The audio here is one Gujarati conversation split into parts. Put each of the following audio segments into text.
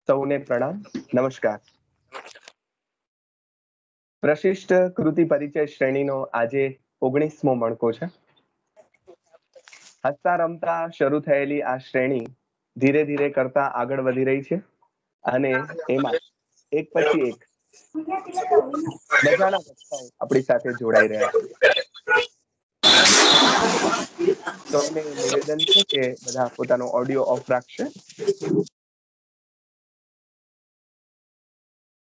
સૌને પ્રણામ. નમસ્કાર. પ્રશિષ્ટ કૃતિ પરિચય શ્રેણીનો આજે 19મો મણકો છે. હસતા રમતા શરૂ થયેલી આ શ્રેણી ધીરે ધીરે કરતા આગળ વધી રહી છે અને એમાં એક પછી એક મજાના વક્તાઓ આપણી સાથે જોડાઈ રહ્યા છે. સૌને નિવેદન છે કે બધા પોતાનો ઓડિયો ઓફ રાખશે.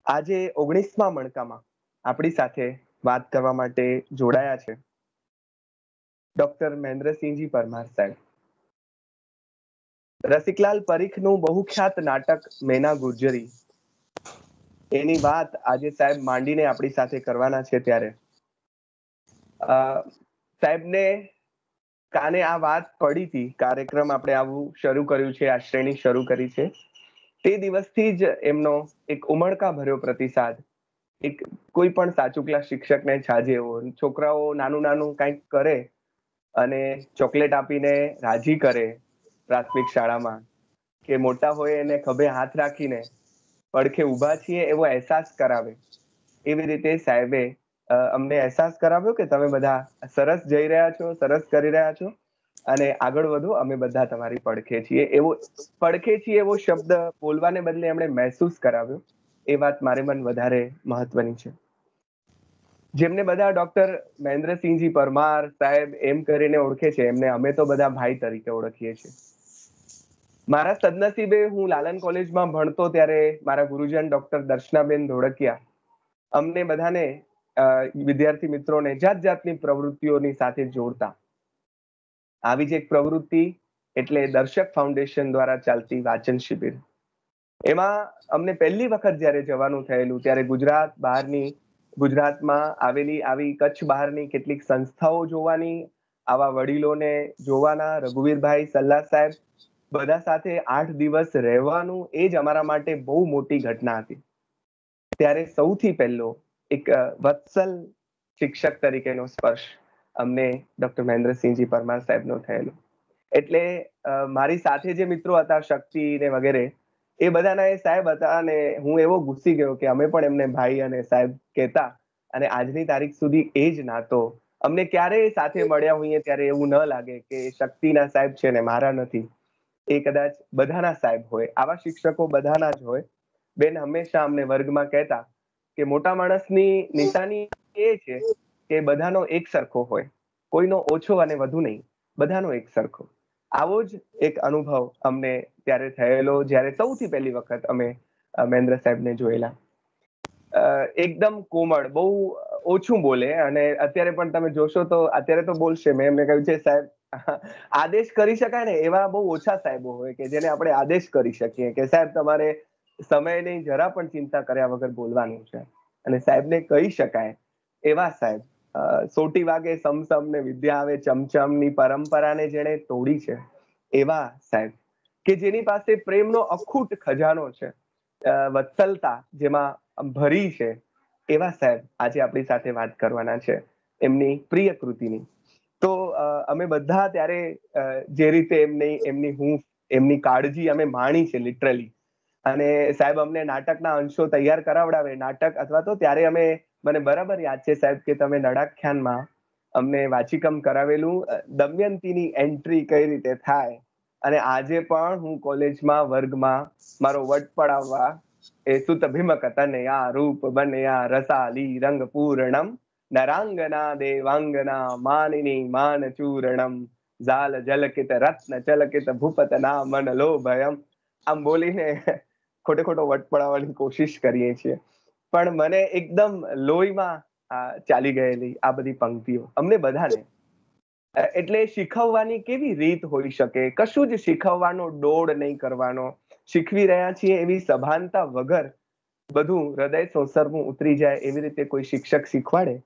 આજે 19મા મણકામાં આપણી સાથે વાત કરવા માટે જોડાયા છે ડોક્ટર મહેન્દ્રસિંહજી પરમાર સાહેબ. રસિકલાલ પરીખનું બહુખ્યાત નાટક મેના ગુર્જરી એની વાત આજે સાહેબ માંડીને આપણી સાથે કરવાના છે ત્યારે સાહેબને કાને આ વાત પડી હતી. કાર્યક્રમ આપણે આવું શરૂ કર્યું છે, આ શ્રેણી શરૂ કરી છે તે દિવસથી જ એમનો એક ઉમળકા ભર્યો પ્રતિસાદ, એક કોઈ પણ સાચું ક્લાસ શિક્ષકને છાજે એવો. છોકરાઓ નાનું નાનું કંઈક કરે અને ચોકલેટ આપીને રાજી કરે પ્રાથમિક શાળામાં, કે મોટા હોય એને ખભે હાથ રાખીને પડખે ઊભા છીએ એવો અહેસાસ કરાવે. એવી રીતે સાહેબે અમને અહેસાસ કરાવ્યો કે તમે બધા સરસ જઈ રહ્યા છો, સરસ કરી રહ્યા છો અને આગળ વધો, અમે બધા તમારી પડખે છીએ. એવો પડખે છીએ એવો શબ્દ બોલવાને બદલે એમણે મહેસૂસ કરાવ્યો. એ વાત મારે મન વધારે મહત્વની છે. જેમને બધા ડોક્ટર મહેન્દ્રસિંહજી પરમાર સાહેબ એમ કરીને ઓળખે છે, એમને અમે તો બધા ભાઈ તરીકે ઓળખીએ છીએ. મારા સદનસીબે હું લાલન કોલેજમાં ભણતો ત્યારે મારા ગુરુજન ડોક્ટર દર્શનાબેન ધોળકિયા અમને બધાને વિદ્યાર્થી મિત્રોને જાત જાતની પ્રવૃત્તિઓની સાથે જોડતા. આવી જ એક પ્રવૃત્તિ એટલે દર્શક ફાઉન્ડેશન દ્વારા ચાલતી વાચન શિબિર. એમાં અમને પહેલી વખત જ્યારે જવાનું થયેલું ત્યારે ગુજરાતમાં આવેલી આવી કચ્છ બહારની કેટલીક સંસ્થાઓ જોવાની, આવા વડીલોને જોવાના, રઘુવીરભાઈ સલ્લા સાહેબ બધા સાથે 8 દિવસ રહેવાનું, એ જ અમારા માટે બહુ મોટી ઘટના હતી. ત્યારે સૌથી પહેલો એક વત્સલ શિક્ષક તરીકેનો સ્પર્શ અમને ડોક્ટર મહેન્દ્રસિંહજી પરમાર સાહેબનો થયેલો. એટલે મારી સાથે જે મિત્રો હતા, શક્તિ ને વગેરે, એ બધાના એ સાહેબ હતા અને હું એવો ઘૂસી ગયો કે અમે પણ એમને ભાઈ અને સાહેબ કહેતા. અને આજની તારીખ સુધી એ જ નાતો. અમને ક્યારેય સાથે મળ્યા હોઈએ ત્યારે એવું ન લાગે કે શક્તિના સાહેબ છે ને મારા નથી. એ કદાચ બધાના સાહેબ હોય. આવા શિક્ષકો બધાના જ હોય. બેન હંમેશા અમને વર્ગમાં કહેતા કે મોટા માણસની નિશાની એ છે કે બધાનો એક સરખો હોય, કોઈનો ઓછો અને વધુ નહીં, બધાનો એક સરખો. આવો જ એક અનુભવ અમને ત્યારે થયેલો જ્યારે સૌથી પહેલી વખત અમે મહેન્દ્ર સાહેબને જોયેલા. એકદમ કોમળ, બહુ ઓછું બોલે અને અત્યારે પણ તમે જોશો તો અત્યારે તો બોલશે. મેં એમને કહ્યું છે સાહેબ, આદેશ કરી શકાય ને એવા બહુ ઓછા સાહેબો હોય કે જેને આપણે આદેશ કરી શકીએ કે સાહેબ તમારે સમયની જરા પણ ચિંતા કર્યા વગર બોલવાનું છે. અને સાહેબને કહી શકાય એવા સાહેબ. સોટી વાગે સમસમ ને વિદ્યા આવે ચમચમની પરંપરાને જેણે તોડી છે એવા સાહેબ, કે જેની પાસે પ્રેમનો અખૂટ ખજાનો છે, વત્સલતા જેમાં ભરી છે, એવા સાહેબ આજે આપણી સાથે વાત કરવાના છે એમની પ્રિય કૃતિની. તો અમે બધા ત્યારે જે રીતે એમની હૂંફ, એમની કાળજી અમે માણી છે લિટરલી. અને સાહેબ અમને નાટકના અંશો તૈયાર કરાવડાવે. નાટક અથવા તો ત્યારે મને બરાબર યાદ છે સાહેબ કે તમે નડાખ્યાનમાં અમને વાચિકમ કરાવેલું, દમયંતીની એન્ટ્રી કઈ રીતે થાય. અને આજે પણ હું કોલેજમાં વર્ગમાં મારો વટ પડાવવા એ સુત ભીમક તનયા રૂપ બનયા રસાલી રંગ પૂર્ણમ નરાંગના દેવાંગના માનિની માન ચૂર્ણમ ઝાલ જલકિત રત્ન ચલકિત ભૂપત ના મન લોભયમ, આમ બોલીને ખોટે ખોટો વટ પડાવવાની કોશિશ કરીએ છીએ. પણ મને એકદમ લોહીમાં ચાલી ગયેલી આ બધી પંક્તિઓ અમને બધાને. એટલે શીખવવાની કેવી રીત હોઈ શકે, કશું જ શીખવવાનો ડોળ નહીં કરવાનો. શીખવી રહ્યા છીએ એવી સભાનતા વગર બધું હૃદય સંસર્ગમાં ઉતરી જાય એવી રીતે કોઈ શિક્ષક શીખવાડે.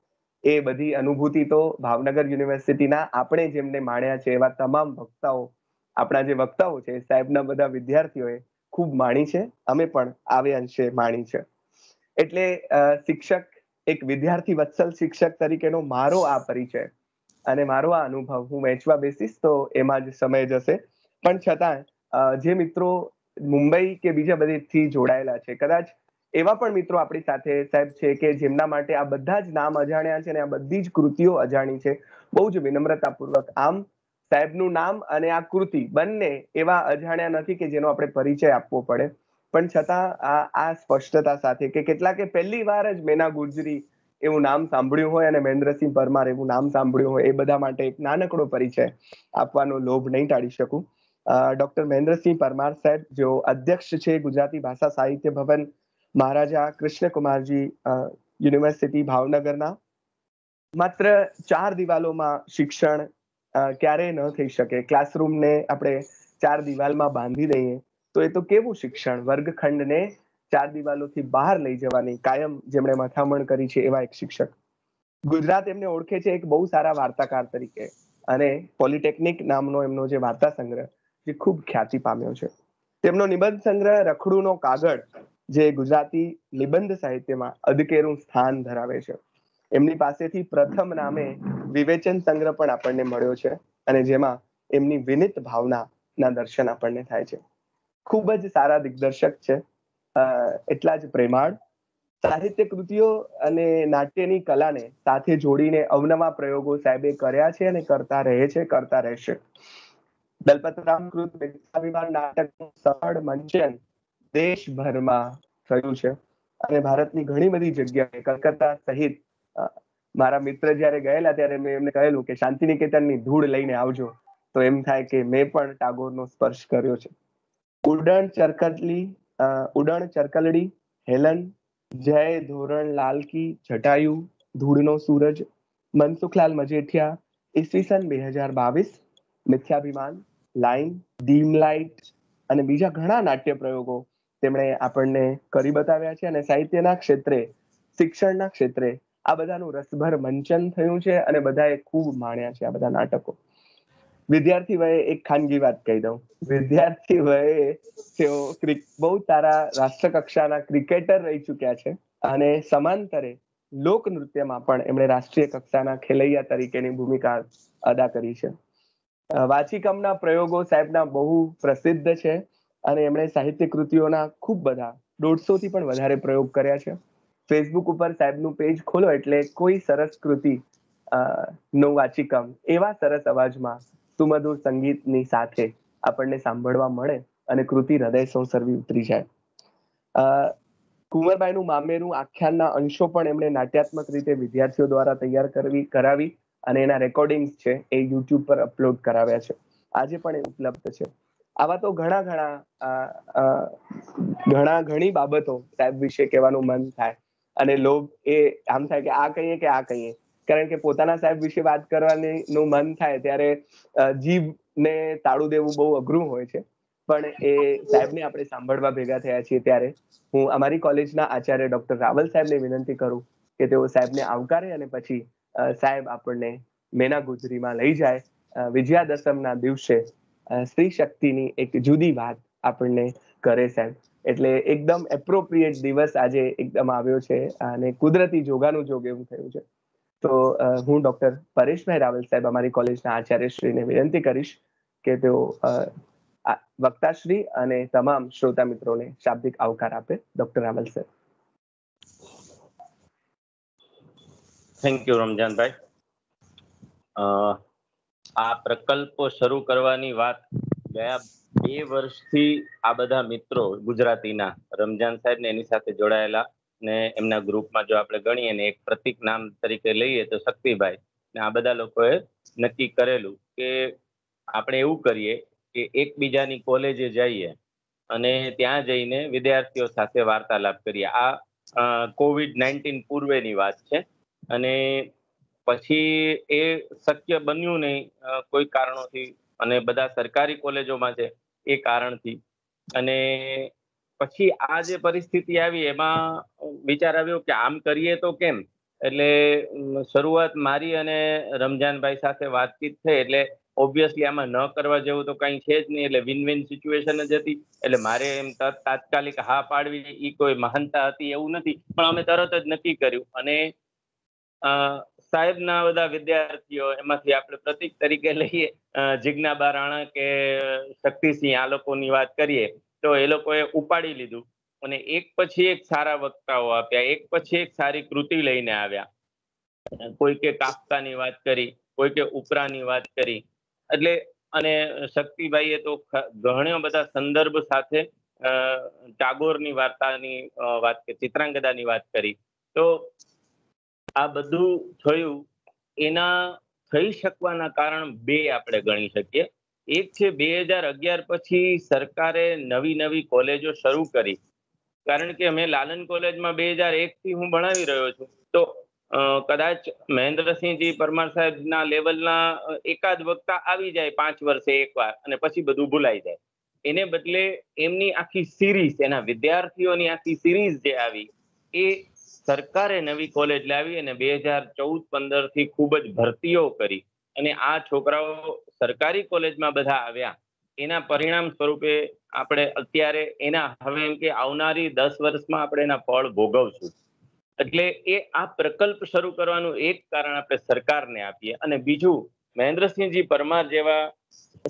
એ બધી અનુભૂતિ તો ભાવનગર યુનિવર્સિટીના આપણે જેમને માણ્યા છે એવા તમામ વક્તાઓ, આપણા જે વક્તાઓ છે સાહેબના બધા વિદ્યાર્થીઓએ ખૂબ માણી છે. અમે પણ આવે અંશે માણી છે. એટલે શિક્ષક, એક વિદ્યાર્થી વત્સલ શિક્ષક તરીકેનો મારો આ પરિચય અને મારો આ અનુભવ હું વહેંચવા બેસીશ તો એમાં જ સમય જશે. પણ છતાં જે મિત્રો મુંબઈ કે બીજા બધેથી જોડાયેલા છે. કદાચ એવા પણ મિત્રો આપણી સાથે સાહેબ છે કે જેમના માટે આ બધા જ નામ અજાણ્યા છે અને આ બધી જ કૃતિઓ અજાણી છે. બહુ જ વિનમ્રતાપૂર્વક આમ સાહેબનું નામ અને આ કૃતિ બંને એવા અજાણ્યા નથી કે જેનો આપણે પરિચય આપવો પડે, પણ છતાં આ સ્પષ્ટતા સાથે કે કેટલાકે પહેલી વાર જ મેના ગુજરી એવું નામ સાંભળ્યું હોય અને મહેન્દ્રસિંહ પરમાર એવું નામ સાંભળ્યું હોય, એ બધા માટે એક નાનકડો પરિચય આપવાનો લોભ નહીં ટાળી શકું. ડોક્ટર મહેન્દ્રસિંહ પરમાર સાહેબ, જેઓ અધ્યક્ષ છે ગુજરાતી ભાષા સાહિત્ય ભવન મહારાજા કૃષ્ણકુમારજી યુનિવર્સિટી ભાવનગરના. માત્ર 4 દિવાલોમાં શિક્ષણ ક્યારેય ન થઈ શકે. ક્લાસરૂમને આપણે 4 દિવાલમાં બાંધી દઈએ તો એ તો કેવું શિક્ષણ. વર્ગખંડને 4 દિવાલોથી બહાર લઈ જવાની કાયમ જેમણે મથામણ કરી છે એવા એક શિક્ષક. ગુજરાત એમને ઓળખે છે એક બહુ સારા વાર્તાકાર તરીકે, અને પોલિટેકનિક નામનો એમનો જે વાર્તા સંગ્રહ જે ખૂબ ખ્યાતિ પામ્યો છે. તેમનો નિબંધ સંગ્રહ રખડુનો કાગળ, જે ગુજરાતી નિબંધ સાહિત્યમાં અદકેરું સ્થાન ધરાવે છે. એમની પાસેથી પ્રથમ નામે વિવેચન સંગ્રહ પણ આપણને મળ્યો છે, અને જેમાં એમની વિનિત ભાવનાના દર્શન આપણને થાય છે. ખૂબ જ સારા દિગ્દર્શક છે, એટલા જ પ્રેમાળ. સાહિત્ય કૃતિઓ અને નાટ્યની કલાને સાથે જોડીને અવનવા પ્રયોગો સાહેબે કર્યા છે અને કરતા રહે છે, કરતા રહેશે. દલપતરામ કૃત નાટકનું સફળ મંચન દેશભરમાં થયું છે, અને ભારતની ઘણી બધી જગ્યાએ કલકત્તા સહિત મારા મિત્ર જયારે ગયેલા ત્યારે મેં એમને કહેલું કે શાંતિનિકેતનની ધૂળ લઈને આવજો, તો એમ થાય કે મેં પણ ટાગોરનો સ્પર્શ કર્યો છે. ઉડણ ચરકલડી, હેલન, જય ધોરણ લાલ કી, જટાયુ, ધૂળનો સૂરજ, મનસુખલાલ મજેઠિયા, ઈસવીસન 2022, મિથ્યાભિમાન, લાઈન, ડીમ લાઇટ અને બીજા ઘણા નાટ્ય પ્રયોગો તેમણે આપણને કરી બતાવ્યા છે. અને સાહિત્યના ક્ષેત્રે, શિક્ષણના ક્ષેત્રે આ બધાનું રસભર મંચન થયું છે અને બધાએ ખૂબ માણ્યા છે આ બધા નાટકો. વિદ્યાર્થી વયે એક ખાનગી વાત કહી દઉં. વિદ્યાર્થી વયે તેઓ બહુ સારા રાષ્ટ્રકક્ષાના ક્રિકેટર રહી ચુક્યા છે, અને સમાંતરે લોકનૃત્યમાં પણ એમણે રાષ્ટ્રીય કક્ષાના ખેલૈયા તરીકેની ભૂમિકા અદા કરી છે. વાચિકમના પ્રયોગો સાહેબના બહુ પ્રસિદ્ધ છે, અને એમણે સાહિત્ય કૃતિઓના ખૂબ બધા 150 થી પણ વધારે પ્રયોગ કર્યા છે. ફેસબુક ઉપર સાહેબનું પેજ ખોલો એટલે કોઈ સરસ કૃતિ નો વાચિકમ એવા સરસ અવાજમાં સુમધુર સંગીતની સાથે આપણને સાંભળવા મળે અને કૃતિ હૃદય સંસરવી ઉતરી જાય. કુંવરબાઈનું મામેરું આખ્યાનના અંશો પણ એમણે નાટ્યાત્મક રીતે વિદ્યાર્થીઓ દ્વારા તૈયાર કરાવી અને એના રેકોર્ડિંગ્સ છે એ યુટ્યુબ પર અપલોડ કરાવ્યા છે. આજે પણ એ ઉપલબ્ધ છે. આવા તો ઘણી બાબતો સાહેબ વિશે કહેવાનું મન થાય, અને લોભ એ આમ થાય કે આ કહીએ કે આ કહીએ. કારણ કે પોતાના સાહેબ વિશે વાત કરવાની નું મન થાય ત્યારે જીભને તાળું દેવું બહુ અઘરું હોય છે. પણ એ સાહેબને આપણે સાંભળવા ભેગા થયા છીએ ત્યારે હું અમારી કોલેજના આચાર્ય ડોક્ટર રાવલ સાહેબને વિનંતી કરું કે તેઓ સાહેબને આવકારે અને પછી સાહેબ આપણને મેના ગુજરીમાં લઈ જાય. વિજયાદશમના દિવસે સ્ત્રી શક્તિની એક જુદી વાત આપણને કરે સાહેબ. એટલે એકદમ એપ્રોપ્રિએટ દિવસ આજે એકદમ આવ્યો છે, અને કુદરતી જોગાનું જોગ એવું થયું છે. તો હું ડોક્ટર પરેશભાઈ રાવલ સાહેબ, અમારી કોલેજના આચાર્યશ્રીને વિનંતી કરીશ કે તેઓ વક્તાશ્રી અને તમામ શ્રોતા મિત્રોને શાબ્દિક આવકાર આપે. ડોક્ટર રાવલ સાહેબ. Thank you Ramzanbhai. આ પ્રકલ્પો શરૂ કરવાની વાત ગયા 2 વર્ષથી આ બધા મિત્રો ગુજરાતીના રમજાન સાહેબ ને એની સાથે જોડાયેલા ને એમના ગ્રુપમાં જો આપણે ગણીએ ને એક પ્રતિક નામ તરીકે લઈએ તો શક્તિભાઈ ને આ બધા લોકોએ નક્કી કરેલું કે આપણે એવું કરીએ કે એકબીજાની કોલેજે જઈએ અને ત્યાં જઈને વિદ્યાર્થીઓ સાથે વાર્તાલાપ કરીએ. આ COVID-19 પૂર્વેની વાત છે, અને પછી એ શક્ય બન્યું નહીં કોઈ કારણોથી, અને બધા સરકારી કોલેજોમાં છે એ કારણથી. અને પછી આ જે પરિસ્થિતિ આવી એમાં વિચાર આવ્યો કે આમ કરીએ તો કેમ. એટલે શરૂઆત મારી અને રમજાનભાઈ સાથે વાતચીત થઈ, એટલે ઓબ્વિયસલી આમાં ન કરવા જેવું તો કંઈ છે જ નહીં, એટલે વિન વિન સિચ્યુએશન જ હતી. એટલે મારે એમ તાત્કાલિક હા પાડવી એ કોઈ મહાનતા હતી એવું નથી, પણ અમે તરત જ નક્કી કર્યું. અને સાહેબના બધા વિદ્યાર્થીઓ એમાંથી આપણે પ્રતિક તરીકે લઈએ જિજ્ઞાબા રાણા કે શક્તિસિંહ, આ લોકોની વાત કરીએ તો એ લોકોએ ઉપાડી લીધું અને એક પછી એક સારા વક્તાઓ આપ્યા, એક પછી એક સારી કૃતિ લઈને આવ્યા. કોઈ કે કાફકાની વાત કરી, કોઈ કે ઉપરાની વાત કરી. એટલે અને શક્તિભાઈએ તો ઘણા બધા સંદર્ભ સાથે ટાગોરની વાર્તાની વાત કરી, ચિત્રાંગદાની વાત કરી. તો આ બધું થયું, એના થઈ શકવાના કારણ બે આપણે ગણી શકીએ. એક છે 2011 પછી સરકારે નવી નવી કોલેજો શરૂ કરી. કારણ કે મેં લાલન કોલેજમાં 2001 થી હું ભણાવી રહ્યો છું. તો કદાચ મહેન્દ્રસિંહજી પરમાર સાહેબના લેવલના એકાદ વક્તા આવી જાય 5 વર્ષે એકવાર અને પછી બધું ભૂલાઈ જાય. એને બદલે એમની આખી સિરીઝ, એના વિદ્યાર્થીઓની આખી સિરીઝ જે આવી, એ સરકારે નવી કોલેજ લાવી અને 2014-15 થી ખૂબ જ ભરતીઓ કરી અને આ છોકરાઓ સરકારી કોલેજમાં બધા આવ્યા. એના પરિણામ સ્વરૂપે આપણે અત્યારે એના હવે એમ કે આવનારી 10 વર્ષમાં આપણે એના ફળ ભોગવશું. એટલે એ આ પ્રકલ્પ શરૂ કરવાનું એક કારણ આપણે સરકારને આપીએ. અને બીજું, મહેન્દ્રસિંહજી પરમાર જેવા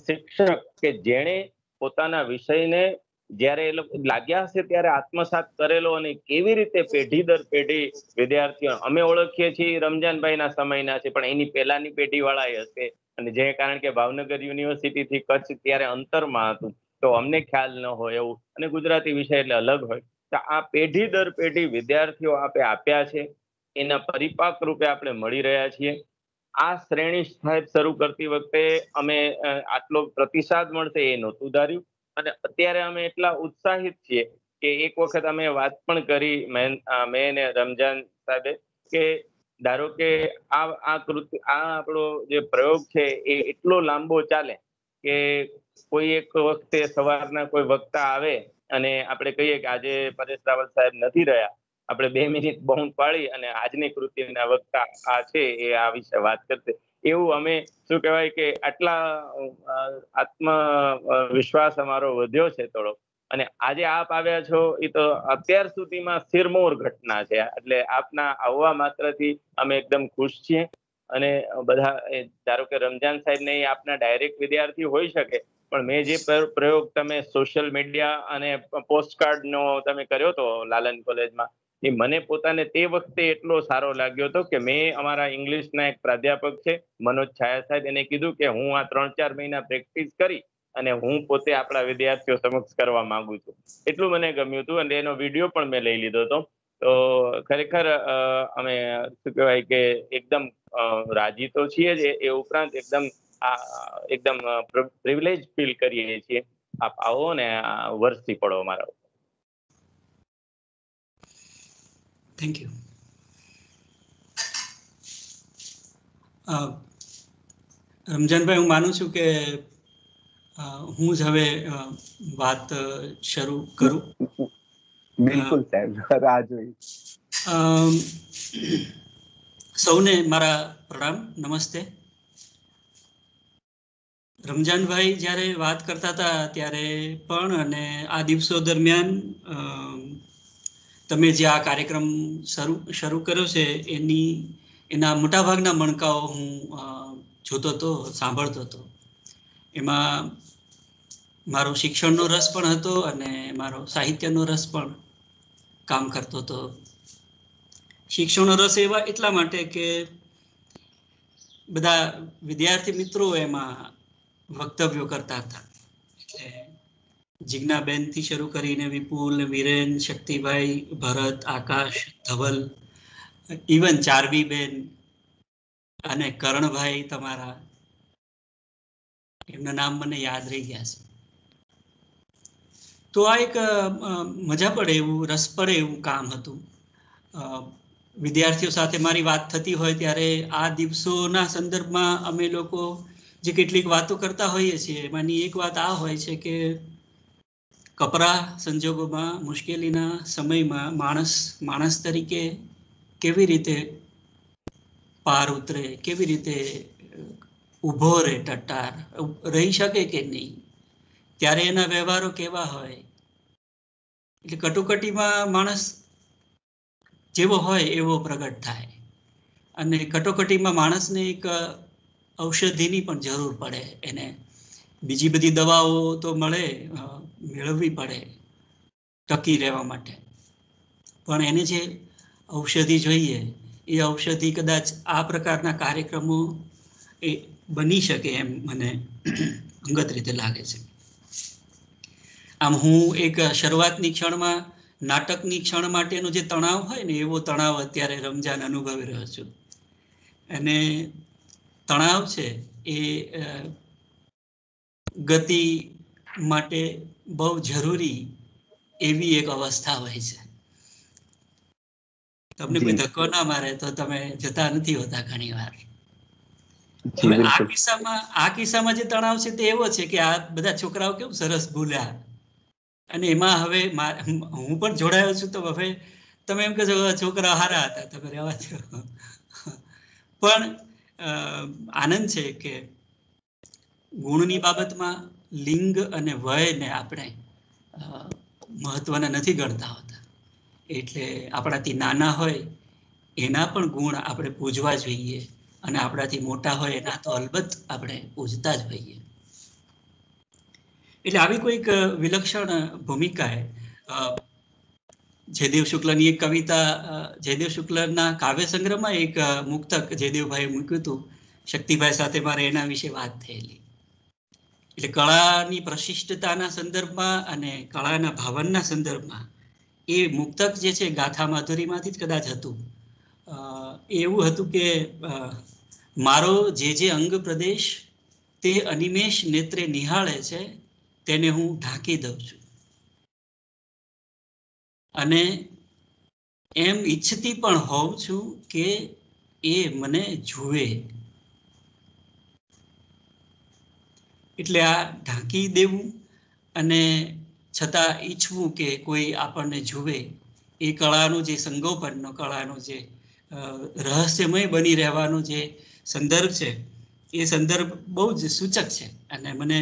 શિક્ષક કે જેણે પોતાના વિષયને જ્યારે એ લોકો લાગ્યા હશે ત્યારે આત્મસાત કરેલો અને કેવી રીતે પેઢી દર પેઢી વિદ્યાર્થીઓ, અમે ઓળખીએ છીએ રમજાનભાઈના સમયના છે, પણ એની પહેલાની પેઢી વાળા હશે. અને જે કારણ કે ભાવનગર યુનિવર્સિટી થી કચ્છ ત્યારે અંતરમાં હતું, તો અમને ખ્યાલ ન હોય એવું, અને ગુજરાતી વિષય એટલે અલગ હોય. તો આ પેઢી દર પેઢી વિદ્યાર્થીઓ આપણે આપ્યા છે, એના પરિપાક રૂપે આપણે મળી રહ્યા છીએ. આ શ્રેણી સાહેબ શરૂ કરતી વખતે અમે આટલો પ્રતિસાદ મળશે એ નહોતું ધાર્યું. અને અત્યારે અમે એટલા ઉત્સાહિત છીએ કે એક વખત અમે વાત પણ કરી મેં ને રમજાન સાહેબે કે ધારો કે આ આપણો જે પ્રયોગ છે એ એટલો લાંબો ચાલે કે કોઈ એક વખતે સવારના કોઈ વક્તા આવે અને આપણે કહીએ કે આજે પરેશ રાવલ સાહેબ નથી રહ્યા, આપણે 2 મિનિટ મૌન પાડી અને આજની કૃતિના વક્તા આ છે એ આ વિશે વાત કરશે. એવું અમે શું કહેવાય કે આટલા આત્મવિશ્વાસ અમારો વધ્યો છે થોડો. અને આજે આપ આવ્યા છો એ તો અત્યાર સુધીમાં શિરમોર ઘટના છે. એટલે આપના આવવા માત્રથી અમે એકદમ ખુશ છીએ. અને બધા ધારો કે રમજાન સાહેબ ને આપના ડાયરેક્ટ વિદ્યાર્થી હોઈ શકે, પણ મેં જે પ્રયોગ તમે સોશિયલ મીડિયા અને પોસ્ટકાર્ડનો તમે કર્યો હતો લાલન કોલેજમાં, એ મને પોતાને તે વખતે એટલો સારો લાગ્યો હતો કે મેં અમારા ઇંગ્લિશના એક પ્રાધ્યાપક છે મનોજ છાયા સાહેબ, એને કીધું કે હું આ 3-4 મહિના પ્રેક્ટિસ કરી અને હું પોતે આપણા વિદ્યાર્થીઓ સમક્ષ કરવા માંગુ છું. એટલું મને ગમ્યું હતું અને એનો વિડીયો પણ મેં લઈ લીધો હતો. તો ખરેખર અમે શું કહેવાય કે એકદમ રાજી તો છીએ જ, એ ઉપરાંત એકદમ પ્રિવિલેજ ફીલ કરીએ છીએ. આપ આવો ને વર્ષથી પડો અમારા. Thank you. રમજાનભાઈ, હું માનું છું કે હું જ હવે વાત શરૂ કરું. બિલકુલ સાહેબ, રાહ જોઈ. સૌને મારા પ્રણામ, નમસ્તે. રમજાનભાઈ જ્યારે વાત કરતા હતા ત્યારે પણ અને આ દિવસો દરમિયાન તમે જે આ કાર્યક્રમ શરૂ કર્યો છે એના મોટાભાગના મણકાઓ હું જોતો હતો, સાંભળતો હતો. એમાં મારો શિક્ષણનો રસ પણ હતો અને મારો સાહિત્યનો રસ પણ કામ કરતો હતો. શિક્ષણનો રસ એટલા માટે કે બધા વિદ્યાર્થી મિત્રો એમાં વક્તવ્યો કરતા હતા. એટલે જિજ્ઞાબેન થી શરૂ કરીને વિપુલ, વિરેન, શક્તિભાઈ, ભરત, આકાશ, ધવલ, ઇવન ચારવીબેન અને કરણભાઈ, તમારા એમના નામ મને યાદ રહી ગયા છે. તો આ એક મજા પડે એવું, રસ પડે એવું કામ હતું. વિદ્યાર્થીઓ સાથે મારી વાત થતી હોય ત્યારે આ દિવસોના સંદર્ભમાં અમે લોકો જે કેટલીક વાતો કરતા હોઈએ છીએ, એમાંની એક વાત આ હોય છે કે કપરા સંજોગોમાં, મુશ્કેલીના સમયમાં માણસ તરીકે કેવી રીતે પાર ઉતરે, કેવી રીતે ઊભો રહે, ટટ્ટાર રહી શકે કે નહીં, ત્યારે એના વ્યવહારો કેવા હોય. એટલે કટોકટીમાં માણસ જેવો હોય એવો પ્રગટ થાય. અને કટોકટીમાં માણસને એક ઔષધિની પણ જરૂર પડે. એને બીજી બધી દવાઓ તો મળે, મેળવવી પડે ટકી રહેવા માટે, પણ એને જે ઔષધિ જોઈએ એ ઔષધિ કદાચ આ પ્રકારના કાર્યક્રમો એ બની શકે એમ મને અંગત રીતે લાગે છે. આમ હું એક શરૂઆતની ક્ષણમાં નાટકની ક્ષણ માટેનો જે તણાવ હોય ને એવો તણાવ અત્યારે રમજાન અનુભવી રહ્યો છું. અને તણાવ છે એ ગતિ માટે બહુ જરૂરી એવી એક અવસ્થા હોય છે. તમને કોઈ ધક્કો ના મારે તો તમે જતા નથી હોતા ઘણી વાર. હવે આ કિસ્સામાં જે તણાવ છે તે એવો છે કે આ બધા છોકરાઓ કેવું સરસ બોલ્યા અને એમાં હવે હું પણ જોડાયો છું, તો હવે તમે એમ કહેશો છોકરા હારા હતા, તમે રહેવા દો. પણ આનંદ છે કે ગુણની બાબતમાં લિંગ અને વયને આપણે મહત્વના નથી ગણતા હોતા. એટલે આપણાથી નાના હોય એના પણ ગુણ આપણે પૂજવા જોઈએ, અને આપણાથી મોટા હોય એના તો અલબત્ત આપણે પૂજતા જ હોઈએ. એટલે આવી કોઈક વિલક્ષણ ભૂમિકાએ જયદેવ શુક્લની એક કવિતા, જયદેવ શુક્લના કાવ્ય સંગ્રહમાં એક મુક્તક જયદેવભાઈએ મૂક્યું હતું. શક્તિભાઈ સાથે મારે એના વિશે વાત થયેલી. એટલે કળાની પ્રશિષ્ટતાના સંદર્ભમાં અને કળાના ભાવનના સંદર્ભમાં એ મુક્તક જે છે ગાથા માધુરીમાંથી જ કદાચ હતું. એવું હતું કે મારો જે અંગ પ્રદેશ તે અનિમેષ નેત્રે નિહાળે છે તેને હું ઢાંકી દઉં છું, અને એમ ઈચ્છતી પણ હોઉં છું કે એ મને જુએ. એટલે આ ઢાંકી દેવું અને છતાં ઈચ્છવું કે કોઈ આપણને જુએ, એ કળાનો જે સંગોપનનો, કળાનો જે રહસ્યમય બની રહેવાનો જે સંદર્ભ છે એ સંદર્ભ બહુ જ સૂચક છે. અને મને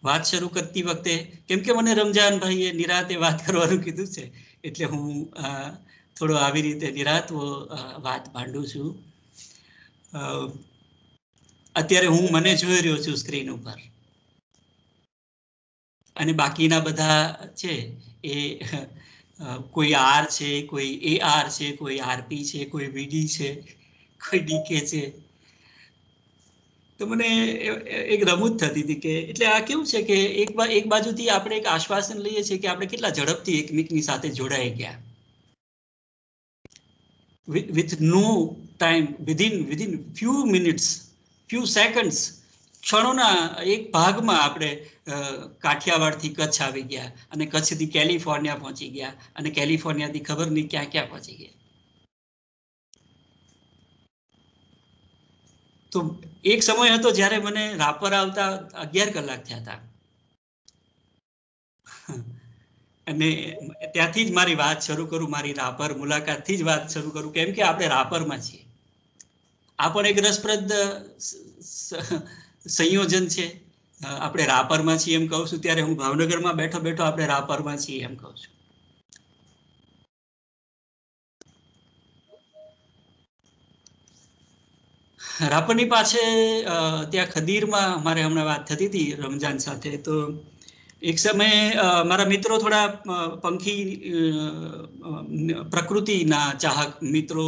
વાત શરૂ કરતી વખતે, કેમ કે મને રમજાનભાઈએ નિરાતે વાત કરવાનું કીધું છે, એટલે હું થોડો આવી રીતે નિરાતવો વાત માંડું છું. અત્યારે હું મને જોઈ રહ્યો છું સ્ક્રીન ઉપર, અને બાકીના બધા છે એ કોઈ આર છે, કોઈ AR છે, કોઈ RP છે, કોઈ VD છે, કોઈ DK છે. તો મને એક રમૂજ થતી હતી કે એટલે આ કેવું છે કે એક બાજુથી આપણે એક આશ્વાસન લઈએ છીએ કે આપણે કેટલા ઝડપથી એકમેકની સાથે જોડાઈ ગયા, with no time, within few minutes, few seconds, ક્ષણોના એક ભાગમાં આપણે કાઠિયાવાડથી કચ્છ આવી ગયા, અને કચ્છથી કેલિફોર્નિયા પહોંચી ગયા, અને કેલિફોર્નિયાથી ખબર નહીં ક્યાં ક્યાં પહોંચી ગયા. તો એક સમય હતો જ્યારે મને રાપર આવતા 11 કલાક થયા હતા, અને ત્યાંથી જ મારી વાત શરૂ કરું, મારી રાપર મુલાકાતથી જ વાત શરૂ કરું, કેમ કે આપણે રાપરમાં છીએ. આ પણ એક રસપ્રદ સંયોજન છે. આપણે રાપરમાં છીએ એમ કહું છું ત્યારે હું ભાવનગરમાં બેઠો બેઠો આપણે રાપરમાં છીએ એમ કહું છું. રાપરની પાસે ત્યાં ખદીરમાં મારે હમણાં વાત થતી હતી રમજાન સાથે, તો એક સમયે મારા મિત્રો થોડા પંખી પ્રકૃતિના ચાહક મિત્રો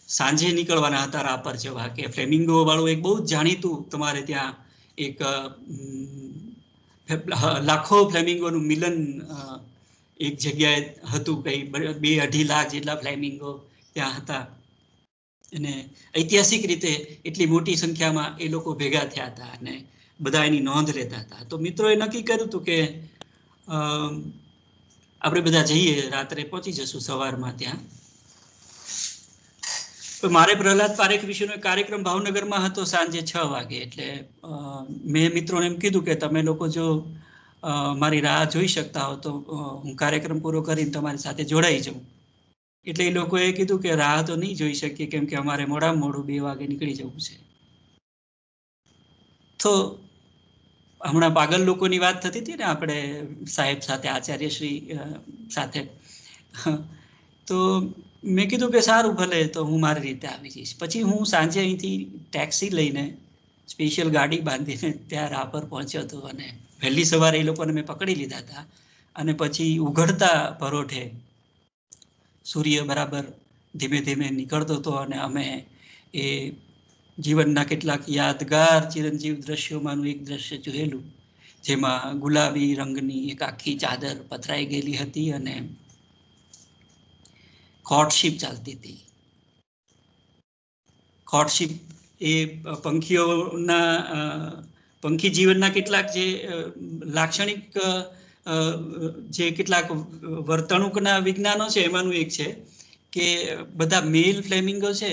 સાંજે નીકળવાના હતા રાપર જવા, કે ફ્લેમિંગો વાળું એક બહુ જ જાણીતું તમારે ત્યાં એક લાખો ફ્લેમિંગોનું મિલન એક જગ્યાએ હતું, કઈ 2-2.5 લાખ જેટલા ફ્લેમિંગો ત્યાં હતા, અને ઐતિહાસિક રીતે એટલી મોટી સંખ્યામાં એ લોકો ભેગા થયા હતા અને બધા એની નોંધ લેતા હતા. તો મિત્રોએ નક્કી કર્યું હતું કે આપણે બધા જઈએ, રાત્રે પહોંચી જશું સવારમાં ત્યાં. મારે પ્રહલાદ પારેખ વિશેનો કાર્યક્રમ ભાવનગરમાં હતો સાંજે 6 વાગે, એટલે મેં મિત્રોને એમ કીધું કે તમે લોકો જો મારી રાહ જોઈ શકતા હો તો હું કાર્યક્રમ પૂરો કરીને તમારી સાથે જોડાઈ જાઉં. એટલે એ લોકોએ કીધું કે રાહ તો નહીં જોઈ શકીએ, કેમ કે અમારે મોડામાં મોડું 2 વાગે નીકળી જવું છે. તો હમણાં પાગલ લોકોની વાત થતી હતી ને આપણે સાહેબ સાથે, આચાર્યશ્રી સાથે, તો મેં કીધું કે સારું ભલે, તો હું મારી રીતે આવી જઈશ. પછી હું સાંજે અહીંથી ટેક્સી લઈને સ્પેશિયલ ગાડી બાંધીને ત્યાં રાપર પહોંચ્યો હતો અને વહેલી સવારે એ લોકોને મેં પકડી લીધા હતા અને પછી ઉઘડતા પરોઠે સૂર્ય બરાબર ધીમે ધીમે નીકળતો હતો અને અમે એ જીવનના કેટલાક યાદગાર ચિરંજીવ દ્રશ્યોમાંનું એક દ્રશ્ય જોયેલું, જેમાં ગુલાબી રંગની એક આખી ચાદર પથરાઈ ગયેલી હતી અને કોર્ટશીપ ચાલતી હતી. કોર્ટશીપ એ પંખી જીવનના કેટલાક જે લાક્ષણિક જે કેટલાક વર્તણૂકના વિજ્ઞાનો છે એમાંનું એક છે કે બધા મેલ ફ્લેમિંગો છે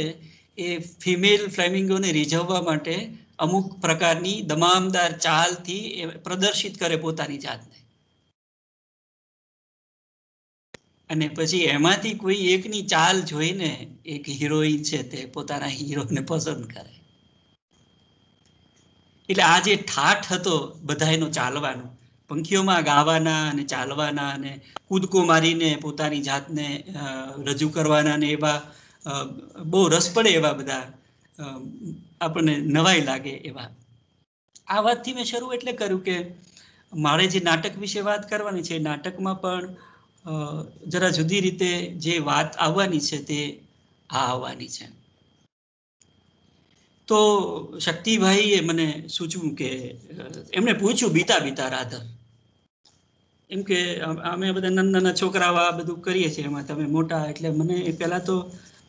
એ ફિમેલ ફ્લેમિંગોને રીઝવવા માટે અમુક પ્રકારની દમામદાર ચાલથી પ્રદર્શિત કરે પોતાની જાતને, અને પછી એમાંથી કોઈ એકની ચાલ જોઈને એક હિરોઈન છે તે પોતાના હીરોને પસંદ કરે. એટલે આ જે ઠાઠ હતો બધાયનો ચાલવાનો, પંખીઓમાં ગાવાના અને ચાલવાના અને કૂદકો મારીને પોતાની જાતને રજૂ કરવાના ને એવા બહુ રસ પડે એવા બધા આપણને નવાઈ લાગે એવા. આ વાતથી મેં શરૂ એટલે કર્યું કે મારે જે નાટક વિશે વાત કરવાની છે, નાટકમાં પણ જરા જુદી રીતે જે વાત આવવાની છે તે આ આવવાની છે. તો શક્તિભાઈએ મને સૂચવ્યું કે એમણે પૂછ્યું બીતા બીતા રાધર, એમ કે અમે બધા નાના નાના છોકરાઓ આ બધું કરીએ છીએ, એમાં તમે મોટા, એટલે મને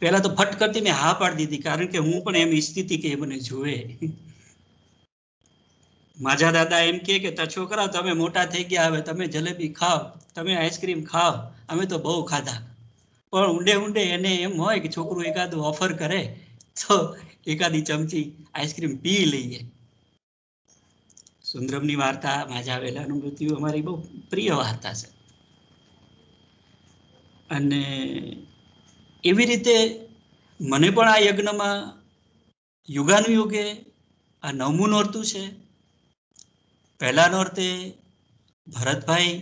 પહેલા તો ફટ કરતી મેં હા પાડી દીધી, કારણ કે હું પણ એમ ઈચ્છતી હતી કે એ મને જુએ. માજા દાદા એમ કે છોકરા તમે મોટા થઈ ગયા, હવે તમે જલેબી ખાઓ, તમે આઈસ્ક્રીમ ખાઓ, અમે તો બહુ ખાધા. પણ ઊંડે ઊંડે એને એમ હોય કે છોકરું એકાદું ઓફર કરે તો એકાદી ચમચી આઈસ્ક્રીમ પી લઈએ. સુંદરમની વાર્તા, માજા વેલાનું મૃત્યુ અમારી બહુ પ્રિય વાર્તા છે. અને એવી રીતે મને પણ આ યજ્ઞમાં યુગાનુયુગે આ 9મું નોરતું છે. પહેલા નોરતે ભરતભાઈ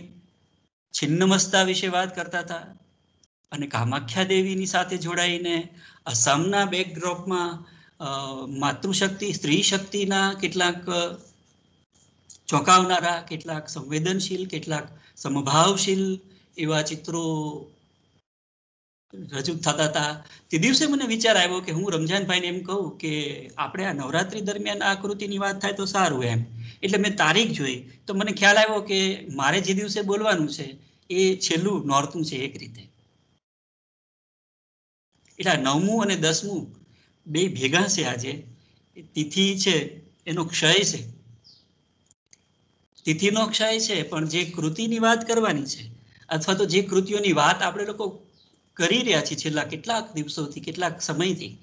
છિન્નમસ્તા વિશે વાત કરતા હતા અને કામાખ્યા દેવીની સાથે જોડાઈને અસમના બેકડ્રોપમાં માતૃશક્તિ, સ્ત્રી શક્તિના કેટલાક ચોંકાવનારા, કેટલાક સંવેદનશીલ, કેટલાક સમભાવશીલ એવા ચિત્રો રજૂ થતા હતા. તે દિવસે મને વિચાર આવ્યો કે હું રમજાનભાઈને એમ કહું કે આપણે આ નવરાત્રી દરમિયાન આ કૃતિની વાત થાય તો સારું એમ. એટલે મેં તારીખ જોઈ તો મને ખ્યાલ આવ્યો કે મારે જે દિવસે બોલવાનું છે એ છેલ્લું નોરતું છે એક રીતે. એટલે 9મું અને 10મું બે ભેગા છે. આજે તિથિ છે એનો ક્ષય છે, તિથિનો ક્ષય છે, પણ જે કૃતિની વાત કરવાની છે અથવા તો જે કૃતિઓની વાત આપણે લોકો કરી રહ્યા છીએ છેલ્લા કેટલાક દિવસોથી, કેટલાક સમયથી,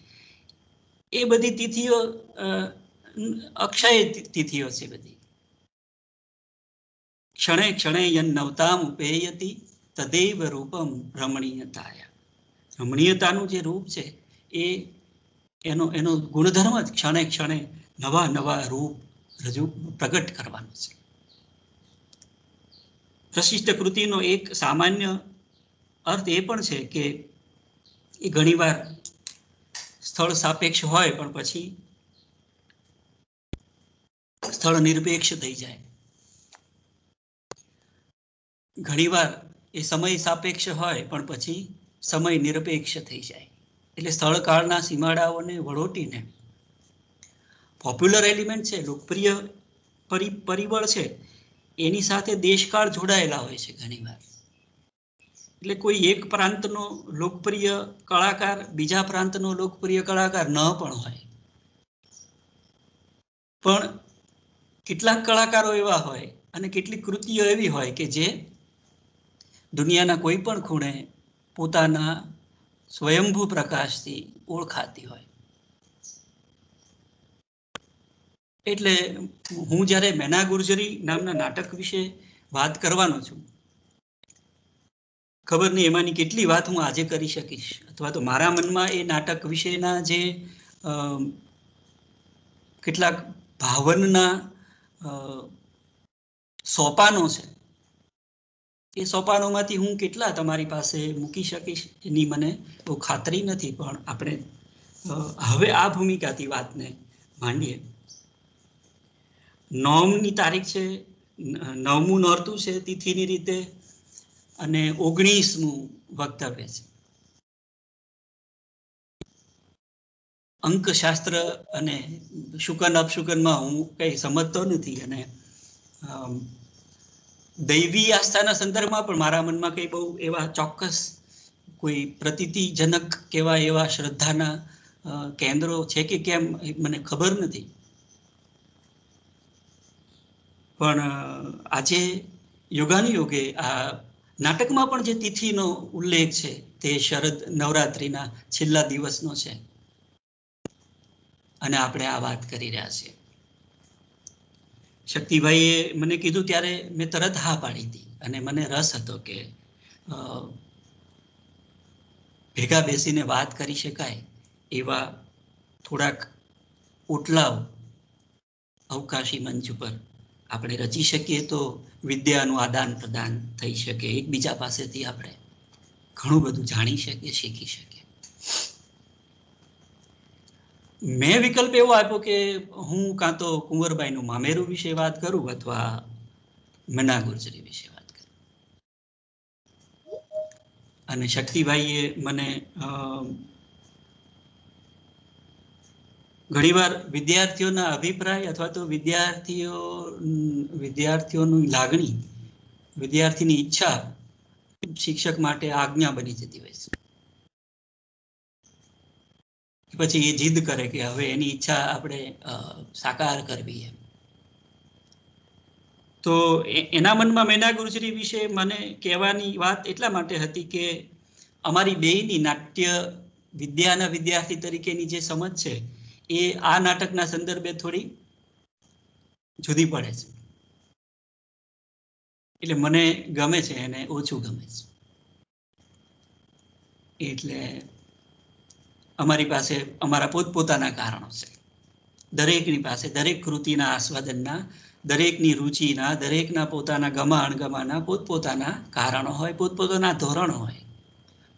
એ બધી તિથિઓ અક્ષય તિથિઓ છે બધી. ક્ષણે ક્ષણે યન નવતામ ઉપેયતી તદેવ રૂપમ રમણીયતાયા. રમણીયતાનું જે રૂપ છે એનો ગુણધર્મ જ ક્ષણે ક્ષણે નવા નવા રૂપ પ્રગટ કરવાનું છે. પ્રશિષ્ટ કૃતિનો એક સામાન્ય અર્થ એ પણ છે કે એ ઘણીવાર સ્થળ સાપેક્ષ હોય પણ પછી સ્થળ નિરપેક્ષ થઈ જાય. ઘણીવાર એ સમય સાપેક્ષ હોય પણ પછી સમય નિરપેક્ષ થઈ જાય. એટલે સ્થળ કાળના સીમાડાઓને વળોટીને પોપ્યુલર એલિમેન્ટ છે, લોકપ્રિય પરિબળ છે, એની સાથે દેશકાળ જોડાયેલા હોય છે ઘણીવાર. એટલે કોઈ એક પ્રાંતનો લોકપ્રિય કલાકાર બીજા પ્રાંતનો લોકપ્રિય કલાકાર ન પણ હોય, પણ કેટલાક કલાકારો એવા હોય અને કેટલીક કૃતિઓ એવી હોય કે જે દુનિયાના કોઈ પણ ખૂણે પોતાના સ્વયંભૂ પ્રકાશથી ઓળખાતી હોય. એટલે હું જ્યારે મેના ગુર્જરી નામના નાટક વિશે વાત કરવાનો છું, ખબર નહીં એમાંની કેટલી વાત હું આજે કરી શકીશ, અથવા તો મારા મનમાં એ નાટક વિશેના જે કેટલાક ભાવનના સોપાનો છે, એ સોપાનોમાંથી હું કેટલા તમારી પાસે મૂકી શકીશ એની મને બહુ ખાતરી નથી. પણ આપણે હવે આ ભૂમિકાથી વાતને માંડીએ. 9મી તારીખ છે, 9મું નોરતું છે તિથિની રીતે, અને 19મું વક્તવ્ય છે. અંકશાસ્ત્ર અને શુકન અપશુકનમાં હું કઈ સમજતો નથી, અને દૈવી આસ્થાના સંદર્ભમાં પણ મારા મનમાં કઈ બહુ એવા ચોક્કસ કોઈ પ્રતીતિજનક કેવા એવા શ્રદ્ધાના કેન્દ્રો છે કે કેમ મને ખબર નથી. પણ આજે યોગાનુયોગે આ નાટકમાં પણ જે તિથિનો ઉલ્લેખ છે તે શરદ નવરાત્રિના છેલ્લા દિવસનો છે, અને આપણે આ વાત કરી રહ્યા છીએ. શક્તિભાઈએ મને કીધું ત્યારે મેં તરત હા પાડી હતી, અને મને રસ હતો કે ભેગા બેસીને વાત કરી શકાય એવા થોડાક ઓટલાઓ અવકાશી મંચ ઉપર આપણે રચી શકીએ તો વિદ્યાનું આદાન પ્રદાન થઈ શકે, એકબીજા પાસેથી આપણે ઘણું બધું જાણી શકીએ, શીખી શકીએ. મેં વિકલ્પ એવો આપ્યો કે હું કાં તો કુંવરબાઈનું મામેરું વિશે વાત કરું અથવા મીના ગુર્જરી વિશે વાત કરું. અને શક્તિભાઈએ મને ઘણીવાર વિદ્યાર્થીઓના અભિપ્રાય અથવા તો વિદ્યાર્થીઓની લાગણી, વિદ્યાર્થીની ઈચ્છા શિક્ષક માટે આજ્ઞા બની જતી હોય છે. પછી એ જીદ કરે કે હવે એની ઈચ્છા આપણે સાકાર કરવી એમ. તો એના મનમાં મીના ગુર્જરી વિશે મને કહેવાની વાત એટલા માટે હતી કે અમારી બેયની નાટ્ય વિદ્યાના વિદ્યાર્થી તરીકેની જે સમજ છે એ આ નાટકના સંદર્ભે થોડી જુદી પડે છે. એટલે મને ગમે છે અને ઓછું ગમે છે. એટલે અમારી પાસે અમારા પોતપોતાના કારણો છે. દરેકની પાસે દરેક કૃતિના આસ્વાદનના, દરેકની રુચિના, દરેકના પોતાના ગમા અણગમાના પોતપોતાના કારણો હોય, પોતપોતાના ધોરણો હોય,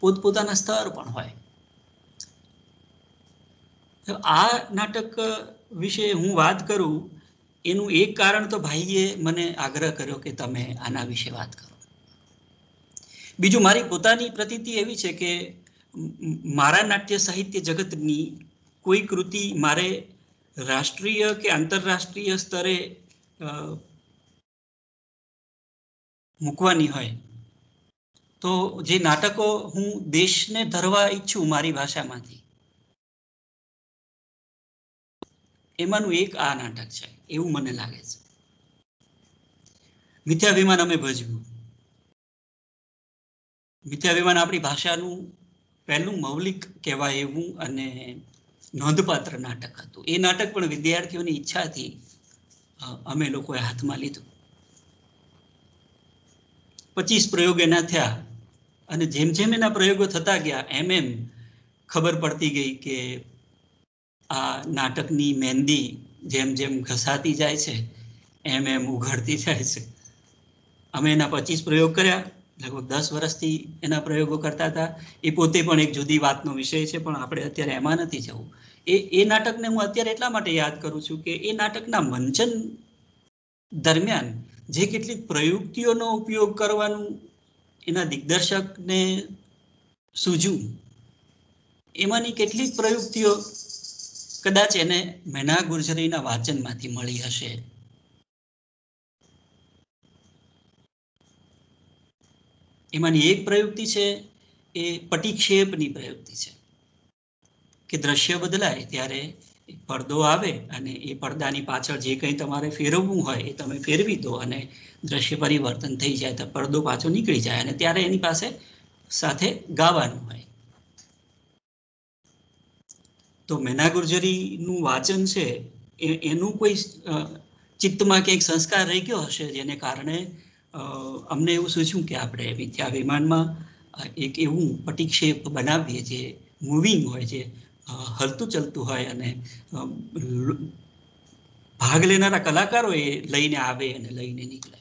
પોતપોતાના સ્તર પણ હોય. તો આ નાટક વિશે હું વાત કરું એનું એક કારણ તો ભાઈએ મને આગ્રહ કર્યો કે તમે આના વિશે વાત કરો. બીજું મારી પોતાની પ્રતીતિ એવી છે કે મારા નાટ્ય સાહિત્ય જગતની કોઈ કૃતિ મારે રાષ્ટ્રીય કે આંતરરાષ્ટ્રીય સ્તરે મૂકવાની હોય તો જે નાટકો હું દેશને ધરવા ઈચ્છું મારી ભાષામાંથી, એમાંનું એક આ નાટક છે એવું મને લાગે છે. મિથ્યાભિમાન અમે ભજવ્યું. મિથ્યાભિમાન આપણી ભાષાનું પહેલું મૌલિક કહેવાય એવું અને નોંધપાત્ર નાટક હતું. એ નાટક પણ વિદ્યાર્થીઓની ઈચ્છાથી અમે લોકોએ હાથમાં લીધું. 25 પ્રયોગ એના થયા, અને જેમ જેમ એના પ્રયોગો થતા ગયા એમ ખબર પડતી ગઈ કે આ નાટકની મહેંદી જેમ જેમ ઘસાતી જાય છે એમ ઉઘડતી જાય છે. અમે એના 25 પ્રયોગ કર્યા, લગભગ 10 વર્ષથી એના પ્રયોગો કરતા હતા. એ પોતે પણ એક જુદી વાતનો વિષય છે, પણ આપણે અત્યારે એમાં નથી જવું. એ નાટકને હું અત્યારે એટલા માટે યાદ કરું છું કે એ નાટકના મંચન દરમિયાન જે કેટલીક પ્રયુક્તિઓનો ઉપયોગ કરવાનું એના દિગ્દર્શકને સૂઝ્યું, એમાંની કેટલીક પ્રયુક્તિઓ કદાચ એને મીના ગુર્જરીના વાચનમાંથી મળી હશે. એમાંની એક પ્રયુક્તિ છે એ પટિક્ષેપની પ્રયુક્તિ છે કે દ્રશ્ય બદલાય ત્યારે પડદો આવે અને એ પડદાની પાછળ જે કંઈ તમારે ફેરવવું હોય એ તમે ફેરવી દો અને દ્રશ્ય પરિવર્તન થઈ જાય તો પડદો પાછો નીકળી જાય, અને ત્યારે એની પાસે સાથે ગાવાનું હોય. તો મીના ગુર્જરીનું વાચન છે એનું કોઈ ચિત્તમાં ક્યાંક સંસ્કાર રહી ગયો હશે, જેને કારણે અમને એવું સૂચ્યું કે આપણે મિથ્યાભિમાનમાં એક એવું પટિક્ષેપ બનાવીએ જે મૂવિંગ હોય, જે હલતું ચલતું હોય, અને ભાગ લેનારા કલાકારો એ લઈને આવે અને લઈને નીકળે.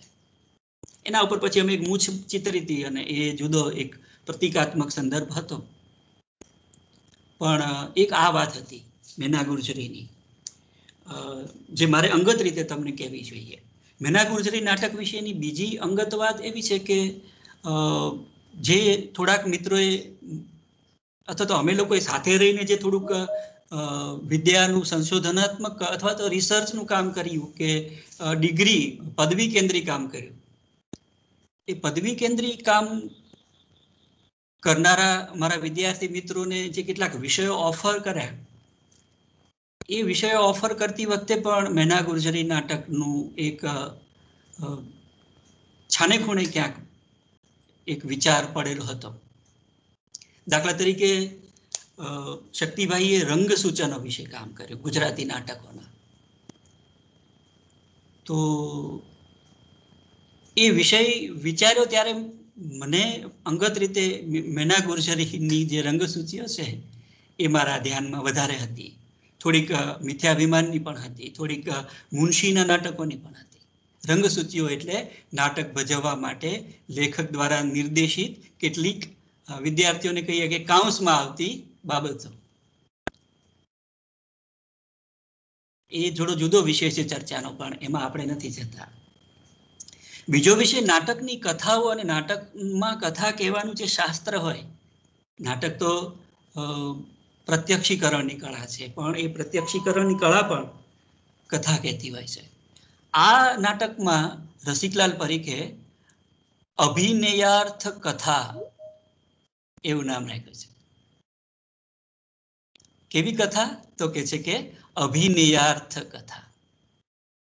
એના ઉપર પછી અમે એક મૂછ ચિતરી હતી અને એ જુદો એક પ્રતિકાત્મક સંદર્ભ હતો. પણ એક આ વાત હતી મીના ગુર્જરીની જે મારે અંગત રીતે તમને કહેવી જોઈએ. મેના ગુર્જરી નાટક વિશેની બીજી અંગત વાત એવી છે કે જે થોડાક મિત્રોએ અથવા તો અમે લોકોએ સાથે રહીને જે થોડુંક વિદ્યાનું સંશોધનાત્મક અથવા તો રિસર્ચનું કામ કર્યું કે ડિગ્રી પદવી કેન્દ્રી કામ કર્યું, એ પદવી કેન્દ્રી કામ કરનારા મારા વિદ્યાર્થી મિત્રોને જે કેટલાક વિષયો ઓફર કર્યા, એ વિષયો ઓફર કરતી વખતે પણ મેના ગુર્જરી નાટકનું એક છાને ખૂણે ક્યાંક એક વિચાર પડેલો હતો. દાખલા તરીકે શક્તિભાઈએ રંગ સૂચનો વિશે કામ કર્યું ગુજરાતી નાટકોના. તો એ વિષય વિચાર્યો ત્યારે મને અંગત રીતે મેના ગુર્જરીની જે રંગસૂચિઓ છે એ મારા ધ્યાનમાં વધારે હતી. થોડીક મિથ્યાભિમાનની પણ હતી, થોડીક મુનશીના નાટકોની પણ હતી. રંગસૂચિઓ એટલે નાટક ભજવવા માટે લેખક દ્વારા નિર્દેશિત કેટલીક વિદ્યાર્થીઓને કહીએ કે કાઉન્સમાં આવતી બાબતો. એ થોડો જુદો વિષય છે ચર્ચાનો, પણ એમાં આપણે નથી જતા. બીજો વિષય નાટકની કથાઓ અને નાટકમાં કથા કહેવાનું જે શાસ્ત્ર હોય. નાટક તો પ્રત્યક્ષીકરણની કળા છે, પણ એ પ્રત્યક્ષીકરણની કળા પણ કથા કહેતી હોય છે. આ નાટકમાં રસિકલાલ પરીખે અભિનયાર્થ કથા એવું નામ રાખ્યું છે. કેવી કથા? તો કે છે કે અભિનયાર્થ કથા.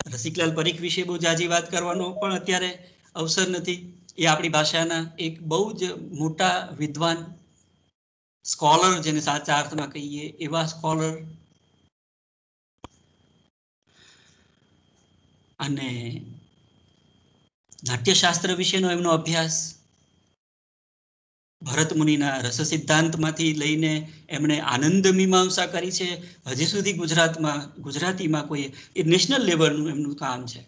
રસિકલાલ પરીખ વિશે બહુ જાજી વાત કરવાનો પણ અત્યારે અવસર નથી. એ આપણી ભાષાના એક બહુ જ મોટા વિદ્વાન, સ્કોલર, જેને સાચા અર્થમાં કહીએ એવા સ્કોલર, અને નાટ્યશાસ્ત્ર વિશેનો એમનો અભ્યાસ ભરત મુનિના રસ સિદ્ધાંતમાંથી લઈને એમણે આનંદ મીમાંસા કરી છે. હજી સુધી ગુજરાતીમાં કોઈ એ નેશનલ લેવલનું એમનું કામ છે.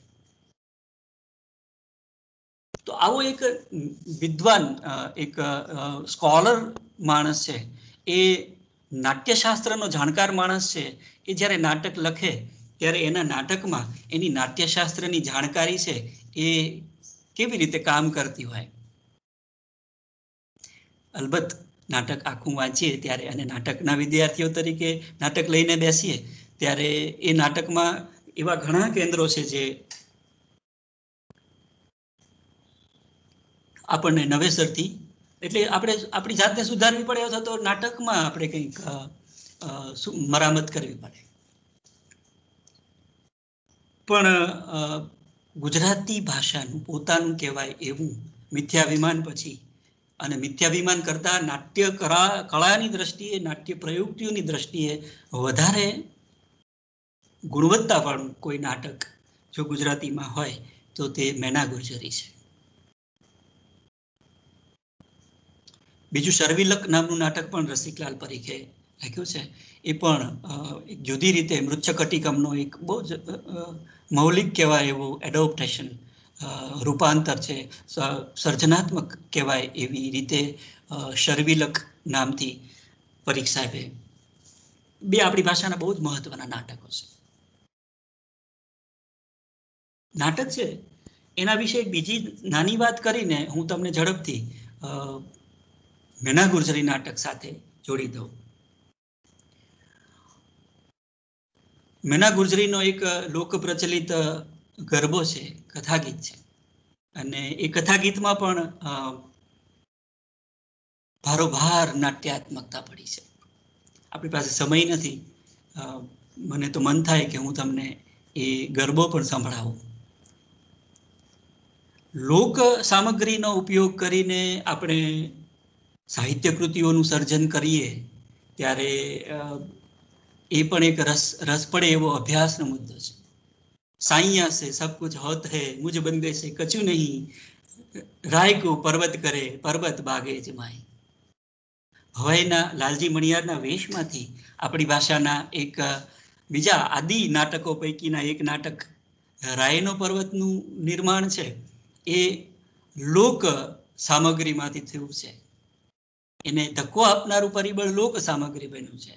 તો આવો એક વિદ્વાન, એક સ્કોલર માણસ છે, એ નાટ્યશાસ્ત્રનો જાણકાર માણસ છે, એ જ્યારે નાટક લખે ત્યારે એના નાટકમાં એની નાટ્યશાસ્ત્રની જાણકારી છે એ કેવી રીતે કામ કરતી હોય. અલબત્ત નાટક આખું વાંચીએ ત્યારે અને નાટકના વિદ્યાર્થીઓ તરીકે નાટક લઈને બેસીએ ત્યારે એ નાટકમાં એવા ઘણા કેન્દ્રો છે જે આપણને નવેસરથી, એટલે આપણે આપણી જાતને સુધારવી પડે અથવા તો નાટકમાં આપણે કંઈક મરામત કરવી પડે. પણ ગુજરાતી ભાષાનું પોતાનું કહેવાય એવું મિથ્યાભિમાન પછી, અને મિથ્યાભિમાન કરતા નાટ્ય કળાની દ્રષ્ટિએ, નાટ્ય પ્રયુક્તિઓની દ્રષ્ટિએ વધારે ગુણવત્તાવાળું કોઈ નાટક જો ગુજરાતીમાં હોય તો તે મેના ગુર્જરી છે. બીજું શર્વિલક નામનું નાટક પણ રસિકલાલ પરીખે લખ્યું છે. એ પણ એક જુદી રીતે મૃચ્છકટિકમનો એક બહુ જ મૌલિક કહેવાય એવું એડોપ્ટેશન, રૂપાંતર છે, સર્જનાત્મક કહેવાય એવી રીતે શર્વિલક નામથી પરીખ સાહેબે બે આપણી ભાષાના બહુ જ મહત્વના નાટકો છે. નાટક છે એના વિશે બીજી નાની વાત કરીને હું તમને ઝડપથી મેના ગુર્જરી નાટક સાથે જોડી દઉં. મેના ગુર્જરીનો એક લોક પ્રચલિત ગરબો છે, કથાગીત છે, અને એ કથાગીતમાં પણ ભારોભાર નાટ્યાત્મકતા પડી છે. આપણી પાસે સમય નથી, મને તો મન થાય કે હું તમને એ ગરબો પણ સંભળાવું. લોક સામગ્રીનો ઉપયોગ કરીને આપણે સાહિત્ય કૃતિઓનું સર્જન કરીએ ત્યારે એ પણ એક રસ પડે એવો અભ્યાસનો મુદ્દો છે. સાઈયા સે સબ કુછ હોત હૈ, મુझ બંદે સે કછું નહીં, રાય કો પર્વત કરે, પર્વત બાગે જમાઈ. ભવાઈના લાલજી મણિયારના વેશમાંથી આપણી ભાષાના એક બીજા આદિ નાટકો પૈકીના એક નાટક રાયનો પર્વતનું નિર્માણ છે. એ લોક સામગ્રીમાંથી થયું છે. એને ધક્કો આપનારું પરિબળ લોક સામગ્રી બન્યું છે.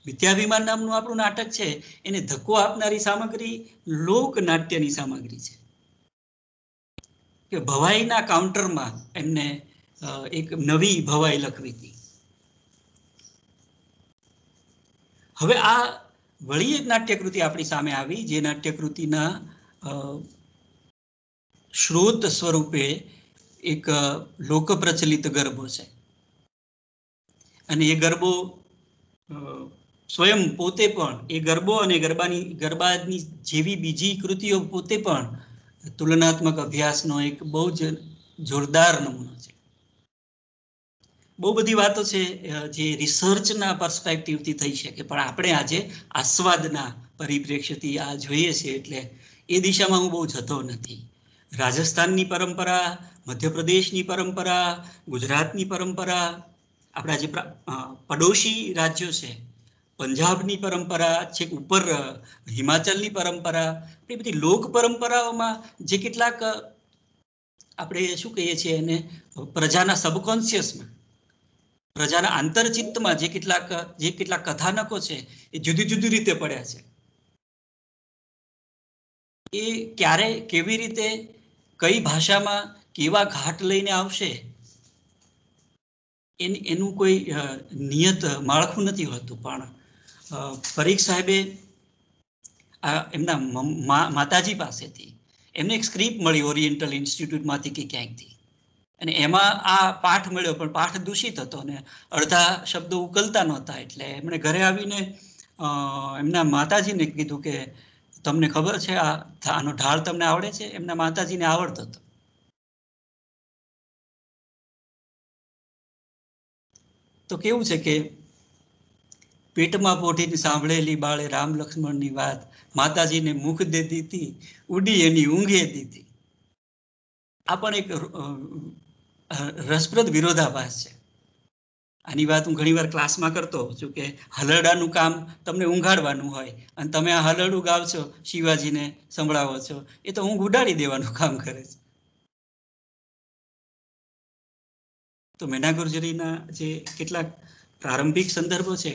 મિથ્યાભિમાન નામનું આપણું નાટક છે એને ધક્કો આપનારી સામગ્રી લોક નાટ્યની સામગ્રી છે કે ભવાઈના કાઉન્ટરમાં એમને એક નવી ભવાઈ લખવી હતી. હવે આ વળી એક નાટ્યકૃતિ આપણી સામે આવી જે નાટ્યકૃતિના સ્ત્રોત સ્વરૂપે એક લોક પ્રચલિત ગરબો છે અને એ ગરબો સ્વયં પોતે પણ એ ગરબો અને ગરબાની જેવી બીજી કૃતિઓ પોતે પણ તુલનાત્મક અભ્યાસનો એક બહુ જ જોરદાર નમૂનો છે. બહુ બધી વાતો છે જે રિસર્ચના પર્સપેક્ટિવથી થઈ શકે, પણ આપણે આજે આસ્વાદના પરિપ્રેક્ષ્યથી આ જોઈએ છીએ એટલે એ દિશામાં હું બહુ જતો નથી. રાજસ્થાનની પરંપરા, મધ્યપ્રદેશની પરંપરા, ગુજરાતની પરંપરા, આપણા જે પડોશી રાજ્યો છે, પંજાબની પરંપરા, છેક ઉપર હિમાચલની પરંપરા, એ બધી લોક પરંપરાઓમાં જે કેટલાક આપણે શું કહીએ છીએ એને પ્રજાના સબકોન્શિયસમાં, પ્રજાના આંતરચિત્તમાં જે કેટલાક કથાનકો છે એ જુદી જુદી રીતે પડ્યા છે. એ ક્યારે કેવી રીતે કઈ ભાષામાં કેવા ઘાટ લઈને આવશે એનું કોઈ નિયત માળખું નથી હોતું. પણ પરીખ સાહેબે એમના માતાજી પાસેથી એમને એક સ્ક્રિપ્ટ મળી ઓરિએન્ટલ ઇન્સ્ટિટ્યૂટમાંથી કે ક્યાંકથી, અને એમાં આ પાઠ મળ્યો, પણ પાઠ દૂષિત હતો ને અડધા શબ્દો ઉકલતા નહોતા. એટલે એમણે ઘરે આવીને એમના માતાજીને કીધું કે તમને ખબર છે આનો ઢાળ તમને આવડે છે? એમના માતાજીને આવડતો હતો. તો કેવું છે કે પેટમાં પોઢીને સાંભળેલી બાળે રામ લક્ષ્મણની વાત, માતાજીને મુખ દે દીધી, ઉડી એની ઊંઘે દીધી. આ પણ એક રસપ્રદ વિરોધાભાસ છે. આની વાત હું ઘણીવાર ક્લાસમાં કરતો હોઉં છું કે હલરડાનું કામ તમને ઊંઘાડવાનું હોય અને તમે આ હલરડું ગાવ છો, શિવાજીને સંભળાવો છો, એ તો ઊંઘ ઉડાડી દેવાનું કામ કરે છે. તો મેના ગુર્જરીના જે કેટલાક પ્રારંભિક સંદર્ભો છે,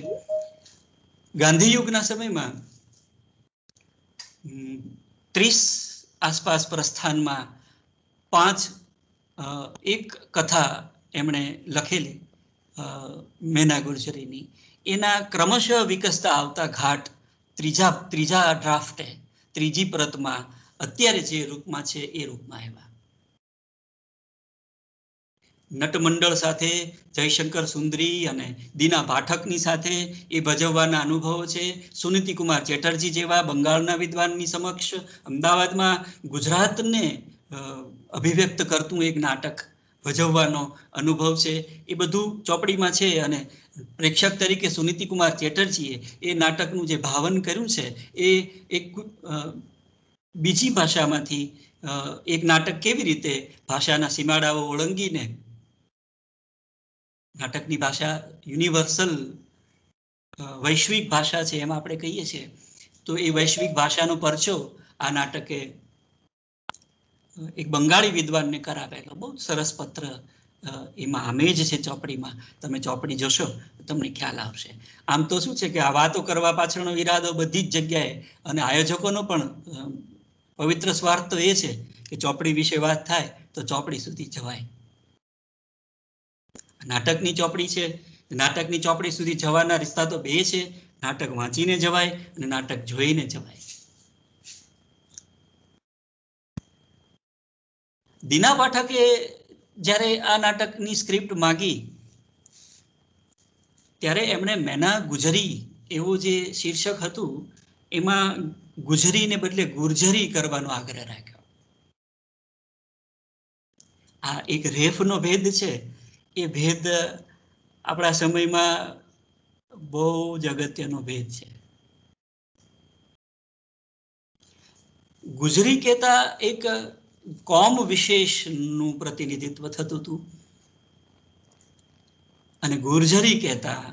ગાંધી યુગના સમયમાં 30 આસપાસ પ્રસ્થાનમાં 5 એક કથા એમણે લખેલી મેના ગુર્જરીની, એના ક્રમશઃ વિકસતા આવતા ઘાટ ત્રીજા ડ્રાફ્ટે, ત્રીજી પ્રતમાં અત્યારે જે રૂપમાં છે એ રૂપમાં આવ્યા. નટમંડળ સાથે જયશંકર સુંદરી અને દીના પાઠકની સાથે એ ભજવવાના અનુભવો છે. સુનીતિ કુમાર ચેટર્જી જેવા બંગાળના વિદ્વાનની સમક્ષ અમદાવાદમાં ગુજરાતને અભિવ્યક્ત કરતું એક નાટક ભજવવાનો અનુભવ છે. એ બધું ચોપડીમાં છે અને પ્રેક્ષક તરીકે સુનીતિ કુમાર ચેટર્જીએ એ નાટકનું જે ભાવન કર્યું છે એ એક બીજી ભાષામાંથી એક નાટક કેવી રીતે ભાષાના સીમાડાઓ ઓળંગીને, નાટકની ભાષા યુનિવર્સલ વૈશ્વિક ભાષા છે એમ આપણે કહીએ છીએ, તો એ વૈશ્વિક ભાષાનો પરચો આ નાટકે એક બંગાળી વિદ્વાનને કરાવેલો. બહુ સરસ પત્ર એમાં આમે જ છે ચોપડીમાં. તમે ચોપડી જોશો તમને ખ્યાલ આવશે. આમ તો શું છે કે આ વાતો કરવા પાછળનો ઈરાદો બધી જ જગ્યાએ, અને આયોજકોનો પણ પવિત્ર સ્વાર્થ તો એ છે કે ચોપડી વિશે વાત થાય તો ચોપડી સુધી જવાય. નાટકની ચોપડી છે, નાટકની ચોપડી સુધી જવાના રસ્તા તો બે છે. નાટક વાંચીને જવાય અને નાટક જોઈને જવાય. દીના પાઠકે જ્યારે આ નાટકની સ્ક્રિપ્ટ માંગી ત્યારે એમણે મેના ગુજરી એવું જે શીર્ષક હતું એમાં ગુજરીને બદલે ગુર્જરી કરવાનો આગ્રહ રાખ્યો. આ એક રેફનો ભેદ છે. એ ભેદ આપણા સમયમાં બહુ જ અગત્યનો ભેદ છે. ગુજરી કહેતા એક કોમ વિશેષનું પ્રતિનિધિત્વ થતું હતું અને ગુર્જરી કહેતા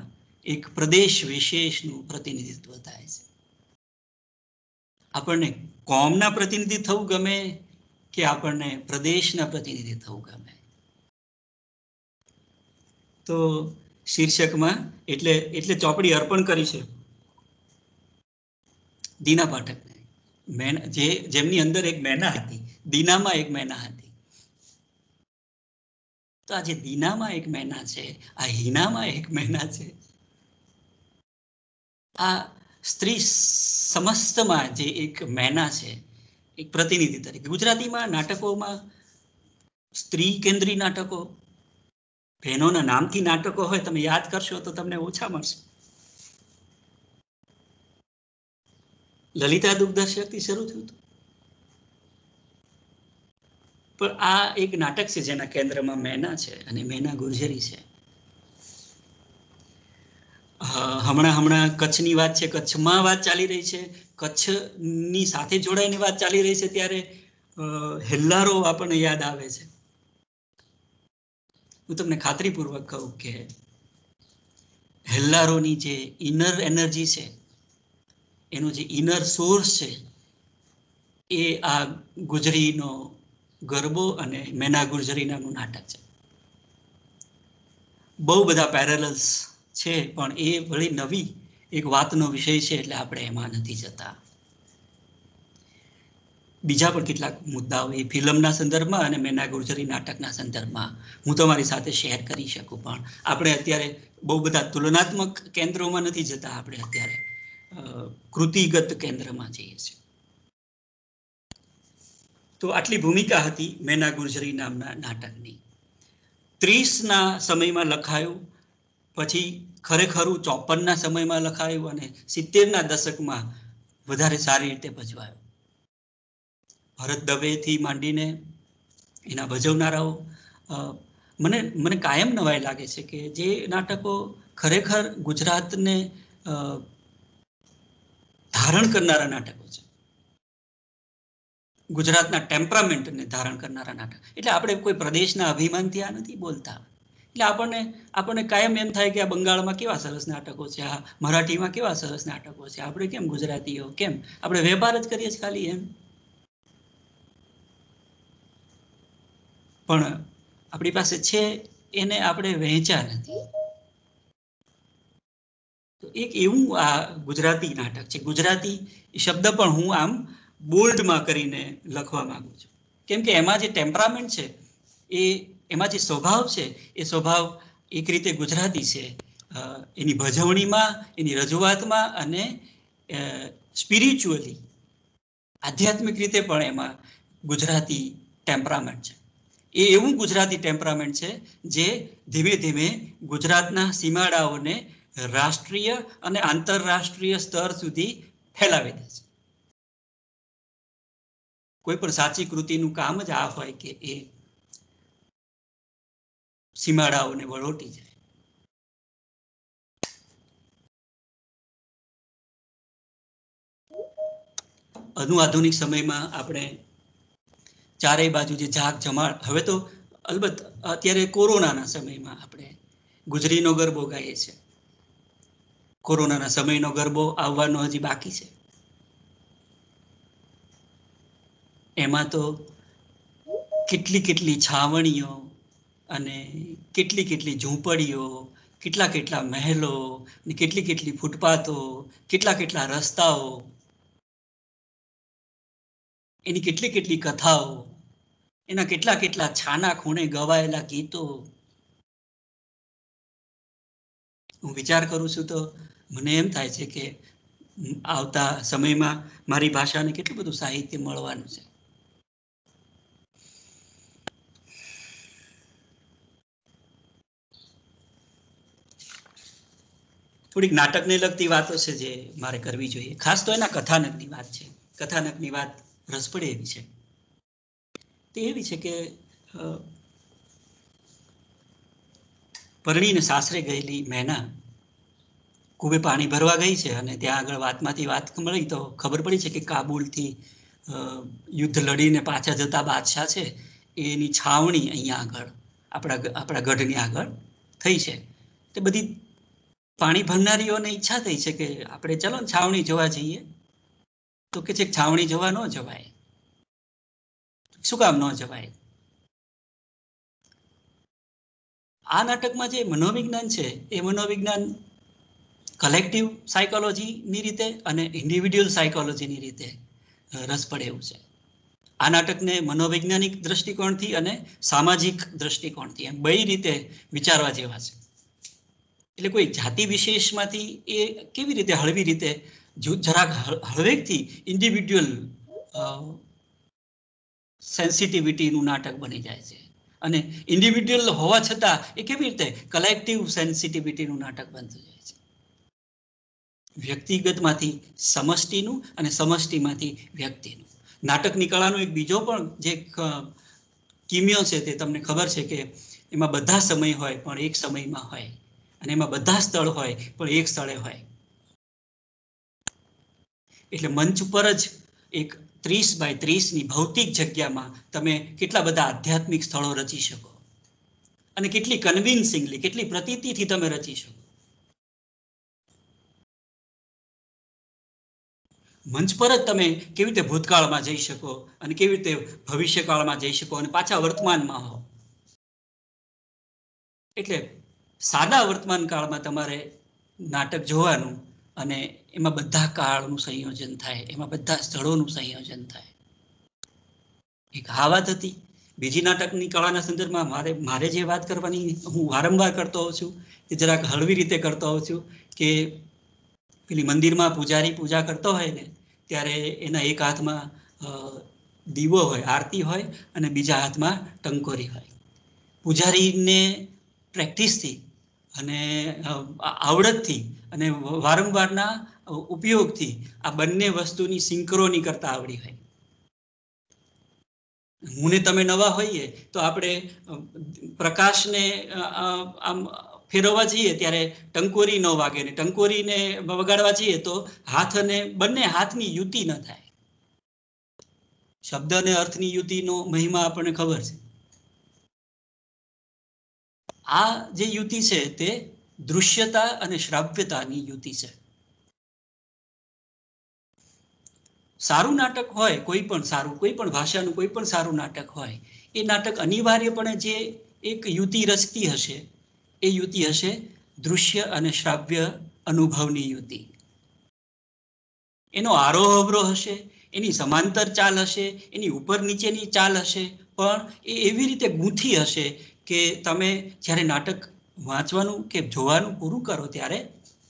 એક પ્રદેશ વિશેષનું પ્રતિનિધિત્વ થાય છે. આપણને કોમના પ્રતિનિધિ થવું ગમે કે આપણને પ્રદેશના પ્રતિનિધિ થવું ગમે? તો શીર્ષકમાં એટલે ચોપડી અર્પણ કરી છે દીના પાઠકને, જેમની અંદર એક મેના હતી, દીનામાં એક મેના હતી. તો આ જે દીનામાં એક મેના છે, આ હિનામાં એક મેના છે, આ સ્ત્રી સમસ્તમાં જે એક મેના છે, એક પ્રતિનિધિ તરીકે. ગુજરાતીમાં નાટકોમાં સ્ત્રી કેન્દ્રી નાટકો, બહેનોના નામથી નાટકો હોય, તમે યાદ કરશો તો તમને ઓછા મળશે. લલિતા દુઃખદર્શકથી શરૂ થયું હતું, પણ આ એક નાટક છે જેના કેન્દ્રમાં મેના છે અને મેના ગુર્જરી છે. હમણાં કચ્છની વાત છે, કચ્છમાં વાત ચાલી રહી છે, કચ્છની સાથે જોડાઈને વાત ચાલી રહી છે, ત્યારે હેલ્લારો આપણને યાદ આવે છે. હું તમને ખાતરીપૂર્વક કહું કે હેલ્લારોની જે ઇનર એનર્જી છે, એનો જે ઇનર સોર્સ છે, એ આ ગુજરીનો ગરબો અને મેના ગુર્જરી નામનું નાટક છે. બહુ બધા પેરેલલ્સ છે, પણ એ વળી નવી એક વાતનો વિષય છે, એટલે આપણે એમાં નથી જતા. બીજા પણ કેટલાક મુદ્દાઓ એ ફિલ્મના સંદર્ભમાં અને મેના ગુર્જરી નાટકના સંદર્ભમાં હું તમારી સાથે શેર કરી શકું, પણ આપણે અત્યારે બહુ બધા તુલનાત્મક કેન્દ્રોમાં નથી જતા. આપણે અત્યારે કૃતિગત કેન્દ્રમાં જઈએ છીએ. તો આટલી ભૂમિકા હતી મેના ગુર્જરી નામના નાટકની. 30ના સમયમાં લખાયું, પછી ખરેખરું 54ના સમયમાં લખાયું અને 70ના દશકમાં વધારે સારી રીતે ભજવાયું. ભરત દવેથી માંડીને એના ભજવનારાઓ, મને કાયમ નવાઈ લાગે છે કે જે નાટકો ખરેખર ગુજરાતને ધારણ કરનારા નાટકો છે, ગુજરાતના ટેમ્પરામેન્ટને ધારણ કરનારા નાટક. એટલે આપણે કોઈ પ્રદેશના અભિમાનથી આ નથી બોલતા. એટલે આપણને કાયમ એમ થાય કે આ બંગાળમાં કેવા સરસ નાટકો છે, આ મરાઠીમાં કેવા સરસ નાટકો છે, આપણે કેમ ગુજરાતીઓ કેમ આપણે વેપાર જ કરીએ છીએ ખાલી એમ. પણ આપણી પાસે છે, એને આપણે વહેંચ્યા નથી. તો એક એવું આ ગુજરાતી નાટક છે. ગુજરાતી શબ્દ પણ હું આમ બોલ્ડમાં કરીને લખવા માંગુ છું, કેમ કે એમાં જે ટેમ્પરામેન્ટ છે, એમાં જે સ્વભાવ છે, એ સ્વભાવ એક રીતે ગુજરાતી છે. એની ભજવણીમાં, એની રજૂઆતમાં અને સ્પિરિચ્યુઅલી, આધ્યાત્મિક રીતે પણ એમાં ગુજરાતી ટેમ્પરામેન્ટ છે. એ એવું ગુજરાતી ટેમ્પરામેન્ટ છે જે ધીમે ધીમે ગુજરાતના સીમાડાઓને રાષ્ટ્રીય અને આંતરરાષ્ટ્રીય સ્તર સુધી ફેલાવી દે છે. કોઈ પણ સાચી કૃતિનું કામ જ આ હોય કે એ સીમાડાઓને વળોટી જાય. આધુનિક સમયમાં આપણે ચારેય બાજુ જે ઝાક જમાળ, હવે તો અલબત્ત અત્યારે કોરોનાના સમયમાં આપણે ગુજરીનો ગરબો ગાઈએ છીએ. કોરોનાના સમયનો ગરબો આવવાનો હજી બાકી છે. એમાં તો કેટલી છાવણીઓ અને કેટલી ઝૂંપડીઓ, કેટલા મહેલો, કેટલી ફૂટપાથો, કેટલા રસ્તાઓ, એની કેટલી કથાઓ, એના કેટલા છાના ખૂણે ગવાયેલા ગીતો. હું વિચાર કરું છું તો મને એમ થાય છે કે આવતા સમયમાં મારી ભાષાને કેટલું બધું સાહિત્ય મળવાનું છે. થોડીક નાટકને લગતી વાતો છે જે મારે કરવી જોઈએ. ખાસ તો એના કથાનકની વાત છે. કથાનકની વાત રસપડે એવી છે, તે એવી છે કે પરણીને સાસરે ગયેલી મેના કુબે પાણી ભરવા ગઈ છે અને ત્યાં આગળ વાતમાંથી વાત મળી તો ખબર પડી છે કે કાબુલથી યુદ્ધ લડીને પાછા જતા બાદશાહ છે, એની છાવણી અહીંયા આગળ આપણા ગઢની આગળ થઈ છે. તે બધી પાણી ભરનારીઓને ઈચ્છા થઈ છે કે આપણે ચલો છાવણી જોવા જઈએ. તો કે છે છાવણી જોવા ન જવાય. શું કામ ન જવાય? આ નાટકમાં જે મનોવિજ્ઞાન છે, એ મનોવિજ્ઞાન કલેક્ટિવ સાયકોલોજીની રીતે અને ઇન્ડિવિડ્યુઅલ સાયકોલોજીની રીતે રસ પડે એવું છે. આ નાટકને મનોવૈજ્ઞાનિક દ્રષ્ટિકોણથી અને સામાજિક દ્રષ્ટિકોણથી એમ બે રીતે વિચારવા જેવા છે. એટલે કોઈ જાતિ વિશેષમાંથી એ કેવી રીતે હળવી રીતે જરાક હળવેકથી ઇન્ડિવિડ્યુઅલ સેન્સિટિવિટીનું નાટક બની જાય છે, અને ઇન્ડિવિડ્યુઅલ હોવા છતાં એ કેવી રીતે કલેક્ટિવ સેન્સિટિવિટીનું નાટક બનતું જાય છે. વ્યક્તિગતમાંથી સમષ્ટિનું અને સમષ્ટિમાંથી વ્યક્તિનું. નાટકની કળાનો એક બીજો પણ જે કિમિયો છે તે તમને ખબર છે કે એમાં બધા સમય હોય પણ એક સમયમાં હોય, અને એમાં બધા સ્થળ હોય પણ એક સ્થળે હોય. એટલે મંચ ઉપર જ એક 30x30ની ભૌતિક જગ્યામાં તમે કેટલા બધા આધ્યાત્મિક સ્થળો રચી શકો, અને કેટલી કન્વિન્સિંગલી, કેટલી પ્રતીતિથી તમે રચી શકો. મંચ પર જ તમે કેવી રીતે ભૂતકાળમાં જઈ શકો અને કેવી રીતે ભવિષ્યકાળમાં જઈ શકો અને પાછા વર્તમાનમાં હો. એટલે સાદા વર્તમાન કાળમાં તમારે નાટક જોવાનું, અને એમાં બધા કાળનું સંયોજન થાય, એમાં બધા સ્થળોનું સંયોજન થાય. એક આ વાત હતી. બીજી નાટકની કળાના સંદર્ભમાં મારે જે વાત કરવાની હું વારંવાર કરતો હોઉં છું, એ જરાક હળવી રીતે કરતો હોઉં છું કે પેલી મંદિરમાં પૂજારી પૂજા કરતો હોય ને, ત્યારે એના એક હાથમાં દીવો હોય, આરતી હોય, અને બીજા હાથમાં ટંકોરી હોય. પૂજારીને પ્રેક્ટિસથી અને આવડતથી અને વારંવારના ઉપયોગથી આ બંને વસ્તુની સિંક્રોની કરતા આવડી હોય. હું ને તમે નવા હોઈએ તો આપણે પ્રકાશને આમ ફેરવવા જઈએ ત્યારે ટંકોરી ન વાગે, ને ટંકોરીને વગાડવા જઈએ તો હાથ અને બંને હાથની યુતિ ન થાય. શબ્દ અને અર્થની યુતિનો મહિમા આપણને ખબર છે. આ જે યુતિ છે તે દૃશ્યતા અને શ્રાવ્યતાની યુતિ છે. સારું નાટક હોય, કોઈ પણ ભાષાનું કોઈ પણ સારું નાટક હોય, એ નાટક અનિવાર્યપણે જે એક યુતિ રચતી હશે, એ યુતિ હશે દૃશ્ય અને શ્રાવ્ય અનુભવની યુતિ. એનો આરોહ અવરોહ હશે, એની સમાંતર ચાલ હશે, એની ઉપર નીચેની ચાલ હશે, પણ એ એવી રીતે ગૂંથી હશે કે તમે જ્યારે નાટક વાંચવાનું કે જોવાનું પૂરું કરો ત્યારે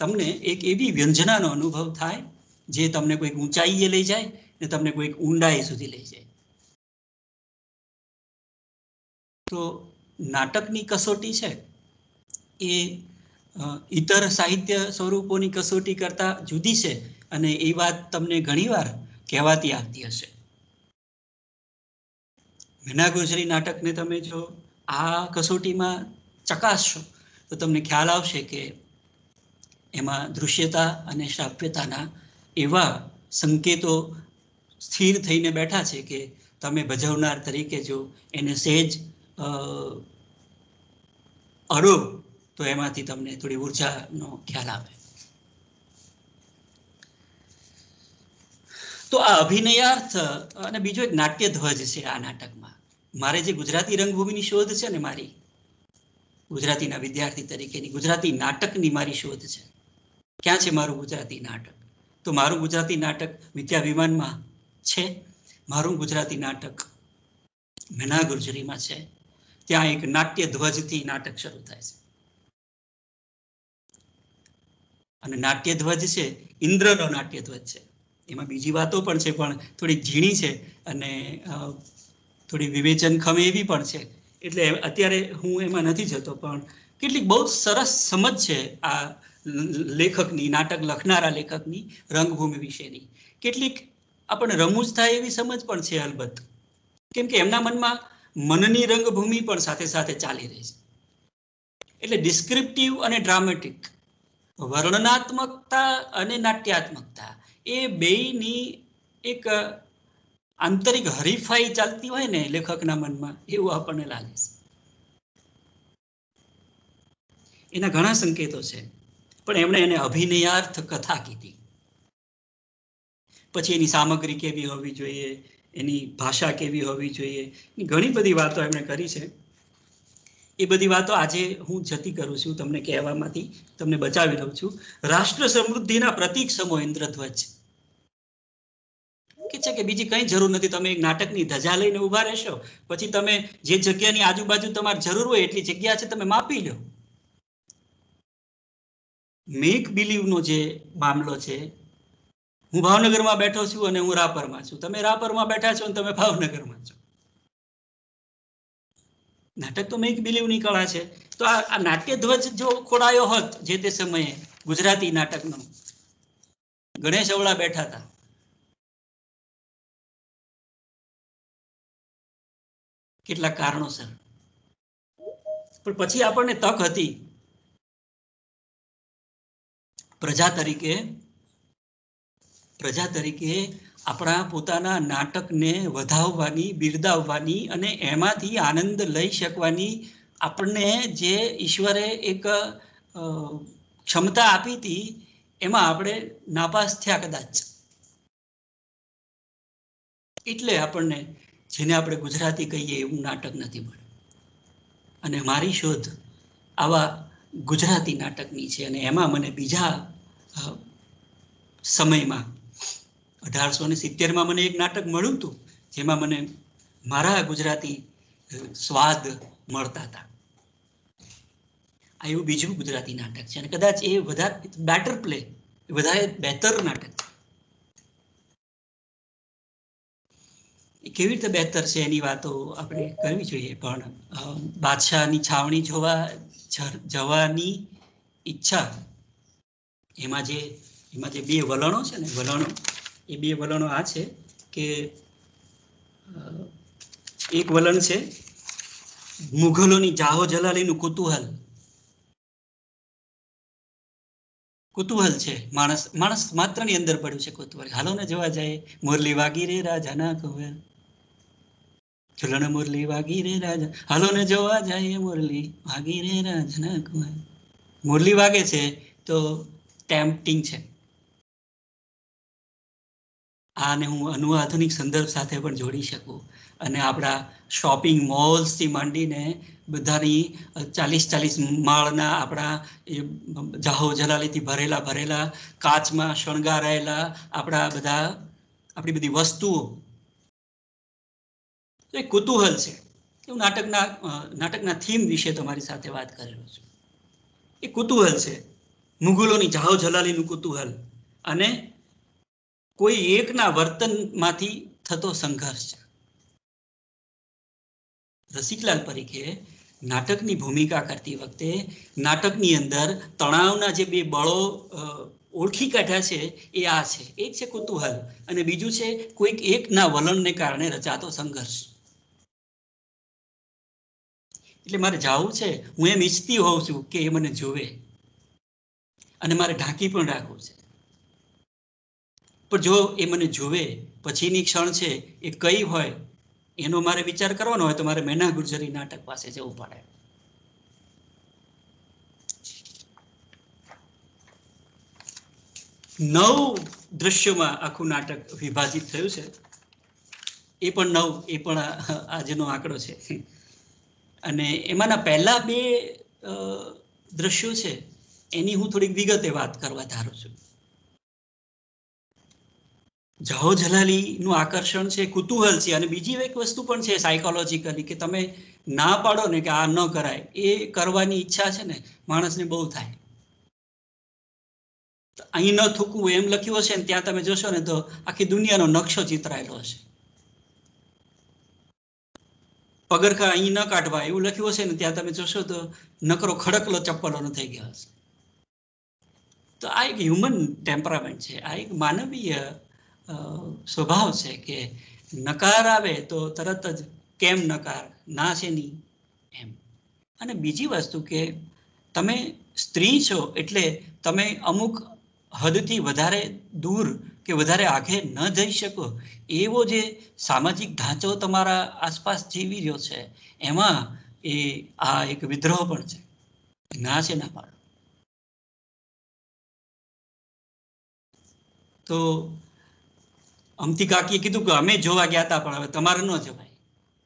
તમને એક એવી વ્યંજનાનો અનુભવ થાય જે તમને કોઈક ઊંચાઈએ લઈ જાય ને તમને કોઈક ઊંડાઈ સુધી લઈ જાય. તો નાટકની કસોટી છે એ ઇતર સાહિત્ય સ્વરૂપોની કસોટી કરતા જુદી છે, અને એ વાત તમને ઘણીવાર કહેવાતી આવતી હશે. મેના ગુજરી નાટકને તમે જો આ કસોટીમાં ચકાસશો તો તમને ખ્યાલ આવશે કે એમાં દૃશ્યતા અને શ્રાવ્યતાના એવા સંકેતો સ્થિર થઈને બેઠા છે કે તમે ભજવનાર તરીકે જો એને સહેજ અડો તો એમાંથી તમને થોડી ઉર્જાનો ખ્યાલ આવે. તો આ અભિનયાર્થ અને બીજો એક નાટ્ય ધ્વજ છે આ નાટકમાં. મારે જે ગુજરાતી રંગભૂમિની શોધ છે ને, મારી ગુજરાતીના વિદ્યાર્થી તરીકેની ગુજરાતી નાટકની મારી શોધ છે. ક્યાં છે મારું ગુજરાતી નાટક? તો મારું ગુજરાતી નાટક વિદ્યા વિમાનમાં છે. મારું ગુજરાતી નાટક મેના ગુર્જરીમાં છે. ત્યાં એક નાટ્ય ધ્વજથી નાટક શરૂ થાય છે, અને નાટ્ય ધ્વજ છે ઇન્દ્રનો નાટ્ય ધ્વજ છે. એમાં બીજી વાતો પણ છે, પણ થોડી ઝીણી છે અને થોડી વિવેચનક્ષમ એવી પણ છે, એટલે અત્યારે હું એમાં નથી જતો. પણ કેટલીક બહુ સરસ સમજ છે આ લેખકની, નાટક લખનારા લેખકની રંગભૂમિ વિશેની. કેટલીક આપણને રમૂજ થાય એવી સમજ પણ છે અલબત્ત, કેમ કે એમના મનમાં મનની રંગભૂમિ પણ સાથે સાથે ચાલી રહી છે. એટલે ડિસ્ક્રિપ્ટિવ અને ડ્રામેટિક, વર્ણનાત્મકતા અને નાટ્યાત્મકતા, એ બેયની એક આંતરિક હરીફાઈ ચાલતી હોય ને લેખકના મનમાં, એવું આપણને લાગે છે. એના ઘણા સંકેતો છે, પણ એમણે એને અભિનયાર્થ કથા કીધી. પછી એની સામગ્રી કેવી હોવી જોઈએ, એની ભાષા કેવી હોવી જોઈએ, ઘણી બધી વાતો એમણે કરી છે. એ બધી વાતો આજે હું જતી કરું છું, તમને કહેવામાંથી તમને બચાવી લઉં છું. રાષ્ટ્ર સમૃદ્ધિના પ્રતીક સમો ઇન્દ્રધ્વજ કે છે કે બીજી કઈ જરૂર નથી. તમે એક નાટકની ધજા લઈને ઉભા રહેશો, પછી તમે જે જગ્યાની આજુબાજુ તમારે જરૂર હોય એટલી જગ્યા છે તમે માપી લો. મેક બિલીવ નો જે મામલો છે, હું ભાવનગરમાં બેઠો છું અને હું રાપરમાં છું, તમે રાપરમાં બેઠા છો અને તમે ભાવનગરમાં છો. નાટક તો મેક બિલીવ ની કળા છે. તો આ નાટ્ય ધ્વજ જો ખોડાયો હોત જે તે સમયે ગુજરાતી નાટકનો, ગણેશ અવળા બેઠા હતા, કેટલાક કારણોસર, પણ પછી આપણને તક હતી પ્રજા તરીકે આપણા પોતાના નાટકને વધાવવાની, બિરદાવવાની અને એમાંથી આનંદ લઈ શકવાની આપણને જે ઈશ્વરે એક ક્ષમતા આપી હતી, એમાં આપણે નાપાસ થયા કદાચ. એટલે આપણને, જેને આપણે ગુજરાતી કહીએ એવું નાટક નથી મળ્યું. અને મારી શોધ આવા ગુજરાતી નાટકની છે. અને એમાં મને બીજા સમયમાં 1870માં મને એક નાટક મળ્યું હતું, જેમાં મને મારા ગુજરાતી સ્વાદ મળતા હતા. આ એવું બીજું ગુજરાતી નાટક છે, અને કદાચ એ વધારે બેટર પ્લે, વધારે બહેતર નાટક. કેવી રીતે બહેતર છે એની વાતો આપણે કરવી જોઈએ, પણ બાદશાહની છાવણી જોવા જવાની ઈચ્છા, એમાં જે બે વલણો છે ને, એ બે વલણો આ છે કે એક વલણ છે મુઘલોની જાહો જલાલીનું કુતૂહલ છે. માણસ માત્ર ની અંદર પડ્યું છે કુતૂહલ. હાલો ને જોવા જાય, મુરલી વાગી રે રાજાના કુંવર, ઝુલણ મુરલી વાગી રે રાજા, હાલો ને જોવા જાય મુરલી વાગી રે રાજાના કુંવર. મુરલી વાગે છે તો ટેમ્પટિંગ છે. આને હું આધુનિક સંદર્ભ સાથે પણ જોડી શકું. અને આપણા શોપિંગ મોલ્સ થી માંડીને બધાની 40 માળના આપણા જાહો જલાલીથી ભરેલા કાચમાં શણગારાયેલા આપણી બધી વસ્તુઓ, એક કુતૂહલ છે. હું નાટકના થીમ વિશે તમારી સાથે વાત કરેલો છું. એ કુતૂહલ છે, મુઘલોની જાહો જલાલીનું કુતૂહલ, અને કોઈ એકના વર્તનમાંથી થતો સંઘર્ષ છે. રસિકલાલ પરીખે નાટકની ભૂમિકા કરતી વખતે નાટકની અંદર તણાવના જે બે બળો ઓળખી કાઢ્યા છે, એ આ છે. એક છે કુતૂહલ, અને બીજું છે કોઈક એકના વલણને કારણે રચાતો સંઘર્ષ. એટલે મારે જાવું છે, હું એમ ઈચ્છતી હોઉં છું કે એ મને જોવે, અને મારે ઢાંકી પણ રાખવું છે. પણ જો એ મને જોવે પછીની ક્ષણ છે એ કઈ હોય, એનો મારે વિચાર કરવાનો હોય તો મારે મેના ગુર્જરી નાટક પાસે જવું પડે. નવ દ્રશ્યોમાં આખું નાટક વિભાજિત થયું છે. એ પણ આજનો આંકડો છે. અને એમાંના પહેલા બે દ્રશ્યો છે, એની હું થોડીક વિગતે વાત કરવા ધારું છું. જાહો જલાલી નું આકર્ષણ છે, કુતૂહલ છે, અને બીજી એક વસ્તુ પણ છે સાયકોલોજીકલી, કે તમે ના પાડો ને કે આ ન કરાય, એ કરવાની ઈચ્છા છે ને માણસને બહુ થાય. અહીં ન થૂકવું એમ લખ્યું હશે ને, ત્યાં તમે જોશો ને તો આખી દુનિયાનો નકશો ચિતરાયેલો હશે. પગરખા અહીં ન કાઢવા એવું લખ્યું હશે ને, ત્યાં તમે જોશો તો નકરો ખડકલો ચપ્પલોનો થઈ ગયો હશે. તો આ એક હ્યુમન ટેમ્પરામેન્ટ છે, આ એક માનવીય સ્વભાવ છે કે નકાર આવે તો તરત જ કેમ નકાર, ના છે નહીં એમ. અને બીજી વસ્તુ કે તમે સ્ત્રી છો એટલે તમે અમુક હદથી વધારે દૂર કે વધારે આગે ન જઈ શકો, એવો જે સામાજિક ઢાંચો તમારા આસપાસ જીવી રહ્યો છે, એમાં આ એક વિદ્રોહ પણ છે. ના છે ના પાડો. તો અમથી કાકીએ કીધું કે અમે જોવા ગયા હતા, પણ હવે તમારે ન જવાય.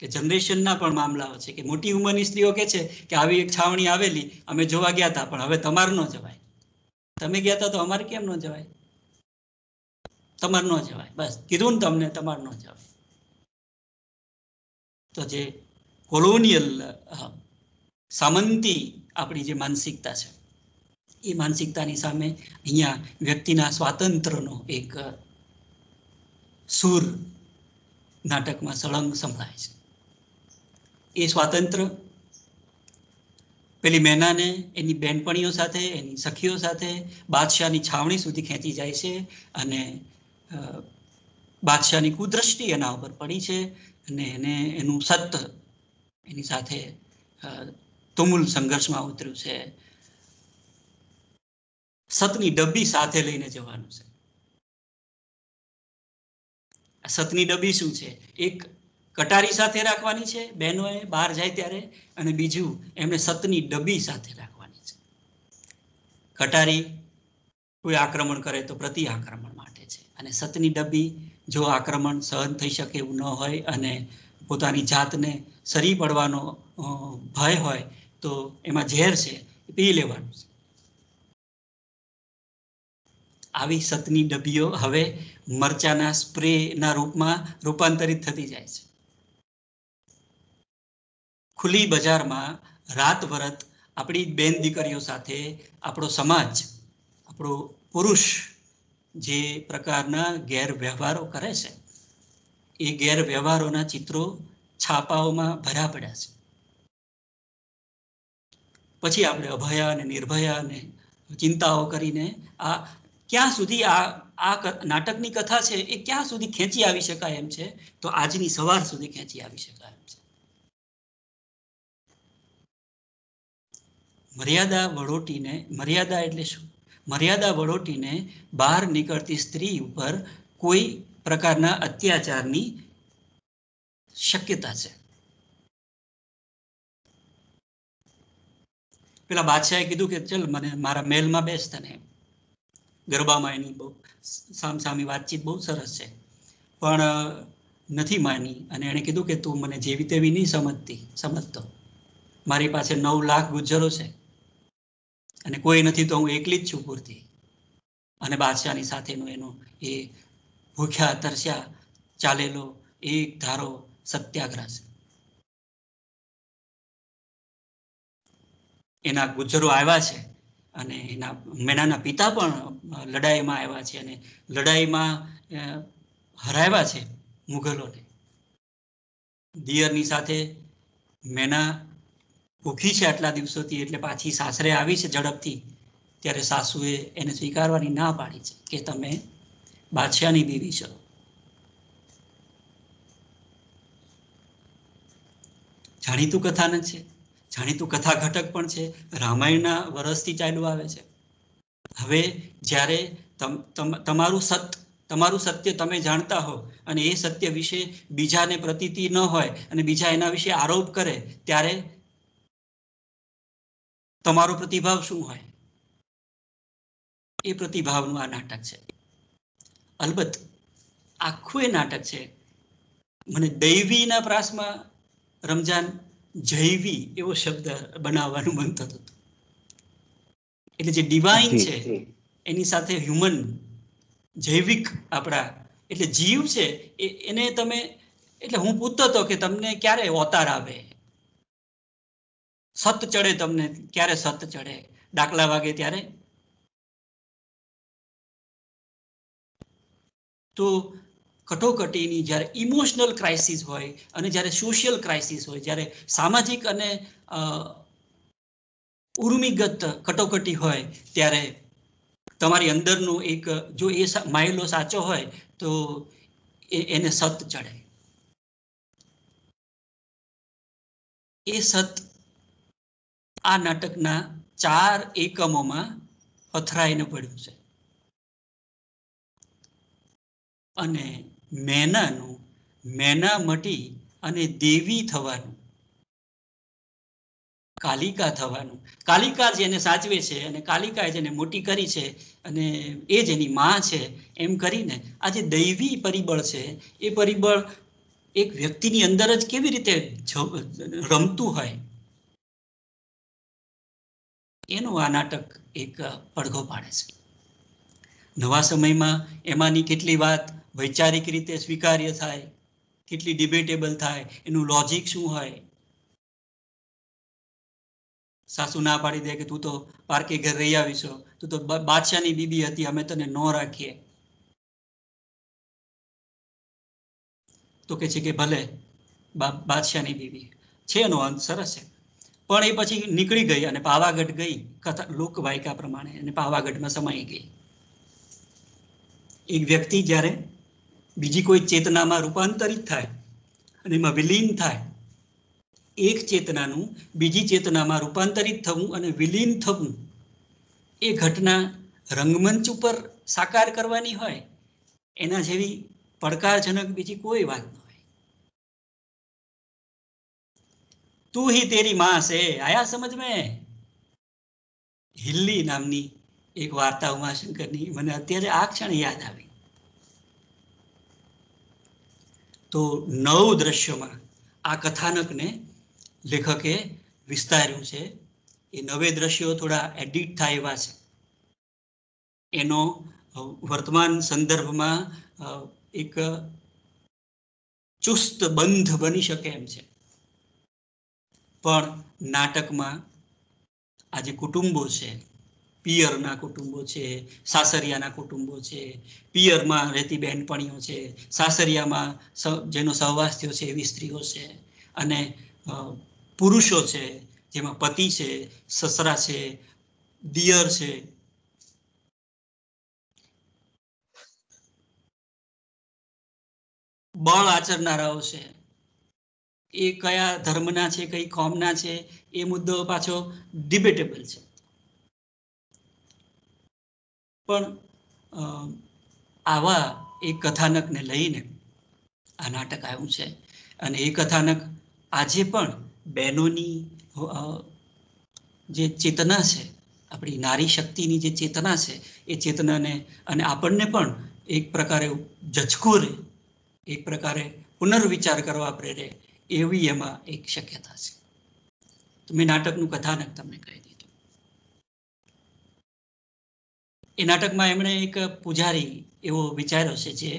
કે જનરેશનના પણ મામલાઓ છે કે મોટી ઉંમરની સ્ત્રીઓ કે છે કે આવી એક છાવણી આવેલી, અમે જોવા ગયા હતા, પણ હવે તમારે ન જવાય. તમે ગયા હતા તો અમારે કેમ ન જવાય? તમારે ન જવાય, બસ કીધું ને તમને, તમારે ન જવાય. તો જે કોલોનિયલ સામંતી આપણી જે માનસિકતા છે, એ માનસિકતાની સામે અહીંયા વ્યક્તિના સ્વાતંત્ર્યનો એક સૂર નાટકમાં સળંગ સંભળાય છે. એ સ્વાતંત્ર્ય પેલી મેનાને એની બહેનપણીઓ સાથે, એની સખીઓ સાથે બાદશાહની છાવણી સુધી ખેંચી જાય છે, અને બાદશાહની કુદ્રષ્ટિ એના ઉપર પડી છે, અને એને એનું સત એની સાથે તુમુલ સંઘર્ષમાં ઉતર્યું છે. સતની ડબ્બી સાથે લઈને જવાનું છે. સતની ડબ્બી શું છે? એક કટારી સાથે રાખવાની છે બહેનોએ બહાર જાય ત્યારે, અને બીજું એમને સતની ડબ્બી સાથે રાખવાની છે. કટારી કોઈ આક્રમણ કરે તો પ્રતિ આક્રમણ માટે છે, અને સતની ડબ્બી જો આક્રમણ સહન થઈ શકે એવું ન હોય અને પોતાની જાતને સરી પડવાનો ભય હોય તો એમાં ઝેર છે પી લેવાનું છે. આવી સતની ડબ્બીઓ હવે મરચાના સ્પ્રેના રૂપમાં રૂપાંતરિત થતી જાય છે. ખુલ્લી બજારમાં રાત વરત આપણી બેન દીકરીઓ સાથે આપણો સમાજ, આપણો પુરુષ જે પ્રકારના ગેરવ્યવહારો કરે છે, એ ગેરવ્યવહારોના ચિત્રો છાપાઓમાં ભર્યા પડ્યા છે. પછી આપણે અભયા અને નિર્ભયા અને ચિંતાઓ કરીને આ ક્યાં સુધી આ નાટકની કથા છે એ ક્યાં સુધી ખેંચી આવી શકાય એમ છે, તો આજની સવાર સુધી ખેંચી આવી શકાય એમ છે. મર્યાદા વડોટીને, મર્યાદા એટલે શું? મર્યાદા વડોટીને બહાર નીકળતી સ્ત્રી ઉપર કોઈ પ્રકારના અત્યાચારની શક્યતા છે. પેલા બાદશાહે કીધું કે ચલ મને મારા મહેલમાં બેસ, તને ગરબામાં એની બહુ સામસામી વાતચીત બહુ સરસ છે, પણ નથી માની, અને એણે કીધું કે તું મને જેવી તેવી નહીં સમજતો, મારી પાસે 9 લાખ ગુજ્જરો છે અને કોઈ નથી તો હું એકલી જ છું પૂરતી. અને બાદશાહની સાથેનો એનો એ ભૂખ્યા તરસ્યા ચાલેલો એક ધારો સત્યાગ્રહ છે. એના ગુજ્જરો આવ્યા છે, અને એના મેનાના પિતા પણ લડાઈમાં આવ્યા છે, અને લડાઈમાં હરાવ્યા છે મુઘલોને. દિયરની સાથે મેના ભૂખી છે આટલા દિવસોથી, એટલે પાછી સાસરે આવી છે ઝડપથી, ત્યારે સાસુએ એને સ્વીકારવાની ના પાડી છે કે તમે બાદશાહની બીવી છો. જાણીતું કથાનક છે, જાણીતું કથા ઘટક પણ છે, રામાયણના વર્ષથી ચાલ્યું આવે છે. હવે જ્યારે તમારું સત્ય તમે જાણતા હો અને એ સત્ય વિશે બીજાને પ્રતીતિ ન હોય અને બીજા એના વિશે આરોપ કરે, ત્યારે તમારો પ્રતિભાવ શું હોય? એ પ્રતિભાવનું આ નાટક છે. અલબત્ત આખું એ નાટક છે. મને દૈવીના પ્રાસમાં રમજાન જૈવી એવો શબ્દ બનાવવાનું મન થતું હતું. એટલે જે ડિવાઇન છે એની સાથે હ્યુમન, જૈવિક આપણા એટલે જીવ છે એને તમે, એટલે હું પૂછતો હતો કે તમને ક્યારે અવતાર આવે, સત ચડે, તમને ક્યારે સત ચડે, ડાકલા વાગે ત્યારે. તો કટોકટીની જ્યારે ઇમોશનલ ક્રાઇસિસ હોય અને જ્યારે સોશિયલ ક્રાઇસિસ હોય, જ્યારે સામાજિક અને ઉર્મિગત કટોકટી હોય, ત્યારે તમારી અંદરનું એક, જો એ માયલો સાચો હોય તો એને સત ચડે. એ સત આ નાટકના 4 એકમોમાં પથરાઈને પડ્યું છે. અને મેના મટી અને દેવી થવાનું, કાલિકા થવાનું, કાલિકા જેને સાચવે છે અને કાલિકા જેને મોટી કરી છે અને એ જેની માં છે, એમ કરીને આ જે દૈવી પરિબળ છે એ પરિબળ એક વ્યક્તિની અંદર જ કેવી રીતે રમતું હોય, એનું આ નાટક એક પડઘો પાડે છે. નવા સમયમાં એમાંની કેટલી વાત વૈચારિક રીતે સ્વીકાર્ય થાય, કેટલી ડિબેટેબલ થાય, એનું લોજિક શું હોય. સાસુ ના પાડી દે કે તું તો પારકે ઘર રહી આવીશો, તું તો બાદશાહની બીબી હતી, અમે તને ન રાખીએ. તો કે છે કે ભલે બાદશાહની બીબી છે, એનો અંત સરસ છે. પણ એ પછી નીકળી ગઈ અને પાવાગઢ ગઈ, કથા લોકવાયકા પ્રમાણે, અને પાવાગઢમાં સમાઈ ગઈ. એક વ્યક્તિ જ્યારે બીજી કોઈ ચેતનામાં રૂપાંતરિત થાય અને એમાં વિલીન થાય, એક ચેતનાનું બીજી ચેતનામાં રૂપાંતરિત થવું અને વિલીન થવું, એ ઘટના રંગમંચ ઉપર સાકાર કરવાની હોય, એના જેવી પડકારજનક બીજી કોઈ વાત ન હોય. તું હી તેરી માં સે, આયા સમજ મેં? હિલ્લી નામની એક વાર્તા ઉમાશંકરની મને અત્યારે આ ક્ષણે યાદ આવી. તો 9 દ્રશ્યોમાં આ કથાનકને લેખકે વિસ્તાર્યું છે. એ 9 દ્રશ્યો થોડા એડિટ થાય એવા છે. એનો વર્તમાન સંદર્ભમાં એક ચુસ્ત બંધ બની શકે એમ છે. પણ નાટકમાં આ જે કુટુંબો છે, પિયરના કુટુંબો છે, સાસરિયાના કુટુંબો છે, પિયરમાં રહેતી બહેનપણીઓ છે, સાસરિયામાં જેનો સહવાસ થયો છે એવી સ્ત્રીઓ છે, અને પુરુષો છે, જેમાં પતિ છે, સસરા છે, દિયર છે. બળ આચરનારાઓ છે, એ કયા ધર્મના છે, કઈ કોમના છે, એ મુદ્દો પાછો ડિબેટેબલ છે. પણ આવા એક કથાનકને લઈને આ નાટક આવ્યું છે. અને એ કથાનક આજે પણ બહેનોની જે ચેતના છે, આપણી નારી શક્તિની જે ચેતના છે, એ ચેતનાને અને આપણને પણ એક પ્રકારે ઝચકો રહે, એક પ્રકારે પુનર્વિચાર કરવા પ્રેરે, એવી એમાં એક શક્યતા છે. તો મેં નાટકનું કથાનક તમને કહી દીધું. એ નાટકમાં એમણે એક પૂજારી એવો વિચાર્યો છે જે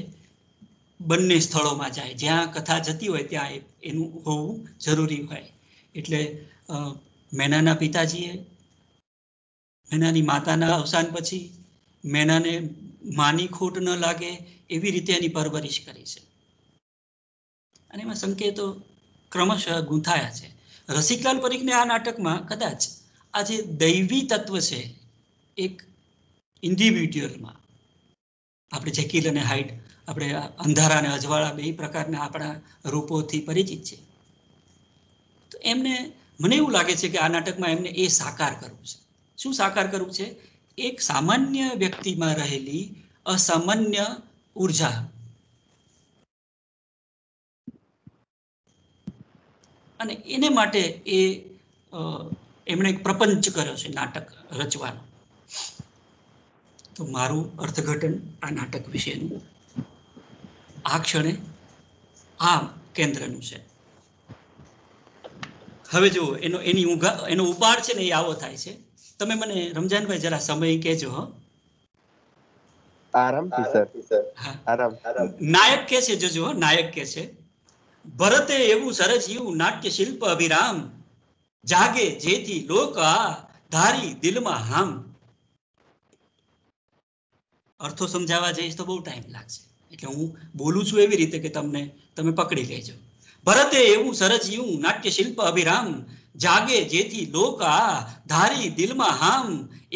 બંને સ્થળોમાં જાય, જ્યાં કથા જતી હોય ત્યાં એનું હોવું જરૂરી હોય. એટલે મેનાના પિતાજીએ મેનાની માતાના અવસાન પછી મેનાને માની ખોટ ન લાગે એવી રીતે એની પરવરિશ કરી છે. અને એમાં સંકેતો ક્રમશઃ ગૂંથાયા છે. રસિકલાલ પરીખને આ નાટકમાં કદાચ આ જે દૈવી તત્વ છે, એક ઇન્ડિવિડ્યુઅલમાં, આપણે જેકીલ અને હાઇડ, આપણે અંધારા અને અજવાળા બે પ્રકારના આપણા રૂપોથી પરિચિત છે. તો એમને, મને એવું લાગે છે કે આ નાટકમાં એમને એ સાકાર કરવું છે. શું સાકાર કરવું છે? એક સામાન્ય વ્યક્તિમાં રહેલી અસામાન્ય ઉર્જા, અને એને માટે એ એમણે એક પ્રપંચ કર્યો છે નાટક રચવાનો. તો મારું અર્થઘટન આ નાટક વિશેનું આ ક્ષણે આ કેન્દ્રનું છે. હવે જો એનો ઉપાડ છે ને એ આવો થાય છે. તમે મને રમજાનભાઈ જરા સમય કહેજો. આરામથી સર, આરામ. નાયક કે છે, જોજો, નાયક કે છે, ભરતે એવું સર્જ્યું નાટ્ય શિલ્પ અભિરામ, જાગે જેથી લોક આ ધારી દિલમાં હામ. અર્થો સમજાવવા જઈશ તો બહુ ટાઈમ લાગશે, એટલે હું બોલું છું એવી રીતે કે તમે પકડી લેજો. ભરતે એવું સર્જ્યું નાટ્ય શિલ્પ અભિરામ, જાગે જેથી લોક આ ધારી દિલમાં હામ.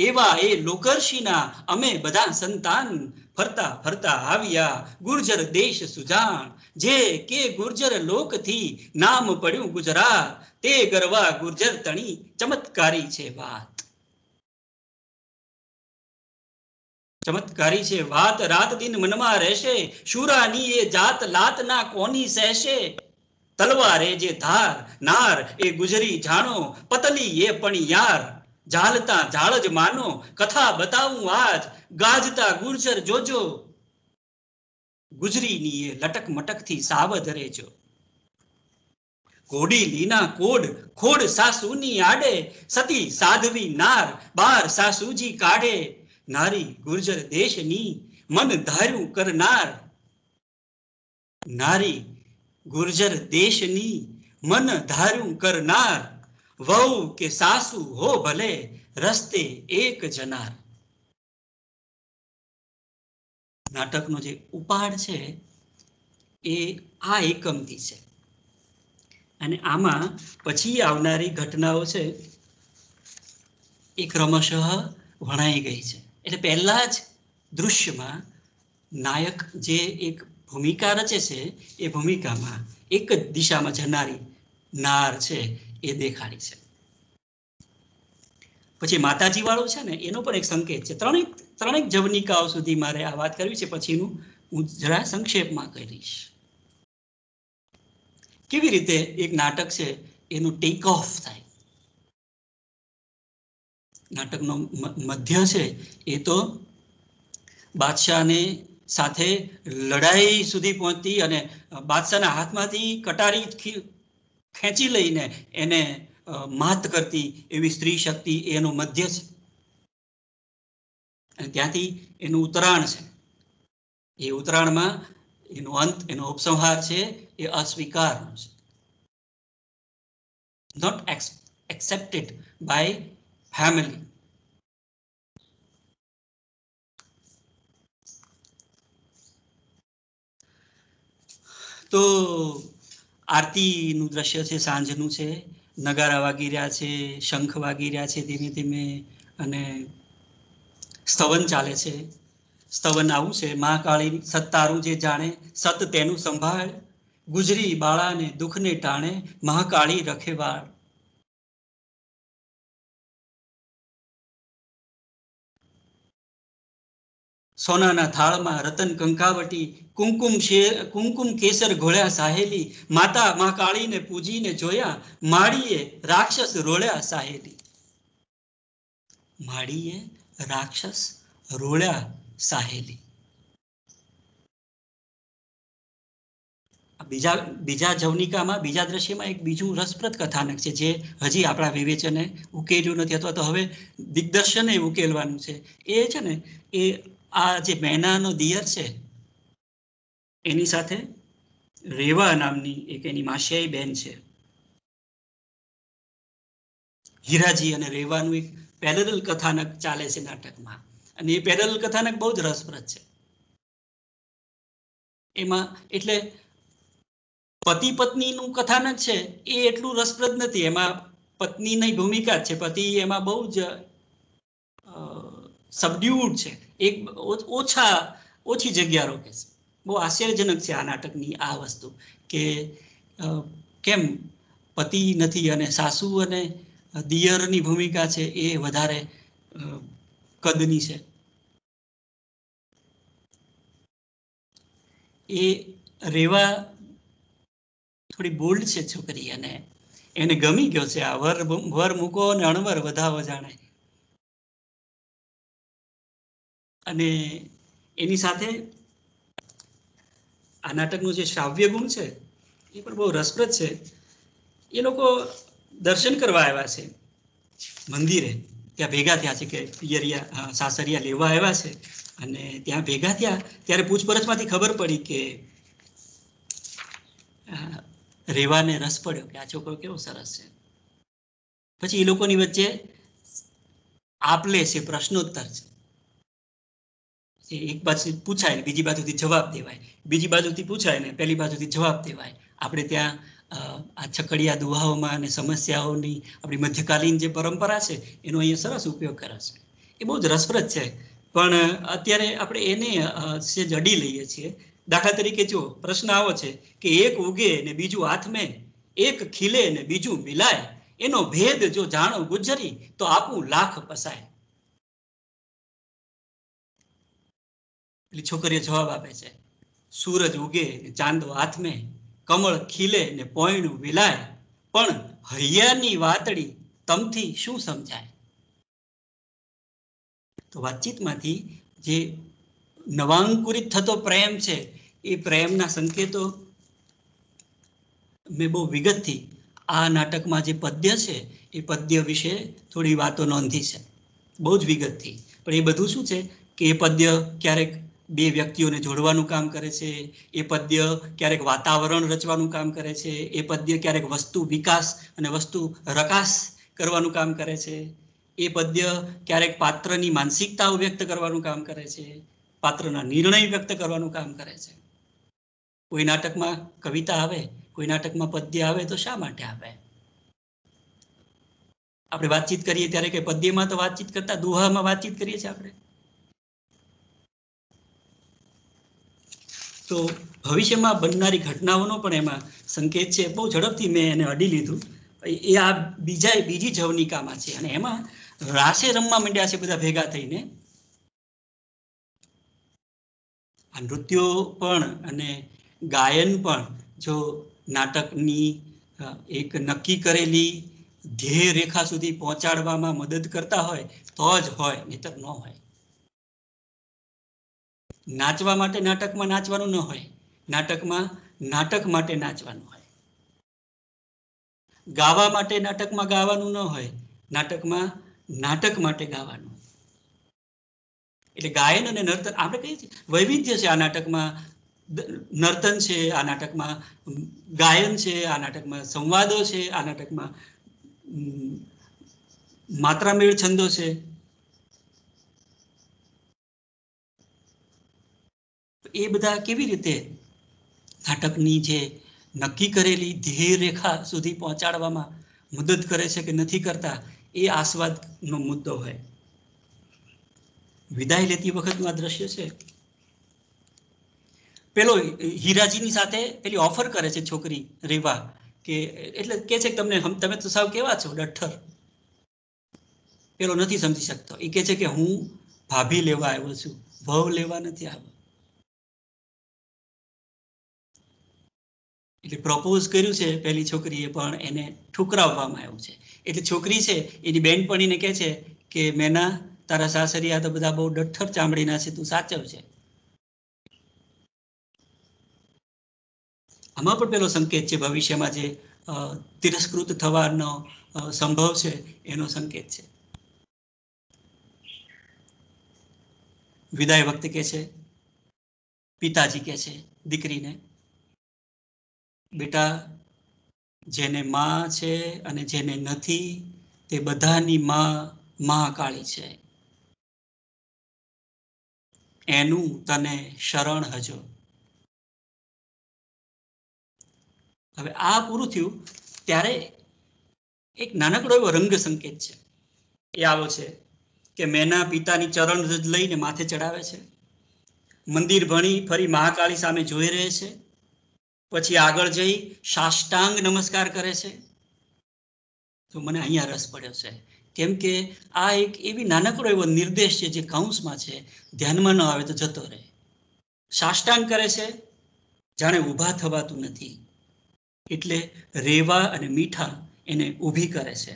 એવા એ લોકર્ષિના અમે બધા સંતાન, ફરતા ફરતા આવ્યા ગુર્જર દેશ સુજાણ. જે કે ગુર્જર લોકથી નામ પડ્યું ગુજરાત, તે ગરવા ગુર્જર તણી ચમત્કારી છે વાત. ચમત્કારી છે વાત, રાત દિન મનમાં રહેશે, શુરાની એ જાત લાત ના કોની સહેશે. તલવારે જે ધાર નાર એ ગુજરી જાણો, પતલી એ પણ યાર જાલતા જાળ જ માનો. કથા બતાવું આજ ગાજતા ગુર્જર જોજો, ગુજરીની એ લટક મટક થી સાવધ રહેજો. કોડી લીના કોડ ખોડ સાસુની આડે સતી સાધવી નાર બાર સાસુજી કાઢે નારી ગુર્જર દેશની મન ધાર્યું કરનાર નારી ગુર્જર દેશની મન ધાર્યું કરનાર વહુ કે સાસુ હો ભલે રસ્તે એક જનાર. નાટકનો જે ઉપાડ છે એ આ એકમથી છે અને આમાં પછી આવનારી ઘટનાઓ છે એ ક્રમશઃ વણાઈ ગઈ છે. એટલે પહેલા જ દૃશ્યમાં નાયક જે એક ભૂમિકા રચે છે એ ભૂમિકામાં એક જ દિશામાં જનારી નાર છે એ દેખાડી છે. પછી માતાજી વાળું છે ને એનો પણ એક સંકેત છે. ત્રણેક જવનિકાઓ સુધી મારે આ વાત કરવી છે, પછીનું હું જરા સંક્ષેપમાં કરીશ. કેવી રીતે એક નાટક છે એનું ટેક ઓફ થાય. નાટકનો મધ્ય છે એ તો બાદશાહને સાથે લડાઈ સુધી પહોંચતી અને બાદશાહના હાથમાંથી કટારી ખેંચી લઈને એને માત કરતી એવી સ્ત્રી શક્તિ એનો મધ્ય છે. અને ત્યાંથી એનું ઉતરાણ છે. એ ઉતરાણમાં એનો અંત, એનો ઉપસંહાર છે એ અસ્વીકારનો છે. Not accepted by family. તો આરતીનું દ્રશ્ય છે, સાંજનું છે, નગારા વાગી રહ્યા છે, શંખ વાગી રહ્યા છે ધીમે ધીમે અને સ્તવન ચાલે છે. સ્તવન આવું છે, મહાકાળી સત્તારું જે જાણે સત તેનું સંભાળ ગુજરી બાળાને દુઃખને ટાણે મહાકાળી રખેવાળ. સોનાના થાળમાં રતન કંકાવટી કુમકુમ કેસર ઘોળ્યા સાહેલી માતા મહાકાળીને પૂજીને જોયા માળીએ રાક્ષસ રોળ્યા સાહેલી. માળીએ રાક્ષસ રોળ્યા સાહેલી. બીજા જવનિકામાં બીજા દ્રશ્યમાં એક બીજું રસપ્રદ કથાનક છે જે હજી આપણા વિવેચને ઉકેલ્યું નથી અથવા તો હવે દિગ્દર્શને ઉકેલવાનું છે. એ છે ને એ આ જે મહેનાનો દિયર છે એની સાથે રેવા નામની એક એની માસિયાઈ બેન છે. હીરાજી અને રેવાનું એક પેરેલલ કથાનક ચાલે છે નાટકમાં અને એ પેરેલલ કથાનક બહુ જ રસપ્રદ છે. એમાં એટલે પતિ પત્નીનું કથાનક છે એ એટલું રસપ્રદ નથી. એમાં પત્નીની ભૂમિકા છે, પતિ એમાં બહુ જ સબડ્યુડ છે, એક ઓછી જગ્યા રોકે છે. બહુ આશ્ચર્યજનક છે આ નાટકની આ વસ્તુ કે કેમ પતિ નથી અને સાસુ અને દિયરની ભૂમિકા છે એ વધારે કદની છે. એ રેવા થોડી બોલ્ડ છે છોકરી અને એને ગમી ગયો છે આ વર મૂકો અને અણવર વધાવો જાણે. અને એની સાથે આ નાટકનું જે શ્રાવ્ય ગુણ છે એ પણ બહુ રસપ્રદ છે. એ લોકો દર્શન કરવા આવ્યા છે મંદિરે, ત્યાં ભેગા થયા છે કે પિયરિયા સાસરિયા લેવા આવ્યા છે અને ત્યાં ભેગા થયા ત્યારે પૂછપરછમાંથી ખબર પડી કે રેવાને રસ પડ્યો કે આ છોકરો કેવો સરસ છે. પછી એ લોકોની વચ્ચે આપલે છે, પ્રશ્નોત્તર છે. એક બાજુ પૂછાય બીજી બાજુથી જવાબ દેવાય, બીજી બાજુથી પૂછાય ને પેલી બાજુથી જવાબ દેવાય. આપણે ત્યાં આ છકડિયા દુહાઓમાં અને સમસ્યાઓની આપણી મધ્યકાલીન જે પરંપરા છે એનો અહીંયા સરસ ઉપયોગ કરે છે. એ બહુ જ રસપ્રદ છે પણ અત્યારે આપણે એને સેજ અડી લઈએ છીએ. દાખલા તરીકે જો પ્રશ્ન આવો છે કે એક ઉગે ને બીજું હાથમે, એક ખીલે ને બીજું મિલાય, એનો ભેદ જો જાણો ગુજરી તો આપું લાખ પસાય. છોકરીઓ જવાબ આપે છે, સૂરજ ઉગે ને ચાંદો હાથમે, કમળ ખીલે ને પોયણું વિલાય, પણ હૈયાની વાતડી તમથી શું સમજાય. તો વાતચીતમાંથી જે નવાંકુરિત થતો પ્રેમ છે એ પ્રેમના સંકેતો મેં બહુ વિગતથી આ નાટકમાં જે પદ્ય છે એ પદ્ય વિશે થોડી વાતો નોંધી છે, બહુ જ વિગતથી. પણ એ બધું શું છે કે એ પદ્ય ક્યારેક બે વ્યક્તિઓને જોડવાનું કામ કરે છે, એ પદ્ય ક્યારેક વાતાવરણ રચવાનું કામ કરે છે, એ પદ્ય ક્યારેક વસ્તુ વિકાસ અને વસ્તુ રકાસ કરવાનું કામ કરે છે, એ પદ્ય ક્યારેક પાત્રની માનસિકતાઓ વ્યક્ત કરવાનું કામ કરે છે, પાત્રના નિર્ણય વ્યક્ત કરવાનું કામ કરે છે. કોઈ નાટકમાં કવિતા આવે, કોઈ નાટકમાં પદ્ય આવે તો શા માટે આવે? આપણે વાતચીત કરીએ ત્યારે કે પદ્યમાં તો વાતચીત કરતા દોહામાં વાતચીત કરીએ છીએ આપણે. તો ભવિષ્યમાં બનનારી ઘટનાઓનો પણ એમાં સંકેત છે. બહુ ઝડપથી મેં એને અડી લીધું. એ આ બીજી જવનિકામાં છે અને એમાં રાસે રમવા માંડ્યા છે બધા ભેગા થઈને. આ નૃત્યો પણ અને ગાયન પણ જો નાટકની એક નક્કી કરેલી ધ્યેય રેખા સુધી પહોંચાડવામાં મદદ કરતા હોય તો જ હોય, નહીતર ન હોય. નાચવા માટે નાટકમાં નાચવાનું ન હોય, નાટકમાં નાટક માટે નાચવાનું હોય. ગાવા માટે નાટકમાં ગાવાનું ન હોય, નાટકમાં નાટક માટે ગાવાનું. એટલે ગાયન અને નર્તન આપણે કહીએ છીએ વૈવિધ્ય છે. આ નાટકમાં નર્તન છે, આ નાટકમાં ગાયન છે, આ નાટકમાં સંવાદો છે, આ નાટકમાં માત્રામેળ છંદો છે. એ બધા કેવી રીતે નાટકની જે નક્કી કરેલી ધ્યેય રેખા સુધી પહોંચાડવામાં મદદ કરે છે કે નથી કરતા, એ આસ્વાદનો મુદ્દો હોય. વિદાય લેતી વખતનું આ દ્રશ્ય છે. પેલો હીરાજીની સાથે પેલી ઓફર કરે છે છોકરી રેવા, કે એટલે કે છે કે તમે તો સાવ કેવા છો ડઠ્ઠર. પેલો નથી સમજી શકતો. એ કે છે કે હું ભાભી લેવા આવ્યો છું, વહુ લેવા નથી આવ્યો. એટલે પ્રપોઝ કર્યું છે પેલી છોકરીએ, પણ એને ઠુકરાવવામાં આવ્યું છે. એટલે છોકરી છે એની બેનપણીને કહે છે કે મેના તારા સાસરિયા તો બધા બહુ ડઠ્ઠર ચામડીના છે, તું સાચવ છે. આમાં પણ પેલો સંકેત છે ભવિષ્યમાં જે તિરસ્કૃત થવાનો સંભવ છે એનો સંકેત છે. વિદાય વખતે કે છે, પિતાજી કે છે દીકરીને, બેટા જેને માં છે અને જેને નથી તે બધાની માં કાળી છે, એનું તને શરણ હજો. હવે આ પૂરું થયું ત્યારે એક નાનકડો એવો રંગ સંકેત છે. એ આવો છે કે મેના પિતાની ચરણ લઈને માથે ચડાવે છે, મંદિર ભણી ફરી મહાકાળી સામે જોઈ રહે છે, પછી આગળ જઈ સાષ્ટાંગ નમસ્કાર કરે છે. તો મને અહીંયા રસ પડ્યો છે, કેમ કે આ એક એવી નાનકડો એવો નિર્દેશ છે જે કૌંસમાં છે, ધ્યાનમાં ન આવે તો જતો રહે. સાષ્ટાંગ કરે છે, જાણે ઊભા થવાતું નથી. એટલે રેવા અને મીઠા એને ઊભી કરે છે.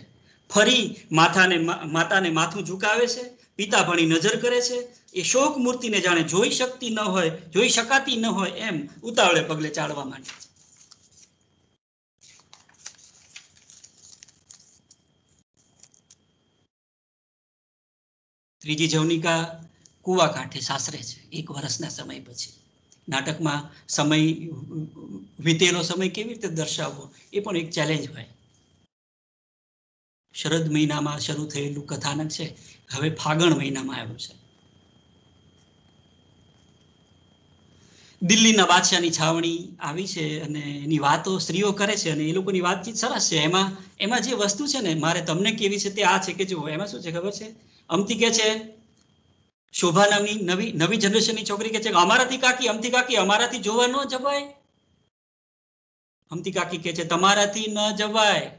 ફરી માતાને માથું ઝુકાવે છે, પિતા ભણી નજર કરે છે. એ શોક મૂર્તિને જાણે જોઈ શકાતી ન હોય એમ ઉતાવળે પગલે ચાલવા માંડે છે. ત્રીજી જવનિકા કુવા કાંઠે સાસરે છે, 1 વર્ષના સમય પછી. નાટકમાં સમય વીતેલો સમય કેવી રીતે દર્શાવવો એ પણ એક ચેલેન્જ હોય. શરદ મહિનામાં શરૂ થયેલું કથાનક છે, હવે ફાગણ મહિનામાં આવ્યું છે. દિલ્હીના બાદશાહની છાવણી આવી છે અને એની વાતો સ્ત્રીઓ કરે છે અને એ લોકોની વાતચીત સરસ છે. એમાં જે વસ્તુ છે ને મારે તમને કેવી છે તે આ છે કે જુઓ, એમાં શું છે ખબર છે? અમથી કે છે, શોભા નામની નવી જનરેશનની છોકરી કે છે, અમથી કાકી અમારાથી જોવા ન જવાય. અમથી કાકી કે છે, તમારાથી ન જવાય,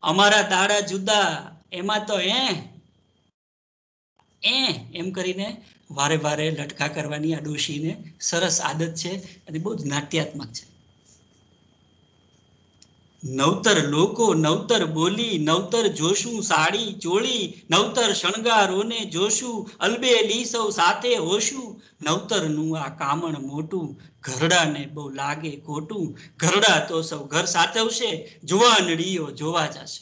અમારા દાડા જુદા, એમાં તો એમ કરીને વારે વારે લટકા કરવાની આ ડોશીને સરસ આદત છે અને બહુ જ નાટ્યાત્મક છે. નવતર લોકો નવતર બોલી નવતર જોશું સાડી ચોળી નવતર શણગારોને જોશું અલબેલી સૌ સાથે હોશું નવતરનું આ કામણ મોટું ઘરડાને બહુ લાગે ખોટું ઘરડા તો સૌ ઘર સાચવશે જુવાનડીઓ જોવા જશે.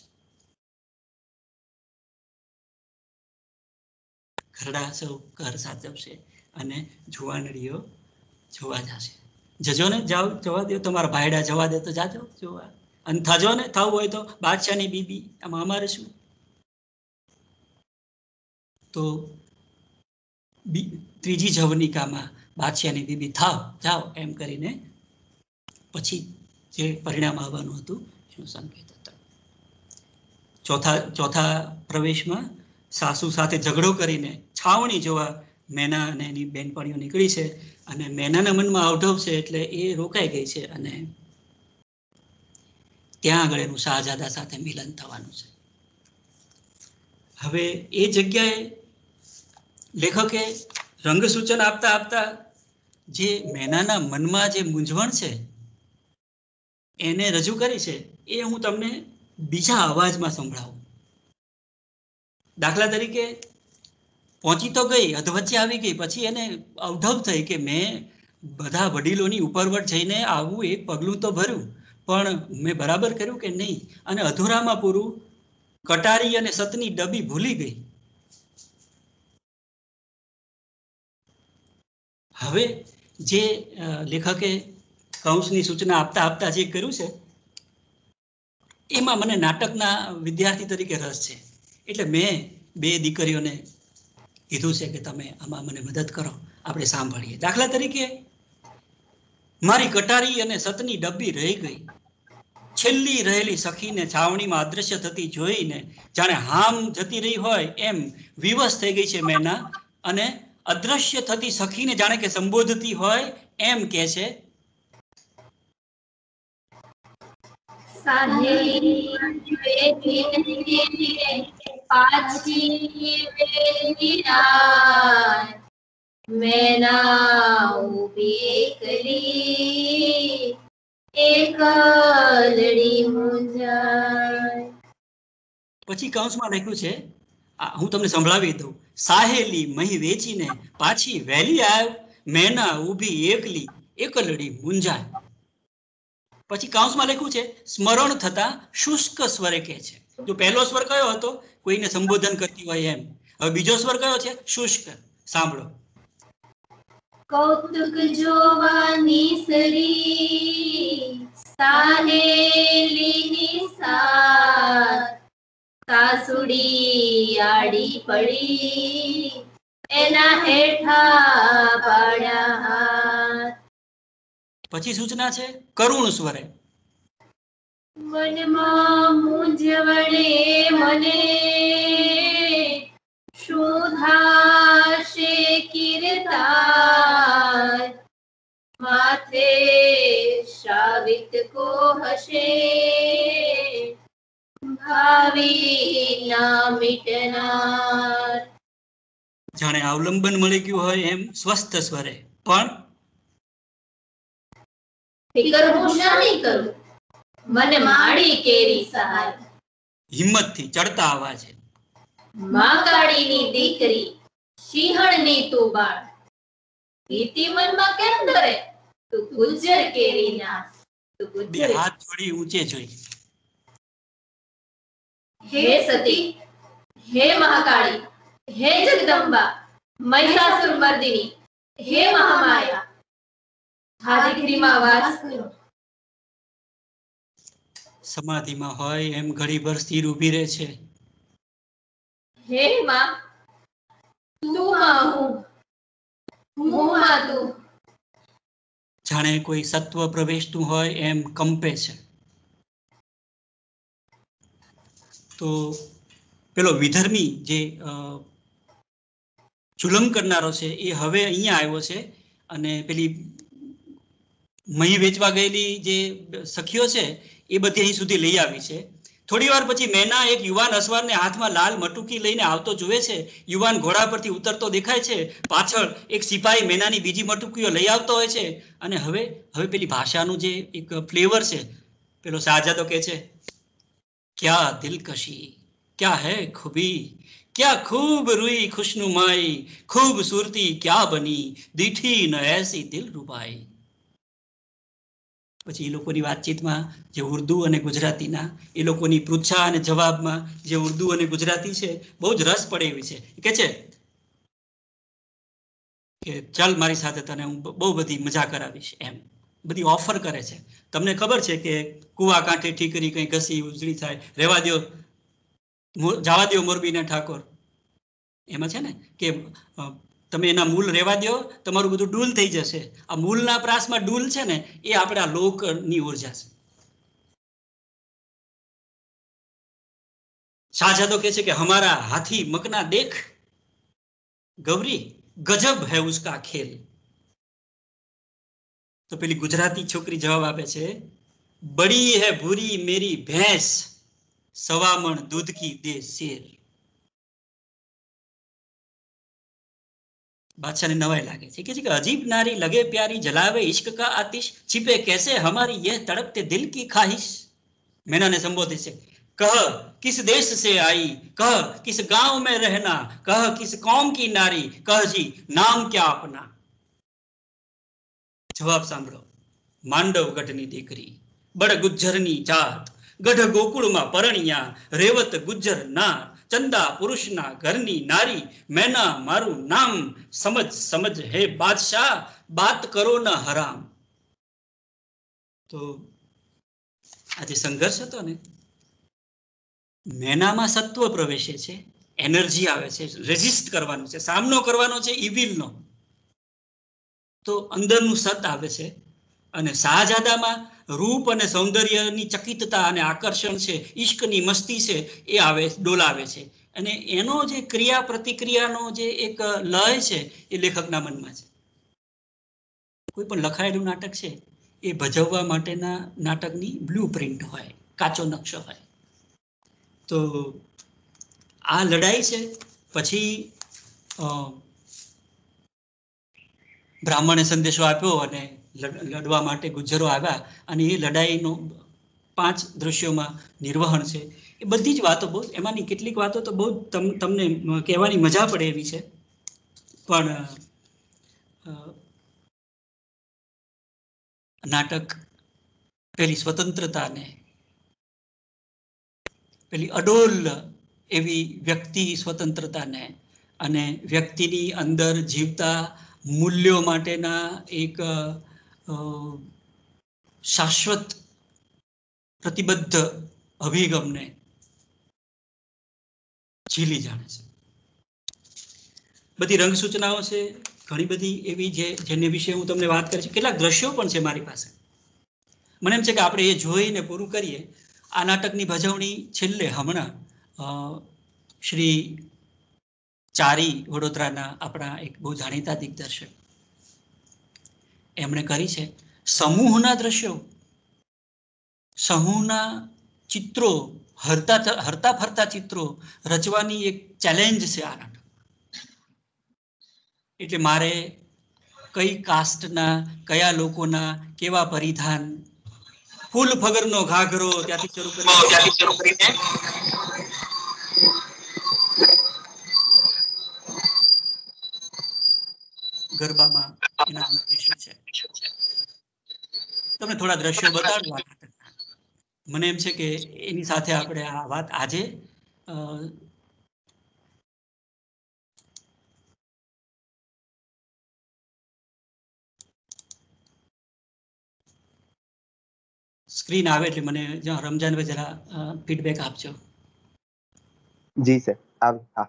ઘરડા સૌ ઘર સાચવશે અને જુવાનડીઓ જોવા જશે. જજો ને, જાઓ, જવા દો. તમારા ભાઈડા જવા દે તો જાજો જોવા. અને થજો ને, થવું હોય તો બાદશાહની બીબી, આમાં અમારે શું. તો ત્રીજી જવનિકામાં બાદશાહની બીબી થાવ, જાઓ એમ કરીને પછી જે પરિણામ આવવાનું હતું શું સંકેત હતા. ચોથા પ્રવેશમાં સાસુ સાથે ઝઘડો કરીને છાવણી જોવા મેના અને એની બેનપણીઓ નીકળી છે અને મેનાના મનમાં અવઢવ છે એટલે એ રોકાઈ ગઈ છે અને ત્યાં આગળ એનું શાહજાદા સાથે મિલન થવાનું છે. હવે એ જગ્યાએ લેખકે રંગસૂચન આપતા આપતા જે મેનાના મનમાં જે મૂંઝવણ છે એને રજૂ કરી છે એ હું તમને બીજા અવાજમાં સંભળાવું. દાખલા તરીકે પહોંચી તો ગઈ, અધવચ્ચે આવી ગઈ, પછી એને અવઢવ થઈ કે મેં બધા વડીલોની ઉપરવટ જઈને આવું એક પગલું તો ભર્યું, પણ મેં બરાબર કર્યું કે નહીં, અને અધૂરામાં પૂરું કટારી અને સતની ડબ્બી ભૂલી ગઈ. હવે જે લેખકે કૌંસની સૂચના આપતા આપતા જે કર્યું છે એમાં મને નાટકના વિદ્યાર્થી તરીકે રસ છે, એટલે મેં બે દીકરીઓને કીધું છે કે તમે આમાં મને મદદ કરો, આપણે સાંભળીએ. દાખલા તરીકે, મારી કટારી અને સતની ડબ્બી રહી ગઈ. છેલ્લી રહેલી સખીને છાવણીમાં અદ્રશ્ય થતી જોઈને જાણે હામ જતી રહી હોય એમ વિવશ થઈ ગઈ છે મેના, અને અદ્રશ્ય થતી સખીને જાણે કે સંબોધતી હોય એમ કે છે, પછી કૌંસમાં લખ્યું છે, હું તમને સંભળાવી દઉં. સાહેલી મહી વેચીને પાછી વહેલી આવ, મેના ઊભી એકલી એકલડી મૂંઝાય. પછી કૌંસમાં લખ્યું છે, સ્મરણ થતા શુષ્ક સ્વરે કહે છે. જો પહેલો સ્વર કયો હતો, કોઈને સંબોધન કરતી હોય એમ. હવે બીજો સ્વર કયો છે, શુષ્ક. સાંભળો. કૌતુક જોવાની સરી સાહેલીની સાથ, સાસુડી આડી પડી એના હેઠા પાડ્યા હાથ. પછી સૂચના છે કરુણ સ્વરે. મનમાં મૂંઝવણે મને શું થાશે કીર્તાર, માથે શ્રાવિત કો હશે ભાવિ ના મિટનાર. જાણે અવલંબન મળી ગયું હોય એમ સ્વસ્થ સ્વરે. પણ ફિકર હું શાની કરું, મને માડી કેરી સહાય. હિંમતથી ચડતા અવાજે. માકાડીની દીકરી સિંહણની તું બાળ, ભીતિ મનમાં કેમ ડરે, તું ગુજ્જર કેરી નાસ, તું બે ગુજ્જર. હાથ જોડી ઊંચે જોઈ. હે સતી, હે મહાકાળી, હે જગદંબા, મહિષાસુર મર્દિની, હે મહામાયા, આ દીકરીમાં વાસ કરો. સમાધિમાં હોય એમ ઘડીભર સ્થિર ઊભી રહે છે. હે માં, તું માં હું, હું માં તું. જાણે કોઈ સત્વ પ્રવેશતું હોય એમ કંપે છે. તો પેલો વિધર્મી જે જુલમ કરનારો છે એ હવે અહીંયા આવ્યો છે અને પેલી મહી વેચવા ગયેલી જે સખીઓ છે એ બધી અહીં સુધી લઈ આવી છે. થોડી વાર પછી મેના એક યુવાન અસવારને હાથમાં લાલ મટુકી લઈને આવતો જુએ છે. યુવાન ઘોડા પરથી ઉતરતો દેખાય છે. પાછળ એક સિપાહી મેનાની બીજી મટુકીઓ લઈ આવતો હોય છે. અને હવે પેલી ભાષાનું જે એક ફ્લેવર છે, પેલો શાહજાદો કે છે, ક્યા દિલકશી ક્યા હૈ ખૂબી, ક્યા ખૂબ રૂઈ ખુશનુમાઈ, ખૂબસૂરતી ક્યા બની દીઠી ન એસી દિલ રૂબાઈ. પછી એ લોકોની વાતચીતમાં જે ઉર્દુ અને ગુજરાતીના એ લોકોની પૃચ્છા અને જવાબમાં જે ઉર્દુ અને ગુજરાતી છે બહુ જ રસ પડે એવી છે. કે છે કે ચાલ મારી સાથે તને હું બહુ બધી મજા કરાવીશ, એમ બધી ઓફર કરે છે. તમને ખબર છે કે કુવા કાંઠે ઠીકરી કઈ ઘસી ઉજળી થાય, રેવા દો જવા દો મોરબીના ઠાકોર, એમાં છે ને કે તમે એના મૂળ રેવા દો, તમારું બધું ડૂલ થઈ જશે. આ મૂળના પ્રાસમાં ડૂલ છે ને એ આપણા લોકની ઉર્જા છે. શાહજાદો કહે છે કે હમારા હાથી મકના દેખ ગૌરી ગજબ હૈ ઉસકા ખેલ. તો પેલી ગુજરાતી છોકરી જવાબ આપે છે, બડી હૈ ભૂરી મેરી ભેંસ, સવામણ દૂધ કી દે શેર. બાદશાહને નવાઈ લાગે છે કે અજીબ નારી લગે પ્યારી, જલાવે ઇશ્ક કા આતિશ, छिपे कैसे हमारी यह तड़पते दिल की ख्वाहिश. मैंने संबोधित से, कह किस देश से आई, कह किस गांव में रहना, कह किस कौम की नारी, कह जी नाम क्या अपना. જવાબ સાંભળો, માંડવ ગઢની દીકરી, બડ ગુજ્જરની જાત, ગઢ ગોકુળમાં પરણ્યા, રેવત ગુજ્જર ના, ચંદા પુરુષના ઘરની નારી, મેના મારું નામ, સમજ સમજ હે બાદશાહ, બાત કરો ના હરામ. તો આ જે સંઘર્ષ હતો ને, મેનામાં સત્વ પ્રવેશે છે, એનર્જી આવે છે, રેઝિસ્ટ કરવાનું છે, સામનો કરવાનો છે ઇવિલનો, તો અંદરનું સત આવે છે. અને શાહજાદામાં રૂપ અને સૌંદર્યની ચકિતતા અને આકર્ષણ છે, ઈશ્કની મસ્તી છે, એ આવે ડોલાવે છે. અને એનો જે ક્રિયા પ્રતિક્રિયાનો જે એક લય છે એ લેખકના મનમાં છે. કોઈ પણ લખાયેલું નાટક છે એ ભજવવા માટેના નાટકની બ્લુ પ્રિન્ટ હોય, કાચો નકશો હોય. તો આ લડાઈ છે. પછી બ્રાહ્મણે સંદેશો આપ્યો અને લડવા માટે ગુજ્જરો આવ્યા, અને એ લડાઈનો 5 દ્રશ્યોમાં નિર્વહન છે. એ બધી જ વાતો બહુ, એમાંની કેટલીક વાતો તો બહુ તમને કહેવાની મજા પડે એવી છે. પણ નાટક પેલી સ્વતંત્રતાને, પેલી અડોલ એવી વ્યક્તિ સ્વતંત્રતાને અને વ્યક્તિની અંદર જીવતા મૂલ્યો માટેના એક શાશ્વત પ્રતિબદ્ધ અભિગમને ઝીલી જાણે છે. બધી રંગ સૂચનાઓ છે, ઘણી બધી એવી જેને વિશે હું તમને વાત કરીશ. કેટલાક દ્રશ્યો પણ છે મારી પાસે. મને એમ છે કે આપણે એ જોઈને પૂરું કરીએ. આ નાટકની ભજવણી છેલ્લે હમણાં શ્રી ચારી વડોદરાના આપણા એક બહુ જાણીતા દિગ્દર્શક એમણે કરી છે. સમૂહના દ્રશ્યો, સમૂહના ચિત્રો, હરતા ફરતા ચિત્રો રચવાની એક ચેલેન્જ છે આ નાટક. એટલે મારે કઈ કાસ્ટના, કયા લોકોના કેવા પરિધાન, ફૂલ ફગરનો ઘાઘરો ત્યાંથી શરૂ કરીને ગરબામાં એના નિર્દેશો છે. તમને થોડા દ્રશ્યો બતાડવા. મને એમ છે કે એની સાથે આપણે આ વાત આજે સ્ક્રીન આવે એટલે મને રમજાનભાઈ જરા ફીડબેક આપજો. જી સર, હા.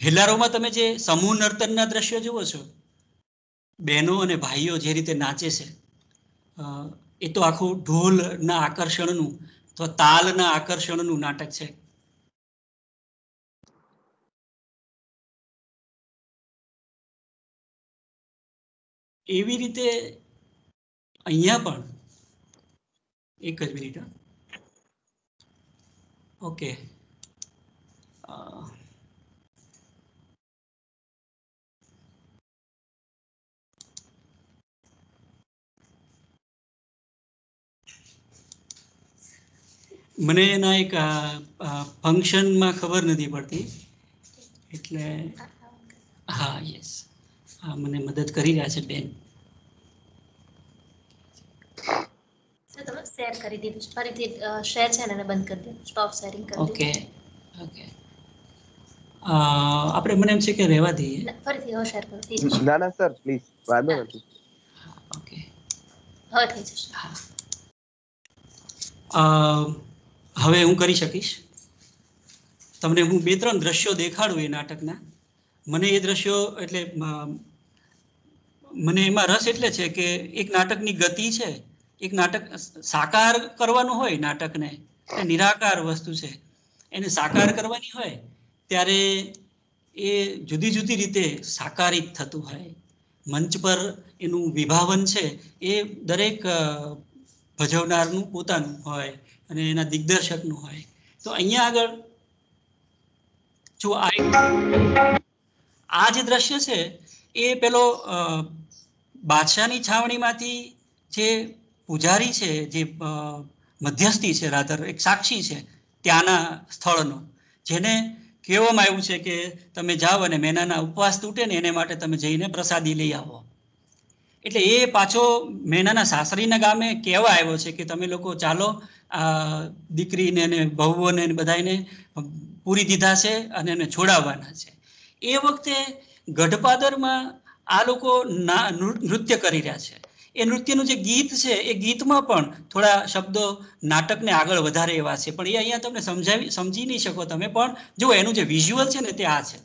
હેલ્લારોમાં તમે જે સમૂહ નર્તનના દ્રશ્યો જુઓ છો, બહેનો અને ભાઈઓ જે રીતે નાચે છે, એ તો આખું ઢોલના આકર્ષણનું અથવા તાલના આકર્ષણનું નાટક છે. એવી રીતે અહીંયા પણ એક જ મિનિટ. ઓકે, મને એના એક ફંક્શનમાં ખબર નથી પડતી, એટલે હા યસ, હા મને મદદ કરી રહ્યા છે બેન. તમે શેર કરી દીધું, ફરીથી શેર છે ને બંધ કરી દો, સ્ટોપ શેરિંગ કરી ઓકે ઓકે. આપણે મને એમ છે કે રહેવા દઈએ. ફરીથી હવે શેર કરો, થઈ જશે. ના ના સર પ્લીઝ, વાંધો નથી. ઓકે હવે થઈ જશે. હવે હું કરી શકીશ. તમને હું 2-3 દ્રશ્યો દેખાડું એ નાટકના. મને એ દ્રશ્યો એટલે મને એમાં રસ એટલે છે કે એક નાટકની ગતિ છે, એક નાટક સાકાર કરવાનું હોય નાટકને, એ નિરાકાર વસ્તુ છે, એને સાકાર કરવાની હોય ત્યારે એ જુદી જુદી રીતે સાકારિત થતું હોય. મંચ પર એનું વિભાવન છે એ દરેક ભજવનારનું પોતાનું હોય અને એના દિગ્દર્શકનું હોય. તો અહીંયા આગળ જો આ જે દ્રશ્ય છે એ પેલો બાદશાહની છાવણીમાંથી જે પૂજારી છે, જે મધ્યસ્થી છે, રાધર એક સાક્ષી છે ત્યાંના સ્થળનો, જેને કહેવામાં આવ્યું છે કે તમે જાઓ અને મેનાના ઉપવાસ તૂટે ને એને માટે તમે જઈને પ્રસાદી લઈ આવો. એટલે એ પાછો મેનાના સાસરીના ગામે કહેવા આવ્યો છે કે તમે લોકો ચાલો દીકરીને અને બહુઓને બધાને પૂરી દીધા છે અને એને છોડાવવાના છે. એ વખતે ગઢપાદરમાં આ લોકો નૃત્ય કરી રહ્યા છે. એ નૃત્યનું જે ગીત છે એ ગીતમાં પણ થોડા શબ્દો નાટકને આગળ વધારે એવા છે, પણ એ અહીંયા તમને સમજી નહીં શકો તમે, પણ જો એનું જે વિઝ્યુઅલ છે ને તે આ છે.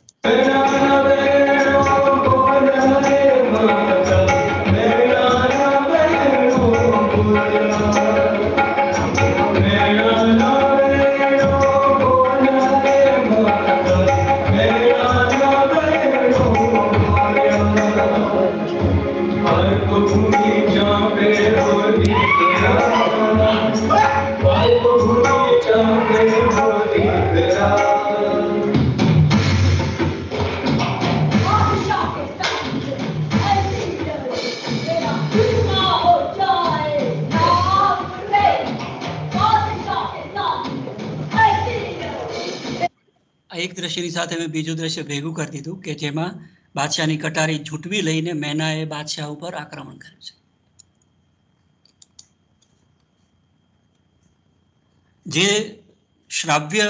એક દ્રશ્યની સાથે મેં બીજું દ્રશ્ય ભેગું કરી દીધું કે જેમાં બાદશાહની કટારી ઝૂંટવી લઈને મેનાએ બાદશાહ ઉપર આક્રમણ કર્યું છે. જે શ્રાવ્ય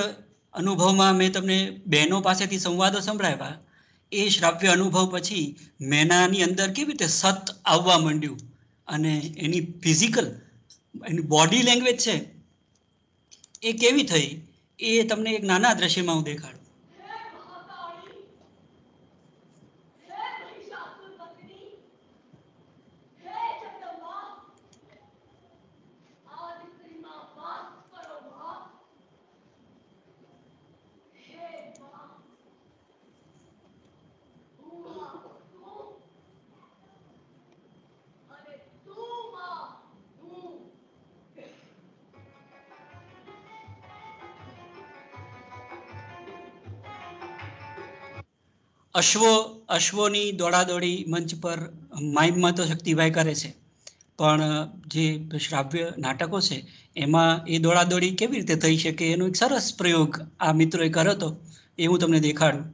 અનુભવમાં મેં તમને બહેનો પાસેથી સંવાદો સંભળાવ્યા, એ શ્રાવ્ય અનુભવ પછી મેનાની અંદર કેવી રીતે સત આવવા માંડ્યું અને એની ફિઝિકલ, એની બોડી લેંગ્વેજ છે એ કેવી થઈ, એ તમને એક નાના દ્રશ્યમાં હું દેખાડું. અશ્વોની દોડાદોડી મંચ પર માઇમમાં તો શક્તિભાઈ કરે છે, પણ જે શ્રાવ્ય નાટકો છે એમાં એ દોડાદોડી કેવી રીતે થઈ શકે એનો એક સરસ પ્રયોગ આ મિત્રોએ કર્યો હતો, એ હું તમને દેખાડું.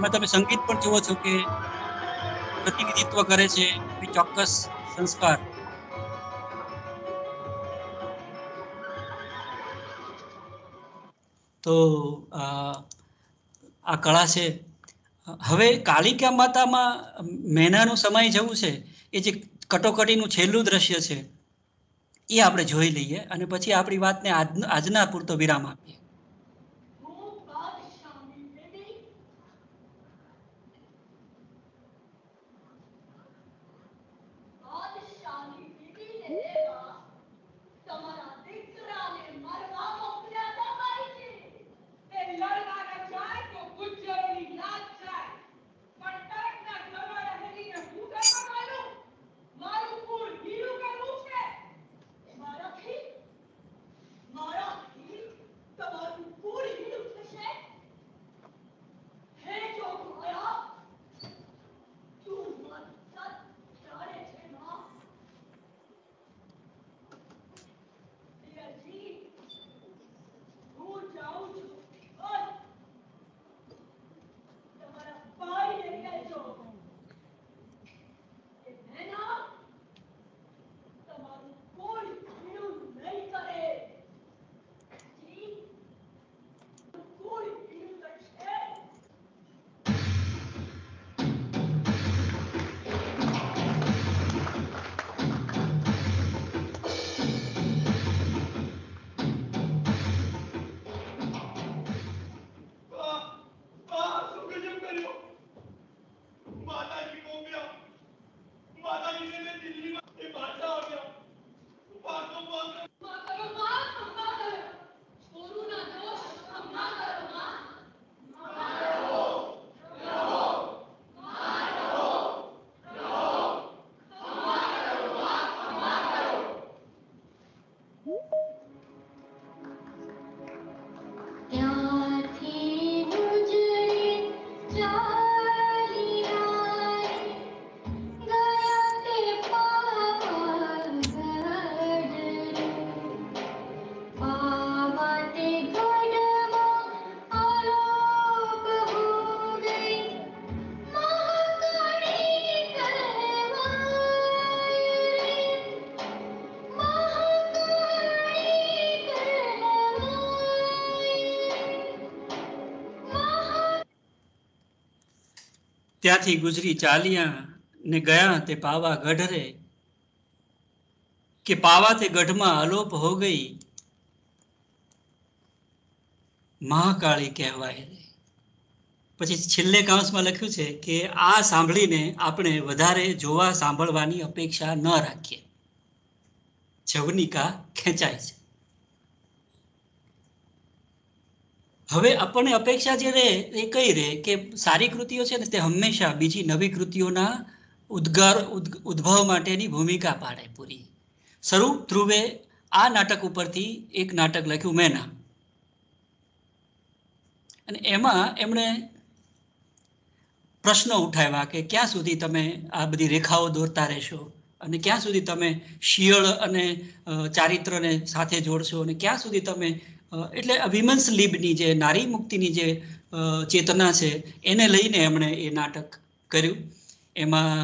એમાં તમે સંગીત પણ જુઓ છો કે પ્રતિનિધિત્વ કરે છે કોઈ ચોક્કસ સંસ્કાર. તો આ કળા છે. હવે કાલિકા માતામાં મેનાનું સમય જવું છે, એ જે કટોકટીનું છેલ્લું દ્રશ્ય છે એ આપણે જોઈ લઈએ અને પછી આપણી વાતને આજના પૂરતો વિરામ આપીએ. ત્યાંથી ગુજરી ચાલ્યા ને ગયા તે પાવા ગઢ રે, કે પાવા તે ગઢમાં અલોપ હો ગઈ, મહાકાળી કહેવાય રે. પછી છેલ્લે કાંસમાં લખ્યું છે કે આ સાંભળીને આપણે વધારે જોવા સાંભળવાની અપેક્ષા ન રાખીએ, જવનિકા ખેંચાય છે. હવે આપણને અપેક્ષા જે રહે એ કઈ રહે કે સારી કૃતિઓ છે ને તે હંમેશા બીજી નવી કૃતિઓના ઉદ્ભવ માટેની ભૂમિકા પાડે પૂરી. સ્વરૂપ ધ્રુવે આ નાટક ઉપરથી એક નાટક લખ્યું મેના, અને એમાં એમણે પ્રશ્નો ઉઠાવ્યા કે ક્યાં સુધી તમે આ બધી રેખાઓ દોરતા રહેશો, અને ક્યાં સુધી તમે શિયળ અને ચારિત્રને સાથે જોડશો, અને ક્યાં સુધી તમે એટલે વિમન્સ લિબની જે નારી મુક્તિની જે ચેતના છે એને લઈને એમણે એ નાટક કર્યું. એમાં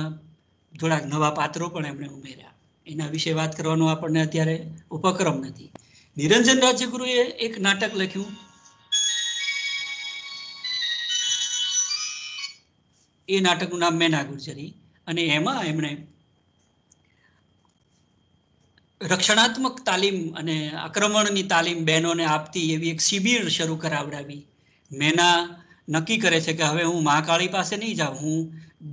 થોડાક નવા પાત્રો પણ એમણે ઉમેર્યા. એના વિશે વાત કરવાનો આપણને અત્યારે ઉપક્રમ નથી. નિરંજન રાજ્યગુરુએ એક નાટક લખ્યું, એ નાટકનું નામ મેના ગુર્જરી, અને એમાં એમણે રક્ષણાત્મક તાલીમ અને આક્રમણની તાલીમ બહેનોને આપતી એવી એક શિબિર શરૂ કરાવડાવી. મેના નક્કી કરે છે કે હવે હું મહાકાળી પાસે નહીં જાઉં, હું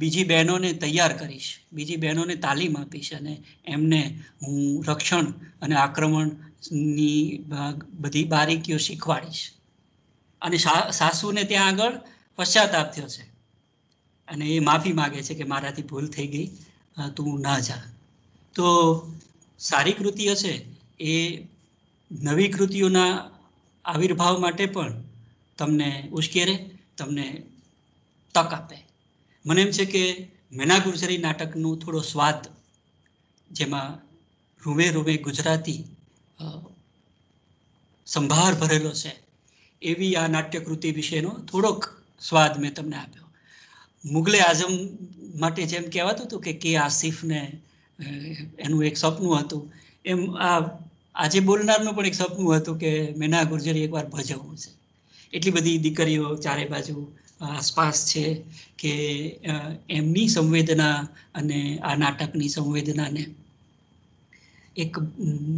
બીજી બહેનોને તૈયાર કરીશ, બીજી બહેનોને તાલીમ આપીશ, અને એમને હું રક્ષણ અને આક્રમણની બધી બારીકીઓ શીખવાડીશ. અને સાસુને ત્યાં આગળ પશ્ચાતાપ થયો છે, અને એ માફી માગે છે કે મારાથી ભૂલ થઈ ગઈ, તું ના જા. તો સારી કૃતિઓ છે એ નવી કૃતિઓના આવિર્ભાવ માટે પણ તમને ઉશ્કેરે, તમને તક આપે. મને એમ છે કે મેના ગુર્જરી નાટકનો થોડો સ્વાદ, જેમાં રૂમે રૂમે ગુજરાતી સંભાર ભરેલો છે, એવી આ નાટ્યકૃતિ વિશેનો થોડોક સ્વાદ મેં તમને આપ્યો. મુગલે આઝમ માટે જેમ કહેવાતું હતું કે આસિફને એનું એક સપનું હતું, એમ આજે બોલનારનું પણ એક સપનું હતું કે મેના ગુર્જરી એકવાર ભજવવું છે. એટલી બધી દીકરીઓ ચારે બાજુ આસપાસ છે કે એમની સંવેદના અને આ નાટકની સંવેદનાને એક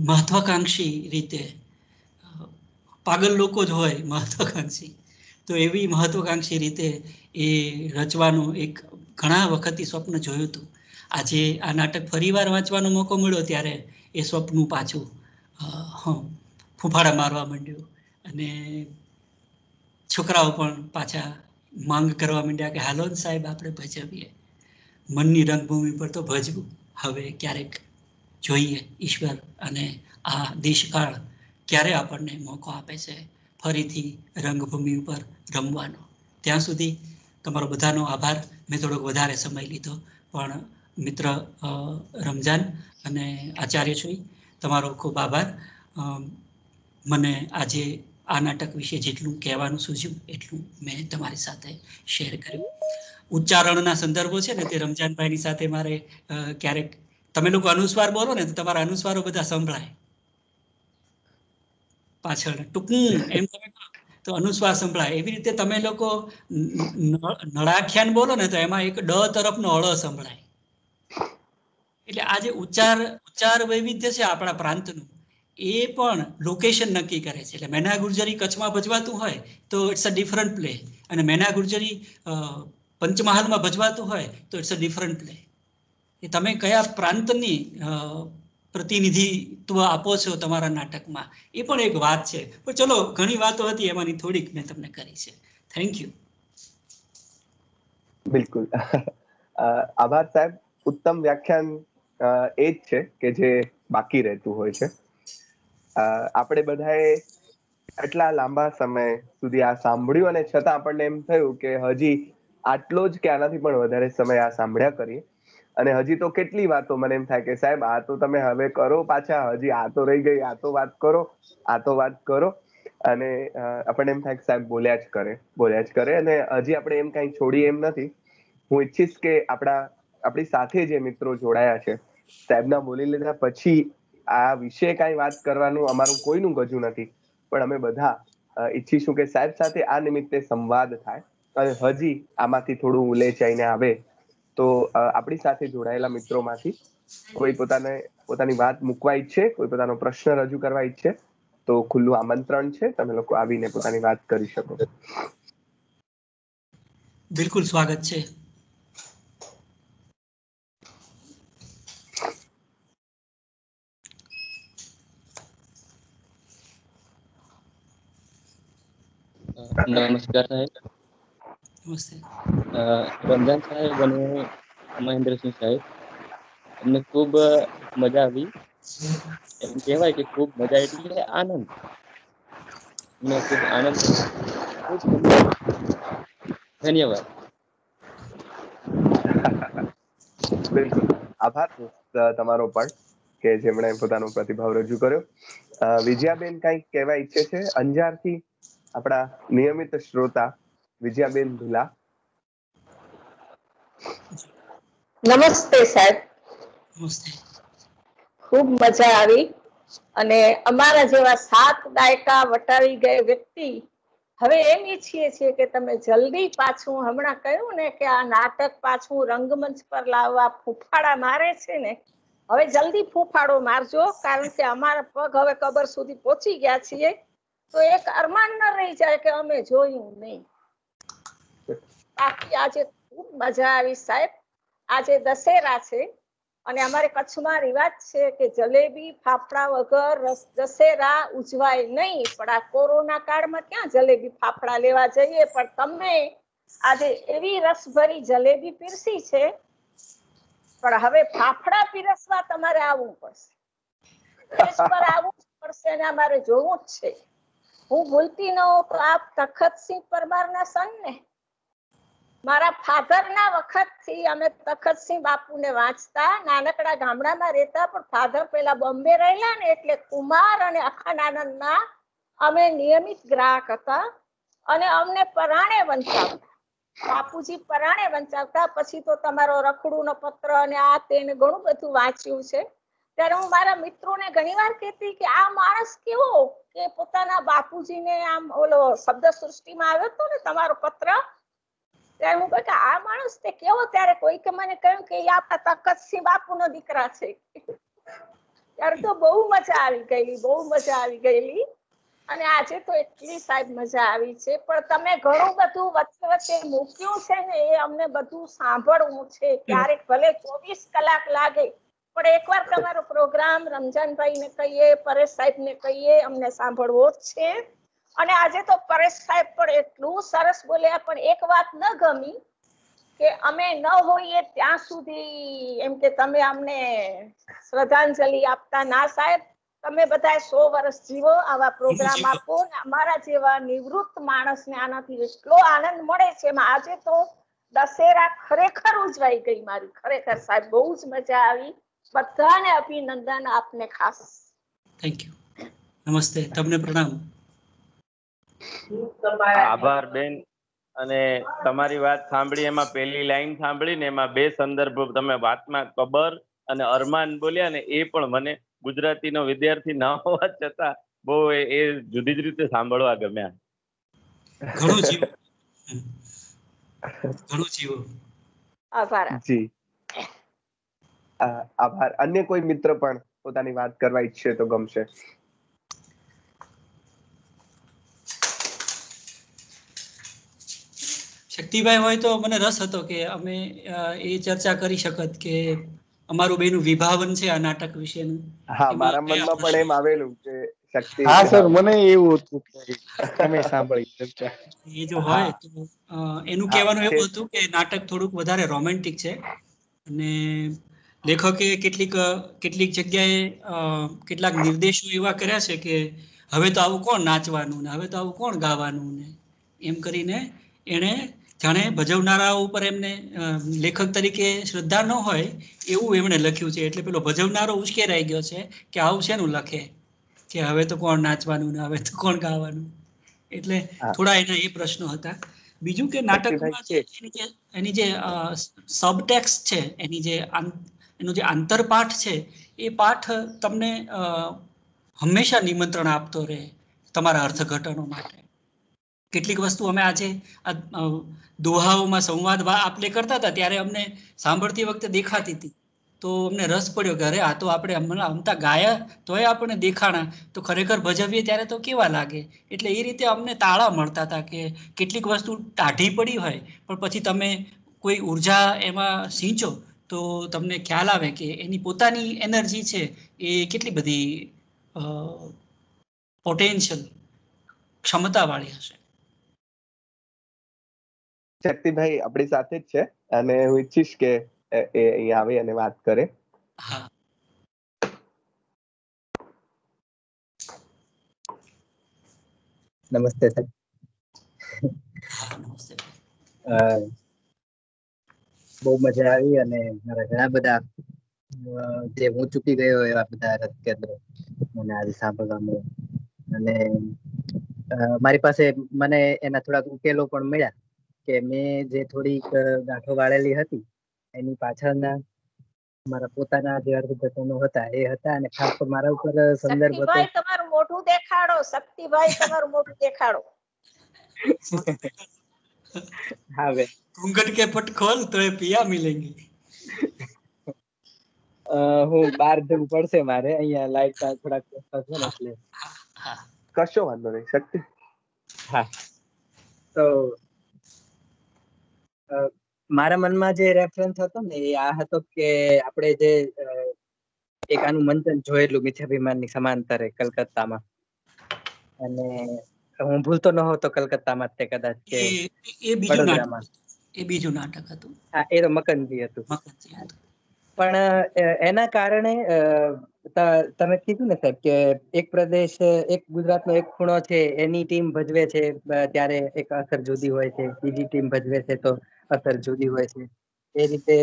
મહત્વાકાંક્ષી રીતે, પાગલ લોકો જ હોય મહત્વાકાંક્ષી, તો એવી મહત્વાકાંક્ષી રીતે એ રચવાનું એક ઘણા વખતથી સ્વપ્ન જોયું હતું. આજે આ નાટક ફરીવાર વાંચવાનો મોકો મળ્યો ત્યારે એ સ્વપ્નું પાછું ફૂફાડા મારવા માંડ્યું, અને છોકરાઓ પણ પાછા માંગ કરવા માંડ્યા કે હાલો સાહેબ આપણે ભજવીએ. મનની રંગભૂમિ પર તો ભજવું હવે ક્યારેક જોઈએ ઈશ્વર અને આ દેશકાળ ક્યારે આપણને મોકો આપે છે ફરીથી રંગભૂમિ ઉપર રમવાનો. ત્યાં સુધી તમારો બધાનો આભાર. મેં થોડોક વધારે સમય લીધો, પણ મિત્ર રમજાન અને આચાર્યશ્રી, તમારો ખૂબ આભાર. મને આજે આ નાટક વિશે જેટલું કહેવાનું સૂઝ્યું એટલું મેં તમારી સાથે શેર કર્યું. ઉચ્ચારણના સંદર્ભો છે ને તે રમજાનભાઈની સાથે મારે ક્યારેક તમે લોકો અનુસ્વાર બોલો ને તો તમારા અનુસ્વારો બધા સંભળાય પાછળ, ટૂંકું એમ તમે તો અનુસ્વાર સંભળાય. એવી રીતે તમે લોકો નળાખ્યાન બોલો ને તો એમાં એક ડ તરફનો અળ સંભળાય. એટલે આ જે ઉચ્ચાર વૈવિધ્ય છે આપણા પ્રાંતનું, એ પણ લોકેશન નક્કી કરે છે. એટલે મેના ગુર્જરી કચ્છમાં ભજવાતું હોય તો ઇટ્સ અ ડિફરન્ટ પ્લે, અને મેના ગુર્જરી પંચમહાલમાં ભજવાતું હોય તો ઇટ્સ અ ડિફરન્ટ પ્લે. એ તમે કયા પ્રાંતની પ્રતિનિધિત્વ આપો છો તમારા નાટકમાં, એ પણ એક વાત છે. પણ ચલો, ઘણી વાતો હતી, એમાંની થોડીક મેં તમને કરી છે. Thank you. બિલકુલ આભાર સાહેબ. ઉત્તમ વ્યાખ્યાન એ જ છે કે જે બાકી રહેતું હોય છે. આપણે બધાએ આટલા લાંબા સમય સુધી આ સાંભળ્યું, અને છતાં આપણને એમ થયું કે હજી આટલો જ કે આનાથી પણ વધારે સમય આ સાંભળ્યા કરીએ. અને હજી તો કેટલી વાતો, મને એમ થાય કે સાહેબ આ તો તમે હવે કરો પાછા, હજી આ તો રહી ગઈ, આ તો વાત કરો, આ તો વાત કરો. અને આપણને એમ થાય કે સાહેબ બોલ્યા જ કરે, અને હજી આપણે એમ કઈ છોડીએ એમ નથી. હું ઈચ્છીશ કે આપણી સાથે જે મિત્રો જોડાયા છે, સાહેબના બોલી લીધા પછી આ વિશે કઈ વાત કરવાનું અમારું કોઈનું ગજુ નથી, પણ અમે બધા ઈચ્છીશું કે સાહેબ સાથે આ નિમિત્તે સંવાદ થાય. અને હજી આમાંથી થોડું ઉલેચાઈને આવે તો આપણી સાથે જોડાયેલા મિત્રોમાંથી કોઈ પોતાની વાત મૂકવા ઈચ્છે, કોઈ પોતાનો પ્રશ્ન રજૂ કરવા ઈચ્છે તો ખુલ્લું આમંત્રણ છે, તમે લોકો આવીને પોતાની વાત કરી શકો. બિલકુલ સ્વાગત છે. નમસ્કાર સાહેબ. નમસ્તે. રમજાન સાહેબ અને મહેન્દ્રસિંહ સાહેબ, અમને ખૂબ મજા આવી. એમ કહેવાય કે ખૂબ મજા એટલે આનંદ. અમને ખૂબ આનંદ થયો. ખૂબ ધન્યવાદ. બિલકુલ આભાર તમારો પણ કે જેમણે પોતાનો પ્રતિભાવ રજૂ કર્યો. વિજયાબેન કંઈક કહેવા ઈચ્છે છે અંજારથી, આપણા નિયમિત શ્રોતા વિજયાબેન ધુલા. નમસ્તે સાહેબ. નમસ્તે. ખૂબ મજા આવી અને અમારા જેવા 7 દાયકા વટાવી ગયે વ્યક્તિ હવે એમ ઈચ્છીએ છીએ કે તમે જલ્દી પાછું, હમણાં કહ્યું ને કે આ નાટક પાછું રંગમંચ પર લાવવા ફૂફાડા મારે છે ને, હવે જલ્દી ફૂફાડો મારજો, કારણ કે અમારા પગ હવે કબર સુધી પહોંચી ગયા છીએ, તો એક અરમાન ન રહી જાય કે અમે જોયું નહીં. બાકી આજે ખૂબ મજા આવી સાહેબ. આજે દશેરા છે અને અમારે કચ્છમાં રિવાજ છે કે જલેબી ફાફડા વગર દશેરા ઉજવાય નહીં. પણ આ કોરોના કાળમાં ક્યાં જલેબી ફાફડા લેવા જઈએ, પણ તમે આજે એવી રસભરી જલેબી પીરસી છે, પણ હવે ફાફડા પીરસવા તમારે આવવું પડશે, સ્ટેજ પર આવવું પડશે અને અમારે જોવું જ છે. હું ભૂલતી ન હોઉં તો આપ તખતસિંહ પરમારના સન ને? મારા ફાધરના વખતથી અમે તખતસિંહ બાપુને વાંચતા, નાનકડા ગામડામાં રહેતા, પણ ફાધર પેલા બોમ્બે રહેલા ને એટલે કુમાર અને અખંડાનંદના અમે નિયમિત ગ્રાહક હતા અને અમને પરાણે વંચાવતા. બાપુજી પરાણે વંચાવતા. પછી તો તમારો રખડુનો પત્ર અને આ તેને ઘણું બધું વાંચ્યું છે. ત્યારે હું મારા મિત્રોને ઘણીવાર કહેતી કે આ માણસ કેવો કે પોતાના બાપુજીને આમ ઓલો શબ્દ સૃષ્ટિમાં આવ્યો હતો ને તમારો પત્ર, ત્યારે હું કહું કે આ માણસ તે કેવો, ત્યારે કોઈકે મને કહ્યું કે એ આપણા તખતસિંહ બાપુનો દીકરા છે. ત્યારે તો બહુ મજા આવી ગયેલી, બહુ મજા આવી ગયેલી. અને આજે તો એટલી સાહેબ મજા આવી છે, પણ તમે ઘણું બધું વચ્ચે વચ્ચે મૂક્યું છે ને, એ અમને બધું સાંભળવું છે. ક્યારેક ભલે 24 કલાક લાગે, પણ એકવાર તમારો પ્રોગ્રામ રમજાનભાઈને કહીએ, પરેશ સાહેબને કહીએ, અમને સાંભળવો જ છે. અને આજે તો પરેશ સાહેબ પણ એટલું સરસ બોલ્યા, પણ એક વાત ન ગમી કે અમે ન હોઈએ ત્યાં સુધી એમ કે તમે અમને શ્રદ્ધાંજલિ આપતા. ના સાહેબ, તમે બધા 100 વર્ષ જીવો, આવા પ્રોગ્રામ આપો ને અમારા જેવા નિવૃત્ત માણસને આનાથી એટલો આનંદ મળે છે. આજે તો દશેરા ખરેખર ઉજવાઈ ગઈ મારી, ખરેખર સાહેબ બહુ જ મજા આવી. બધાને અભિનંદન, આપને ખાસ થેન્ક યુ. નમસ્તે, તમને પ્રણામ. આભાર બેન. અને તમારી વાત સાંભળી, એમાં પહેલી લાઈન સાંભળી ને એમાં 2 સંદર્ભ તમે વાતમાં કબર અને અરમાન બોલ્યા ને, એ પણ મને ગુજરાતીનો વિદ્યાર્થી ના હોવા છતાં બહુ એ જુદી જ રીતે સાંભળવા ગમ્યા. ઘણું જીવો, ઘણું જીવો. આભાર. જી આભાર. અન્ય કોઈ મિત્ર પણ પોતાની વાત કરવા ઈચ્છે તો ગમશે. શક્તિભાઈ હોય તો મને રસ હતો કે અમે એ ચર્ચા કરી શકત કે અમારું બેનું વિભાવન છે આ નાટક વિશેનું. હા, મારા મનમાં પણ એમ આવેલું કે શક્તિ. હા સર, મને એવું હતું કે તમે સાંભળી ચર્ચા. એ જો હોય તો એનું કહેવાનું એવું હતું કે નાટક થોડુંક વધારે રોમેન્ટિક છે અને લેખકે કેટલીક જગ્યાએ કેટલાક નિર્દેશો એવા કર્યા છે કે હવે તો આવું કોણ નાચવાનું ને, હવે તો આવું કોણ ગાવાનું ને, એમ કરીને એણે જાણે ભજવનારાઓ ઉપર એમને લેખક તરીકે શ્રદ્ધા ન હોય એવું એમણે લખ્યું છે. એટલે પેલો ભજવનારો ઉશ્કેરાઈ ગયો છે કે આવું શેનું લખે કે હવે તો કોણ નાચવાનું ને હવે તો કોણ ગાવાનું. એટલે થોડા એના એ પ્રશ્નો હતા. બીજું કે નાટકમાં એની જે સબટેક્સ્ટ છે, એનો જે આંતરપાઠ છે, એ પાઠ તમને હંમેશા નિમંત્રણ આપતો રહે તમારા અર્થઘટનો માટે. કેટલીક વસ્તુ અમે આજે દોહાઓમાં સંવાદ આપણે કરતા હતા ત્યારે અમને સાંભળતી વખતે દેખાતી હતી, તો અમને રસ પડ્યો કે અરે આ તો આપણે અમતા ગાયા તોય આપણને દેખાણા, તો ખરેખર ભજવીએ ત્યારે તો કેવા લાગે. એટલે એ રીતે અમને તાળા મળતા હતા કે કેટલીક વસ્તુ ટાઢી પડી હોય પણ પછી તમે કોઈ ઉર્જા એમાં સિંચો તો તમને ખ્યાલ આવે કે એની પોતાની એનર્જી છે એ કેટલી બધી પોટેન્શિયલ ક્ષમતા વાળી હશે. શક્તિભાઈ આપણી સાથે જ છે અને હું ઈચ્છીશ કે એ અહીંયા આવે અને વાત કરે. હા, નમસ્તે સર. નમસ્તે. બહુ મજા આવી અને મારા ઘણા બધા જે હું ચૂકી ગયો એવા બધા રસ કેન્દ્રો મને આજે સાંભળવા મળ્યા અને મારી પાસે મને એના થોડાક ઉકેલો પણ મળ્યા કે મેં જે થોડીક ગાંઠો વાળેલી હતી એની પાછળના મારા પોતાના જે અર્થઘટનો હતા એ હતા અને ખાસ તો મારા ઉપર સંદર્ભ હતો. શક્તિભાઈ તમારું મોઢું દેખાડો, શક્તિભાઈ તમારું મોઢું દેખાડો. હા બેન, ઘૂંઘટ કે પટ ખોલ તો એ પિયા મિલેંગે. હું બહાર જવું પડશે મારે, અહીંયા લાઈટ થોડાક છે ને એટલે. કશો વાંધો નહીં શક્તિ. હા, તો મારા મનમાં જે રેફરન્સ હતો ને એ આ હતો કે આપણે જે એક આનું મંથન જોયેલું મિથ્યાભિમાનની સમાંતરે કલકત્તામાં, અને હું ભૂલતો ન હોતો કલકત્તામાં તે કદાચ કે એ બીજું વડોદરામાં. નાટક, એ બીજું નાટક હતું. હા, એ તો મકનજી હતું. મકનજી હતું. પણ એના કારણે તમે કીધું ને સાહેબ કે એક પ્રદેશ, એક ગુજરાતનો એક ખૂણો છે એની ટીમ ભજવે છે ત્યારે એક અસર જુદી હોય છે, બીજી ટીમ ભજવે છે તો અસર જુદી હોય છે. એ રીતે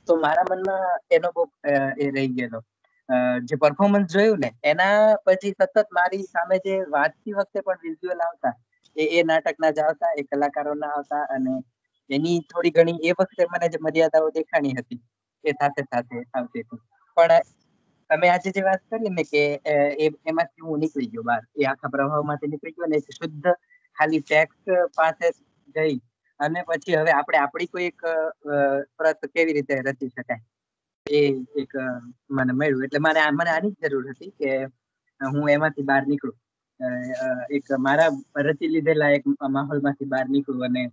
તો મારા મનમાં એનો બહુ એ રહી ગયેલો. જે પરફોર્મન્સ જોયું ને એના પછી સતત મારી સામે જે વાંચતી વખતે પણ વિઝ્યુઅલ આવતા એ નાટકના જ આવતા, એ કલાકારોના આવતા, અને એની થોડી ઘણી એ વખતે મને જે મર્યાદાઓ દેખાણી હતી એ સાથે સાથે આવતી હતી. પણ તમે આજે જે વાત કરી ને કે એમાંથી હું નીકળી ગયો બહાર, એ આખા પ્રવાહમાંથી નીકળી ગયો ને શુદ્ધ ખાલી ટેક્સ્ટ પાસે જઈ અને પછી હવે આપણે આપણી કોઈ એક પ્રત કેવી રીતે રચી શકાય એ એક મને મળ્યું. એટલે મને આની જ જરૂર હતી કે હું એમાંથી બહાર નીકળું, એક મારા રચી લીધેલા એક માહોલમાંથી બહાર નીકળું અને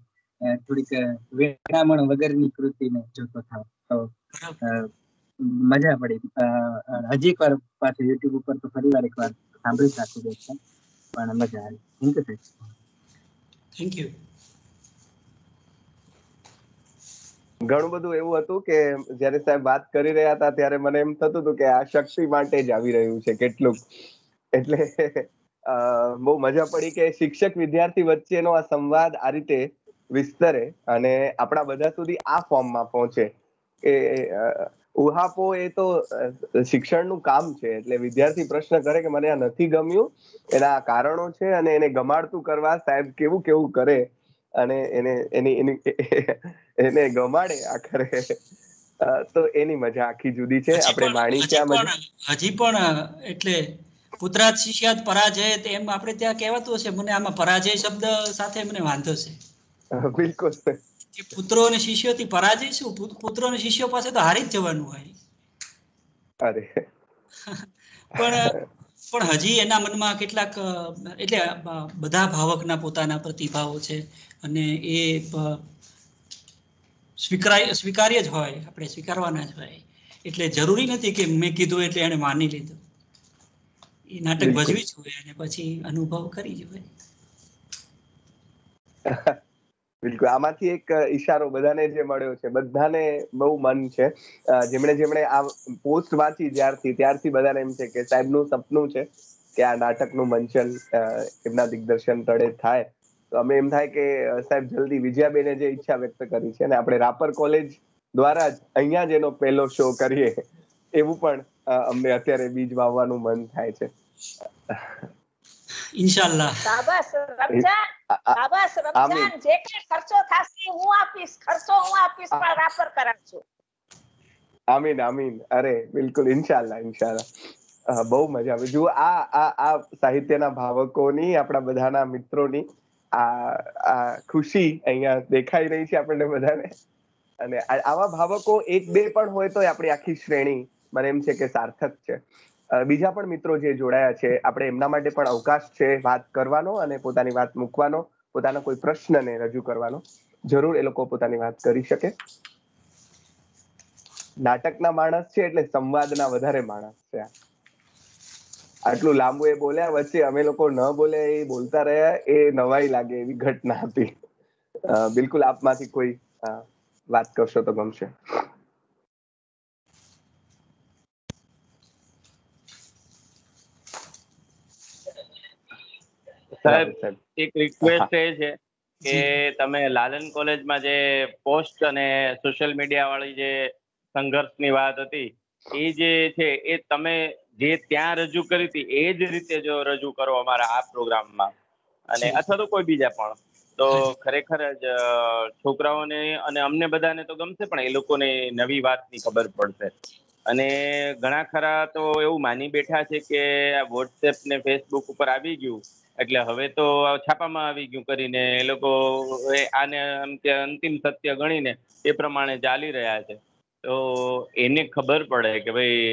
થોડીક વેરામણ વગરની કૃતિને જોતો થાવ. તો મજા પડી. હજી એક વાર પાછું યુટ્યુબ ઉપર તો ફરી વાર એક વાર સાંભળી જ રાખું છું, પણ મજા આવી. Thank you. Thank you. ઘણું બધું એવું હતું કે જયારે સાહેબ વાત કરી રહ્યા હતા ત્યારે મને એમ થતું હતું કે આ શક્તિ માટે જ આવી રહ્યું છે કેટલુંક. એટલે બહુ મજા પડી કે શિક્ષક વિદ્યાર્થી વચ્ચેનો આ સંવાદ આ રીતે વિસ્તરે અને આપણા બધા સુધી આ ફોર્મમાં પહોંચે. કે ઉહાપો એ તો શિક્ષણનું કામ છે. એટલે વિદ્યાર્થી પ્રશ્ન કરે કે મને આ નથી ગમ્યું, એના કારણો છે, અને એને ગમાડતું કરવા સાહેબ કેવું કેવું કરે અને એને ગમાડે આખરે, તો એની મજા આખી જુદી છે. આપણે માણી છે આ મજા. હજી પણ એટલે પુત્રાત શિષ્યાત પરાજય એમ આપણે ત્યાં કહેવાતું હશે. મને આમાં પરાજય શબ્દ સાથે મને વાંધો છે. બિલકુલ. પુત્રો અને શિષ્યોથી પરાજય શું? પુત્રો અને શિષ્યો પાસે તો હારી જ જવાનું હોય. અરે પણ હજી એના મનમાં કેટલાક, એટલે બધા ભાવકના પોતાના પ્રતિભાવો છે અને એ સ્વીકાર્ય જ હોય, આપણે સ્વીકારવાના જ હોય. એટલે જરૂરી નથી કે મેં કીધું એટલે એને માની લીધું. એ નાટક ભજવી જ હોય અને પછી અનુભવ કરી જ હોય. બિલકુલ. આમાંથી એક ઈશારો બધાને જે મળ્યો છે, બધાને બહુ મન છે. જેમણે આ પોસ્ટ વાંચી ત્યારથી બધાને એમ છે કે સાહેબનું સપનું છે કે આ નાટકનું મંચન એમના દિગ્દર્શન તળે થાય. તો અમે એમ થાય કે સાહેબ જલ્દી વિજયાબેને જે ઈચ્છા વ્યક્ત કરી છે ને આપણે રાપર કોલેજ દ્વારા જ અહીંયા જ એનો પહેલો શો કરીએ, એવું પણ અમને અત્યારે બીજ વાવવાનું મન થાય છે. ઇન્શાલ્લાહ. શાબાશ રમજાન, શાબાશ રમજાન. જે કઈ ખર્ચો થશે હું આપીશ, પણ રાપર કરાવજો. આમીન આમીન. અરે બિલકુલ, ઇન્શાલ્લાહ. બહુ મજા આવે. જુઓ આ સાહિત્યના ભાવકોની, આપણા બધાના મિત્રોની આ ખુશી અહીંયા દેખાઈ રહી છે આપણને બધાને. અને આવા ભાવકો એક બે પણ હોય તો આપણી આખી શ્રેણી મને એમ છે કે સાર્થક છે. બીજા પણ મિત્રો જે જોડાયા છે, આપણે એમના માટે પણ અવકાશ છે વાત કરવાનો અને પોતાની વાત મૂકવાનો, પોતાના કોઈ પ્રશ્નને રજૂ કરવાનો. જરૂર એ લોકો પોતાની વાત કરી શકે. નાટકના માણસ છે એટલે સંવાદના વધારે માણસ છે. આટલું લાંબુ એ બોલ્યા, વચ્ચે અમે લોકો ન બોલ્યા, એ બોલતા રહ્યા, એ નવાઈ લાગે એવી ઘટના હતી. બિલકુલ આપમાંથી કોઈ વાત કરશો તો ગમશે. સાહેબ, એક રિક્વેસ્ટ એ છે કે તમે લાલન કોલેજમાં જે પોસ્ટ અને સોશિયલ મીડિયા વાળી જે સંઘર્ષની વાત હતી, એ જે છે એ તમે જે ત્યાં રજૂ કરી હતી એ જ રીતે જો રજૂ કરો અમારા આ પ્રોગ્રામમાં, અને અથવા તો કોઈ બીજા પણ, તો ખરેખર જ છોકરાઓને અને અમને બધાને તો ગમશે, પણ એ લોકોને નવી વાતની ખબર પડશે. અને ઘણા ખરા તો એવું માની બેઠા છે કે વોટ્સએપ ને ફેસબુક ઉપર આવી ગયું એટલે હવે તો છાપામાં આવી ગયું કરીને એ લોકો આને અંતિમ સત્ય ગણીને એ પ્રમાણે ચાલી રહ્યા છે. તો એને ખબર પડે કે ભાઈ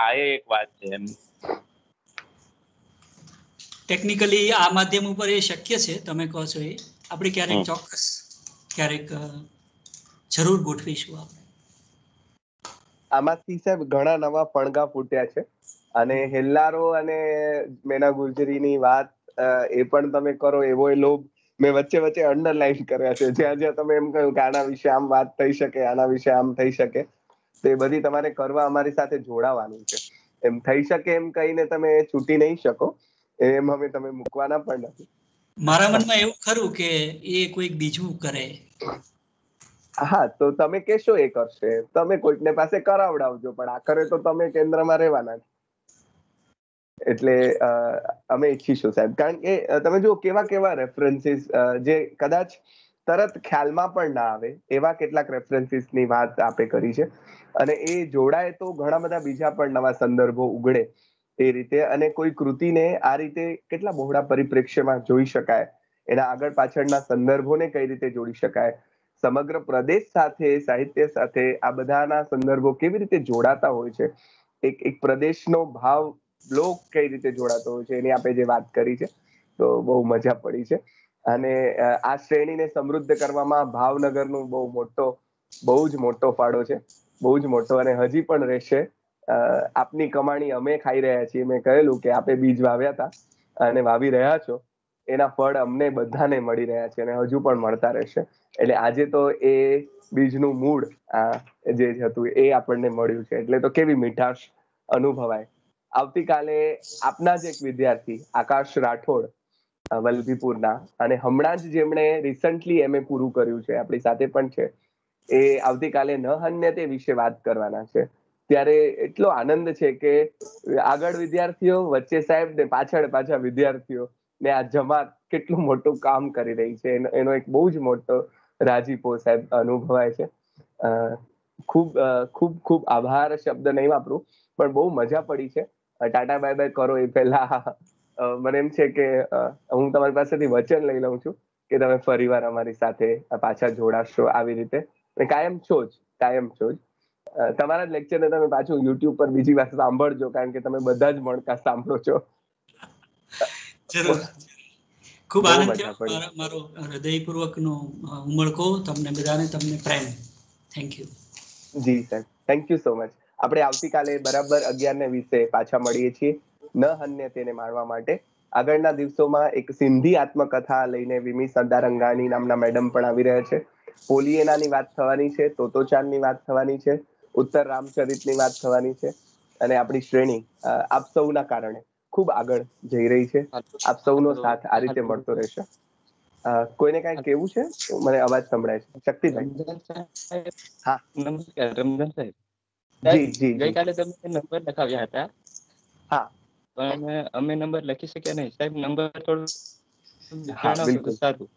આ એક વાત છે એમ. ટેકનિકલી આ માધ્યમ ઉપર એ શક્ય છે, તમે કહો છો એ. આપણે ક્યારેક ચોક્કસ ક્યારેક જરૂર ગોઠવીશું આપણે. આમાંથી સાહેબ ઘણા નવા ફણગા ફૂટ્યા છે, અને હેલ્લારો અને મેના ગુજરીની વાત એ પણ તમે કરો એવો એ લોભ મેં વચ્ચે વચ્ચે અંડરલાઈન કર્યા છે. જ્યાં જ્યાં તમે એમ કહ્યું કે આના વિશે આમ વાત થઈ શકે, આના વિશે આમ થઈ શકે, તો એ બધી તમારે કરવા અમારી સાથે જોડાવાનું છે. એમ થઈ શકે એમ કહીને તમે છૂટી નહીં શકો, એમ અમે તમે મૂકવાના પણ નથી. મારા મનમાં એવું ખરું કે એ કોઈક બીજું કરે. હા, તો તમે કેશો એ કરશે, તમે કોઈકને પાસે કરાવડાવજો, પણ આખરે તો તમે કેન્દ્રમાં રહેવાના જ. એટલે અમે ઈચ્છીશું સાહેબ, કારણ કે તમે જુઓ કેવા કેવા રેફરન્સીસ જે કદાચ તરત ખ્યાલમાં પણ ના આવે એવા કેટલાક રેફરન્સીસની વાત આપે કરી છે. અને એ જોડાય તો ઘણા બધા બીજા પણ નવા સંદર્ભો ઉઘડે એ રીતે, અને કોઈ કૃતિને આ રીતે કેટલા બહોળા પરિપ્રેક્ષ્યમાં જોઈ શકાય, એના આગળ પાછળના સંદર્ભોને કઈ રીતે જોડી શકાય, સમગ્ર પ્રદેશ સાથે, સાહિત્ય સાથે આ બધાના સંદર્ભો કેવી રીતે જોડાતા હોય છે, એક પ્રદેશનો ભાવ લોક કઈ રીતે જોડાતો હોય છે, એની આપણે જે વાત કરી છે, તો બહુ મજા પડી છે. અને આ શ્રેણીને સમૃદ્ધ કરવામાં ભાવનગરનું બહુ જ મોટો ફાળો છે, બહુ જ મોટો, અને હજી પણ રહેશે. આપની કમાણી અમે ખાઈ રહ્યા છીએ. મેં કહેલું કે આપે બીજ વાવ્યા હતા અને વાવી રહ્યા છો, એના ફળ અમને બધાને મળી રહ્યા છે અને હજુ પણ મળતા રહેશે. એટલે આજે તો એ બીજનું મૂળ જે હતું એ આપણને મળ્યું છે, એટલે તો કેવી મીઠાશ અનુભવાય. આવતીકાલે આપના જ એક વિદ્યાર્થી આકાશ રાઠોડ વલભીપુરના, અને હમણાં જ જેમણે રિસન્ટલી MA પૂરું કર્યું છે, આપણી સાથે પણ છે, એ આવતીકાલે નહન્યતે વિશે વાત કરવાના છે. ત્યારે એટલો આનંદ છે કે આગળ વિદ્યાર્થીઓ, વચ્ચે સાહેબ, ને પાછળ પાછા વિદ્યાર્થીઓ, ને આ જમાત કેટલું મોટું કામ કરી રહી છે, એનો એક બહુ જ મોટો રાજીપો સાહેબ અનુભવાય છે. ખૂબ ખૂબ ખૂબ આભાર શબ્દ નહીં વાપરું, પણ બહુ મજા પડી છે. ટાટા બાય બાય કરો એ પહેલા મને એમ છે કે હું તમારી પાસેથી વચન લઈ લઉં છું કે તમે ફરીવાર અમારી સાથે પાછા જોડાશો આવી રીતે, કાયમ છો જ. તમારા જ લેક્ચરને તમે પાછું યુટ્યુબ પર બીજી વાર સાંભળજો, કારણ કે તમે બધા જ મણકા સાંભળો છો. જરૂર. ખૂબ આનંદ થયો. મારો હૃદયપૂર્વકનો ઉમળકો તમને બધાને, તમને પ્રેમ. Thank you. જી સાહેબ, થેન્ક યુ સો મચ. આપણે આવતીકાલે બરાબર 11:20 પાછા મળીએ છીએ નહન્યતેને માણવા માટે. આગળના દિવસોમાં એક સિંધી આત્મકથા લઈને વિમી સદારંગાની નામના મેડમ પણ આવી રહ્યા છે. પોલિયેનાની વાત થવાની છે, તોતોચાનની વાત થવાની છે, ઉત્તર રામચરિતની વાત થવાની છે, અને આપણી શ્રેણી આપ સૌના કારણે ખૂબ આગળ જઈ રહી છે. આપ સૌનો સાથ આ રીતે મળતો રહેશે. કોઈને કઈ કેવું છે? મને અવાજ સંભળાય છે. શક્તિભાઈ. હા, નમસ્કાર રમજાન સાહેબ. જી જી. ગઈકાલે તમે નંબર લખાવ્યા હતા. હા, પણ અમે નંબર લખી શક્યા નહીં સાહેબ. નંબર થોડું હા, જણાવશો તો બિલકુલ. સારું.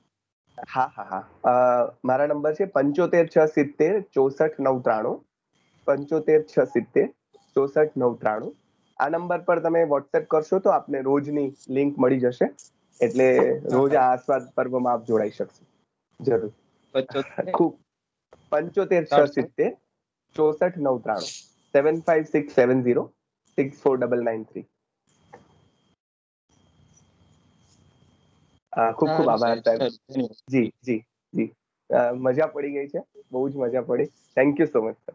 હા. મારા નંબર છે 75 670 64 993. 75 670 64 993. આ નંબર પર તમે વોટ્સએપ કરશો તો આપને રોજની લિંક મળી જશે. એટલે રોજ આ આસ્વાદ પર્વમાં આપ જોડાઈ શકશો જરૂર. 75 ખૂબ 75 670 64 993 75670 64993. ખૂબ ખૂબ આભાર સાહેબ. જી જી જી મજા પડી ગઈ છે, બહુ જ મજા પડી. Thank you so much sir.